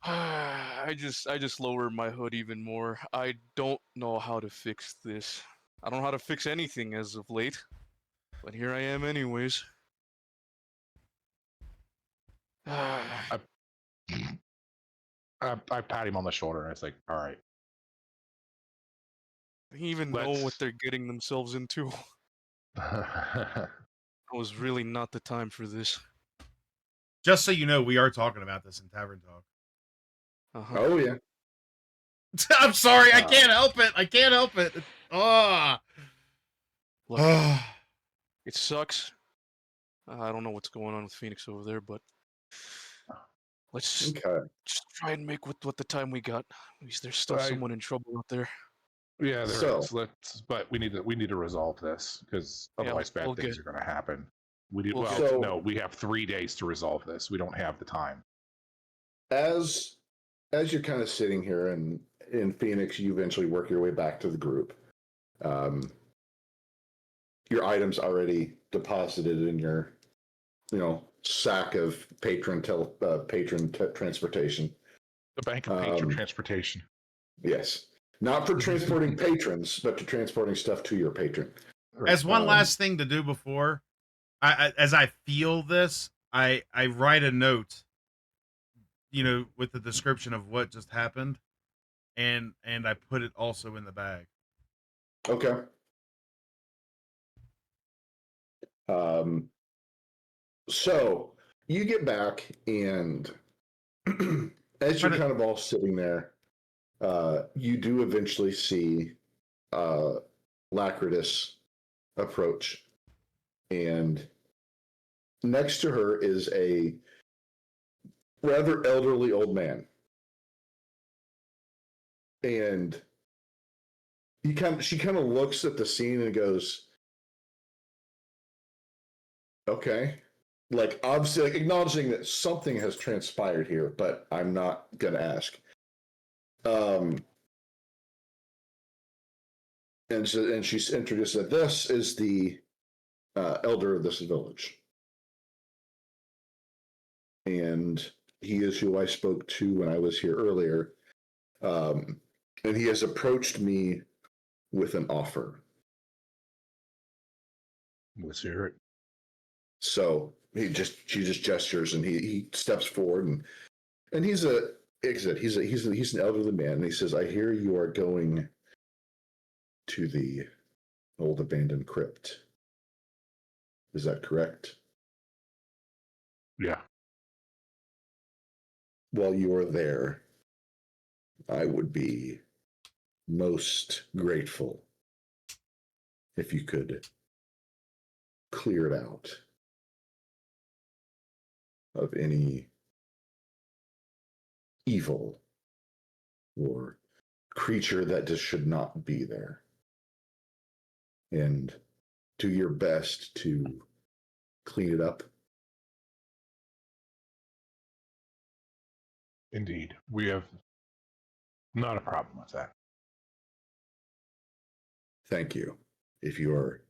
I just lower my hood even more. I don't know how to fix this. I don't know how to fix anything as of late. But here I am anyways. I pat him on the shoulder and it's like, all right, They even know what let's. they're getting themselves into. It was really not the time for this. Just so you know, we are talking about this in Tavern Talk. Uh-huh. Oh yeah. I'm sorry, I can't help it. I can't help it. Oh. Look, it sucks. I don't know what's going on with Phoenix over there, but let's Okay. just try and make with what the time we got. At least there's still Right. someone in trouble out there. Yeah, there So- is. But we need to resolve this because Yeah, otherwise bad we'll things get- are going to happen. We need. we'll Well, get- So- no, we have 3 days to resolve this. We don't have the time. As you're kind of sitting here in Phoenix, you eventually work your way back to the group. Your items already deposited in your, sack of patron transportation. The bank of patron Um, transportation. Yes, not for transporting patrons, but to transporting stuff to your patron. As one last thing to do before, as I feel this, I write a note, with the description of what just happened, and I put it also in the bag. Okay. So you get back, and as you're kind of all sitting there, you do eventually see Lacritus approach, and next to her is a rather elderly old man, and she kind of looks at the scene and goes, "Okay." Like, obviously, like, acknowledging that something has transpired here, but I'm not gonna ask. And she's introduced that this is the elder of this village, and he is who I spoke to when I was here earlier, and he has approached me with an offer. Let's hear it. So she just gestures, and he steps forward, and he's like I said, he's an elderly man, and he says, "I hear you are going to the old abandoned crypt. Is that correct? Yeah. While you are there, I would be most grateful if you could clear it out of any evil or creature that just should not be there, and do your best to clean it up." Indeed, we have not a problem with that. Thank you. If you're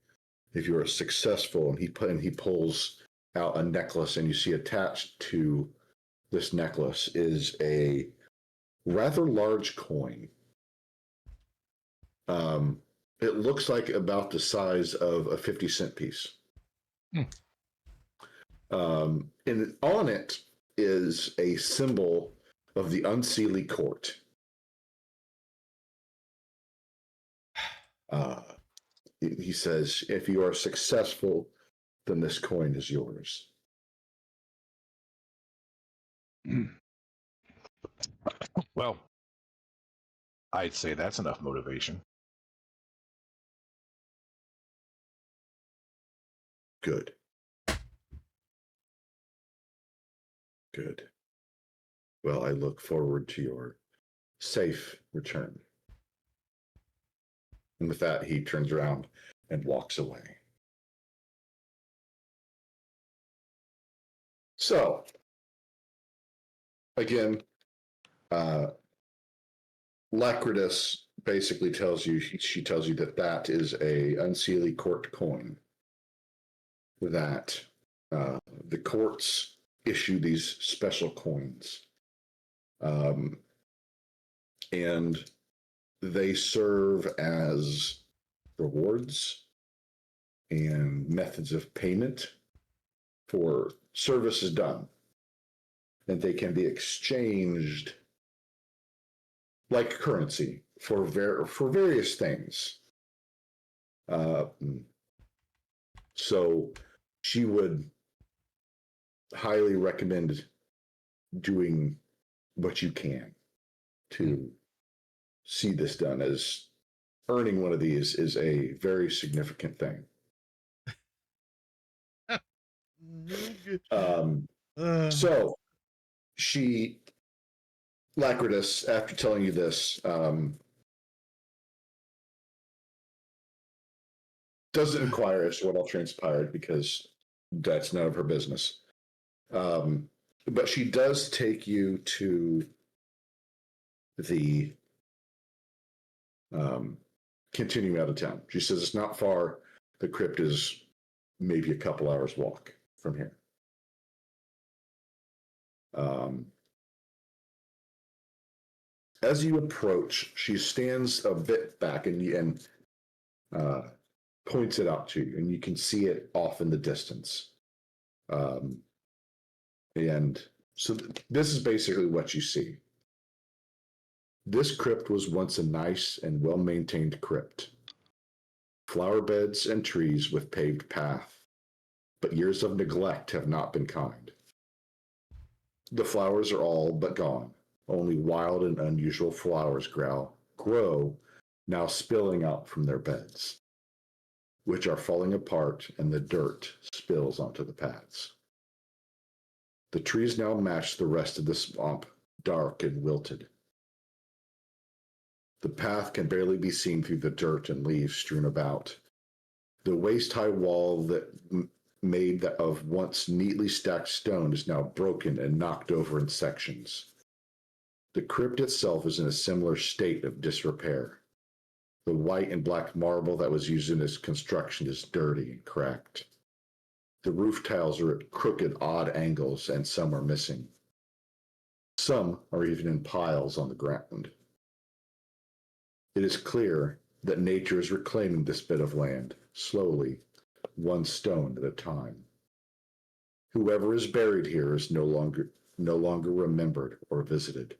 if you are successful, and he pulls out a necklace, and you see attached to this necklace is a rather large coin. It looks like about the size of a 50-cent piece. And on it is a symbol of the Unseelie Court. He says, if you are successful, then this coin is yours. Well, I'd say that's enough motivation. Good. Good. Well, I look forward to your safe return. And with that, he turns around and walks away. So, again, Lacritus basically tells you, she tells you that that is a Unseelie Court coin. That the courts issue these special coins. And they serve as rewards and methods of payment for services done. And they can be exchanged like currency for various things. So she would highly recommend doing what you can to see this done, as earning one of these is a very significant thing. So Lacritus, after telling you this, doesn't inquire as to what all transpired, because that's none of her business. But she does take you to the continuing out of town. She says it's not far. The crypt is maybe a couple hours walk from here. As you approach, she stands a bit back and points it out to you, and you can see it off in the distance. And so this is basically what you see. This crypt was once a nice and well-maintained crypt. Flower beds and trees with paved path, but years of neglect have not been kind. The flowers are all but gone. Only wild and unusual flowers grow, now spilling out from their beds, which are falling apart, and the dirt spills onto the paths. The trees now match the rest of the swamp, dark and wilted. The path can barely be seen through the dirt and leaves strewn about. The waist-high wall that made of once neatly stacked stone is now broken and knocked over in sections. The crypt itself is in a similar state of disrepair. The white and black marble that was used in its construction is dirty and cracked. The roof tiles are at crooked, odd angles, and some are missing. Some are even in piles on the ground. It is clear that nature is reclaiming this bit of land, slowly, one stone at a time. Whoever is buried here is no longer remembered or visited,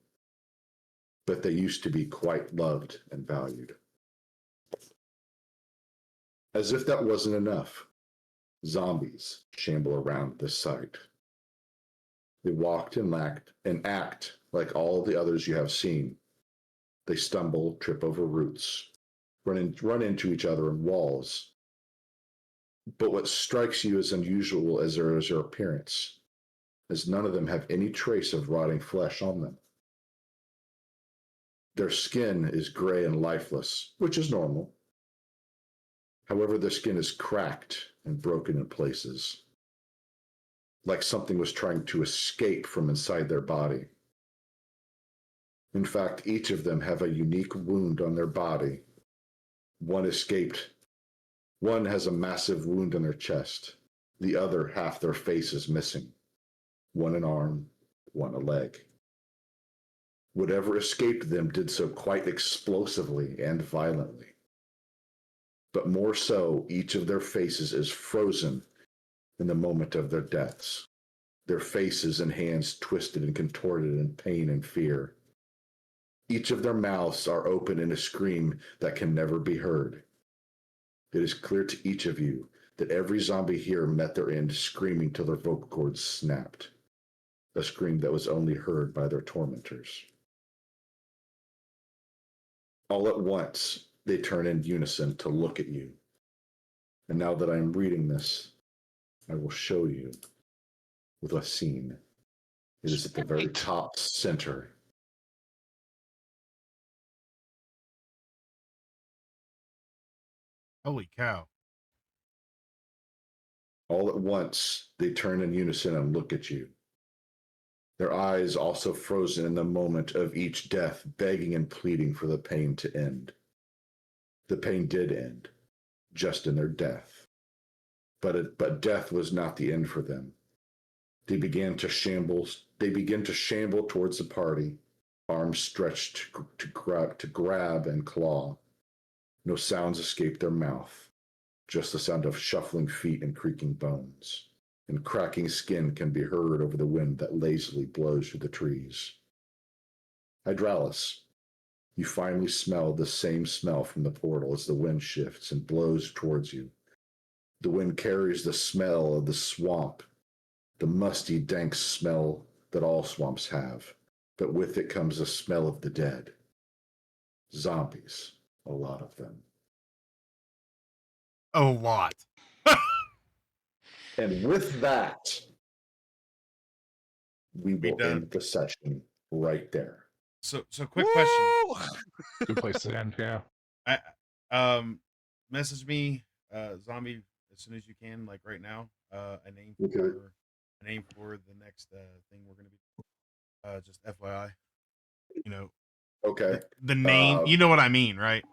but they used to be quite loved and valued. As if that wasn't enough, zombies shamble around this site. They walked and act like all the others you have seen. They stumble, trip over roots, run into each other in walls. But what strikes you as unusual is their appearance, as none of them have any trace of rotting flesh on them. Their skin is gray and lifeless, which is normal. However, their skin is cracked and broken in places, like something was trying to escape from inside their body. In fact, each of them have a unique wound on their body. One escaped One has a massive wound in their chest. The other half their face is missing. One an arm, one a leg. Whatever escaped them did so quite explosively and violently. But more so, each of their faces is frozen in the moment of their deaths. Their faces and hands twisted and contorted in pain and fear. Each of their mouths are open in a scream that can never be heard. It is clear to each of you that every zombie here met their end screaming till their vocal cords snapped. A scream that was only heard by their tormentors. All at once, they turn in unison to look at you. And now that I am reading this, I will show you with a scene. It is at the very top center. Holy cow. All at once, they turn in unison and look at you. Their eyes also frozen in the moment of each death, begging and pleading for the pain to end. The pain did end, just in their death. But death was not the end for them. They begin to shamble towards the party, arms stretched to grab and claw. No sounds escape their mouth, just the sound of shuffling feet and creaking bones. And cracking skin can be heard over the wind that lazily blows through the trees. Hydralis, you finally smell the same smell from the portal as the wind shifts and blows towards you. The wind carries the smell of the swamp, the musty, dank smell that all swamps have, but with it comes the smell of the dead. Zombies, a lot of them. A lot. And with that, we Be will done. end the session right there. So quick question. Good place to end. Yeah. Message me, zombie, as soon as you can, like right now. A name Okay. for the next thing we're gonna be. Just FYI, you know, Okay. the name. You know what I mean, right?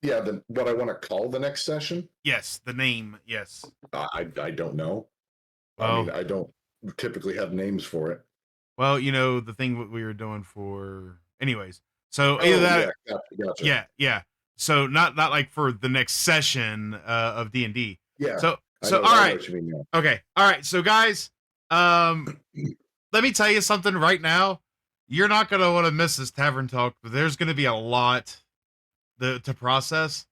Yeah, what I want to call the next session? Yes, the name. Yes. I don't know. Well, I mean, I don't typically have names for it. well, you know the thing we were doing for. Anyways, so Oh, either that, yeah, gotcha. yeah. So not like for the next session of D&D. Yeah. So I know all right. what you mean now. Okay. All right. So guys, let me tell you something right now. You're not gonna want to miss this tavern talk, but there's gonna be a lot to process.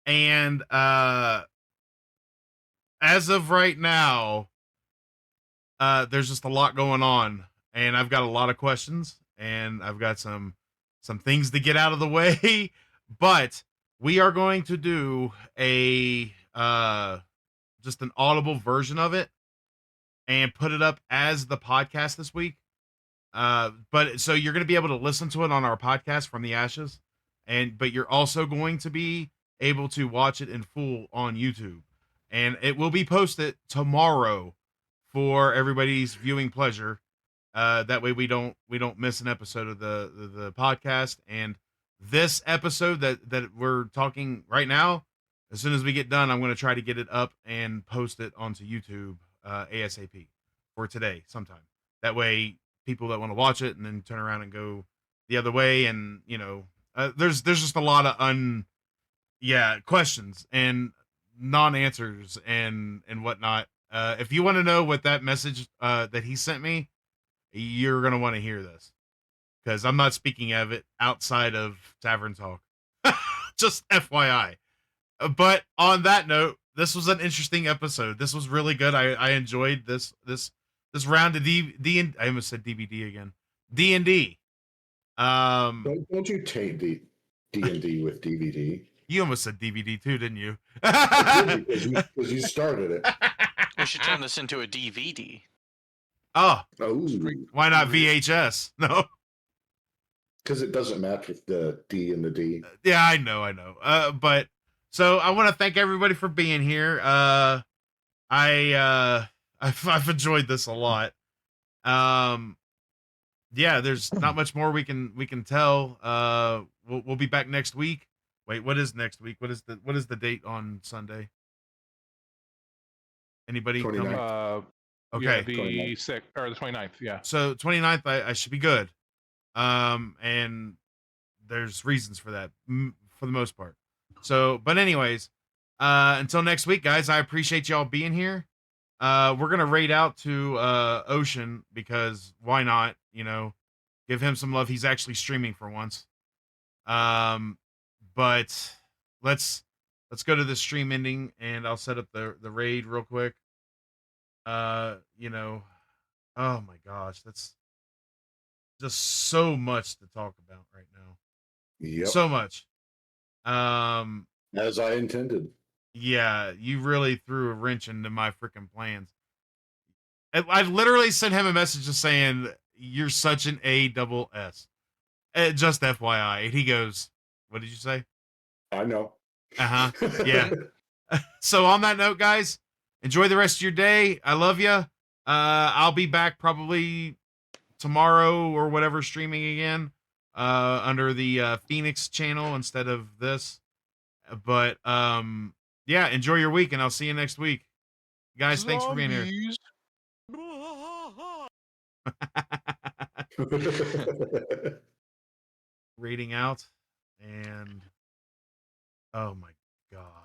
And as of right now, there's just a lot going on, and I've got a lot of questions, and I've got some things to get out of the way. But we are going to do a just an audible version of it and put it up as the podcast this week. But so you're going to be able to listen to it on our podcast from the ashes, but you're also going to be able to watch it in full on YouTube, and it will be posted tomorrow for everybody's viewing pleasure. That way we don't miss an episode of the podcast. And this episode that we're talking right now, as soon as we get done, I'm going to try to get it up and post it onto YouTube ASAP for today sometime. That way people that want to watch it and then turn around and go the other way, and there's just a lot of questions and non-answers and whatnot. If you want to know what that message that he sent me, you're gonna want to hear this, because I'm not speaking of it outside of Tavern Talk. Just FYI. But on that note, this was an interesting episode. This was really good. I enjoyed this round of I almost said DVD again. D&D. Don't you taint the D&D with DVD? You almost said DVD too, didn't you? I did, because you started it. We should turn this into a DVD. Oh, Oh, why not VHS? No. because it doesn't match with the D and the D. Yeah, I know. But so I want to thank everybody for being here. I've enjoyed this a lot. Yeah, there's not much more we can tell. We'll be back next week. Wait, what is next week? What is the date on Sunday? Anybody 29th. coming? Yeah, Okay. the 29th. 6th or the 29th. Yeah. So 29th, I should be good. And there's reasons for that for the most part. So, but anyways, until next week, guys, I appreciate y'all being here. We're gonna raid out to Ocean because why not? You know, give him some love. He's actually streaming for once. But let's go to the stream ending and I'll set up the raid real quick. You know, oh my gosh, that's just so much to talk about right now. Yep. So much. As I intended. Yeah, you really threw a wrench into my freaking plans. I literally sent him a message just saying, "You're such an ASS." Just FYI. And he goes, "What did you say?" I know. Uh-huh. Yeah. So on that note, guys, enjoy the rest of your day. I love you. I'll be back probably tomorrow or whatever streaming again under the Phoenix channel instead of this. But yeah, enjoy your week and I'll see you next week. Guys, thanks for being here. Zombies. Reading out and oh my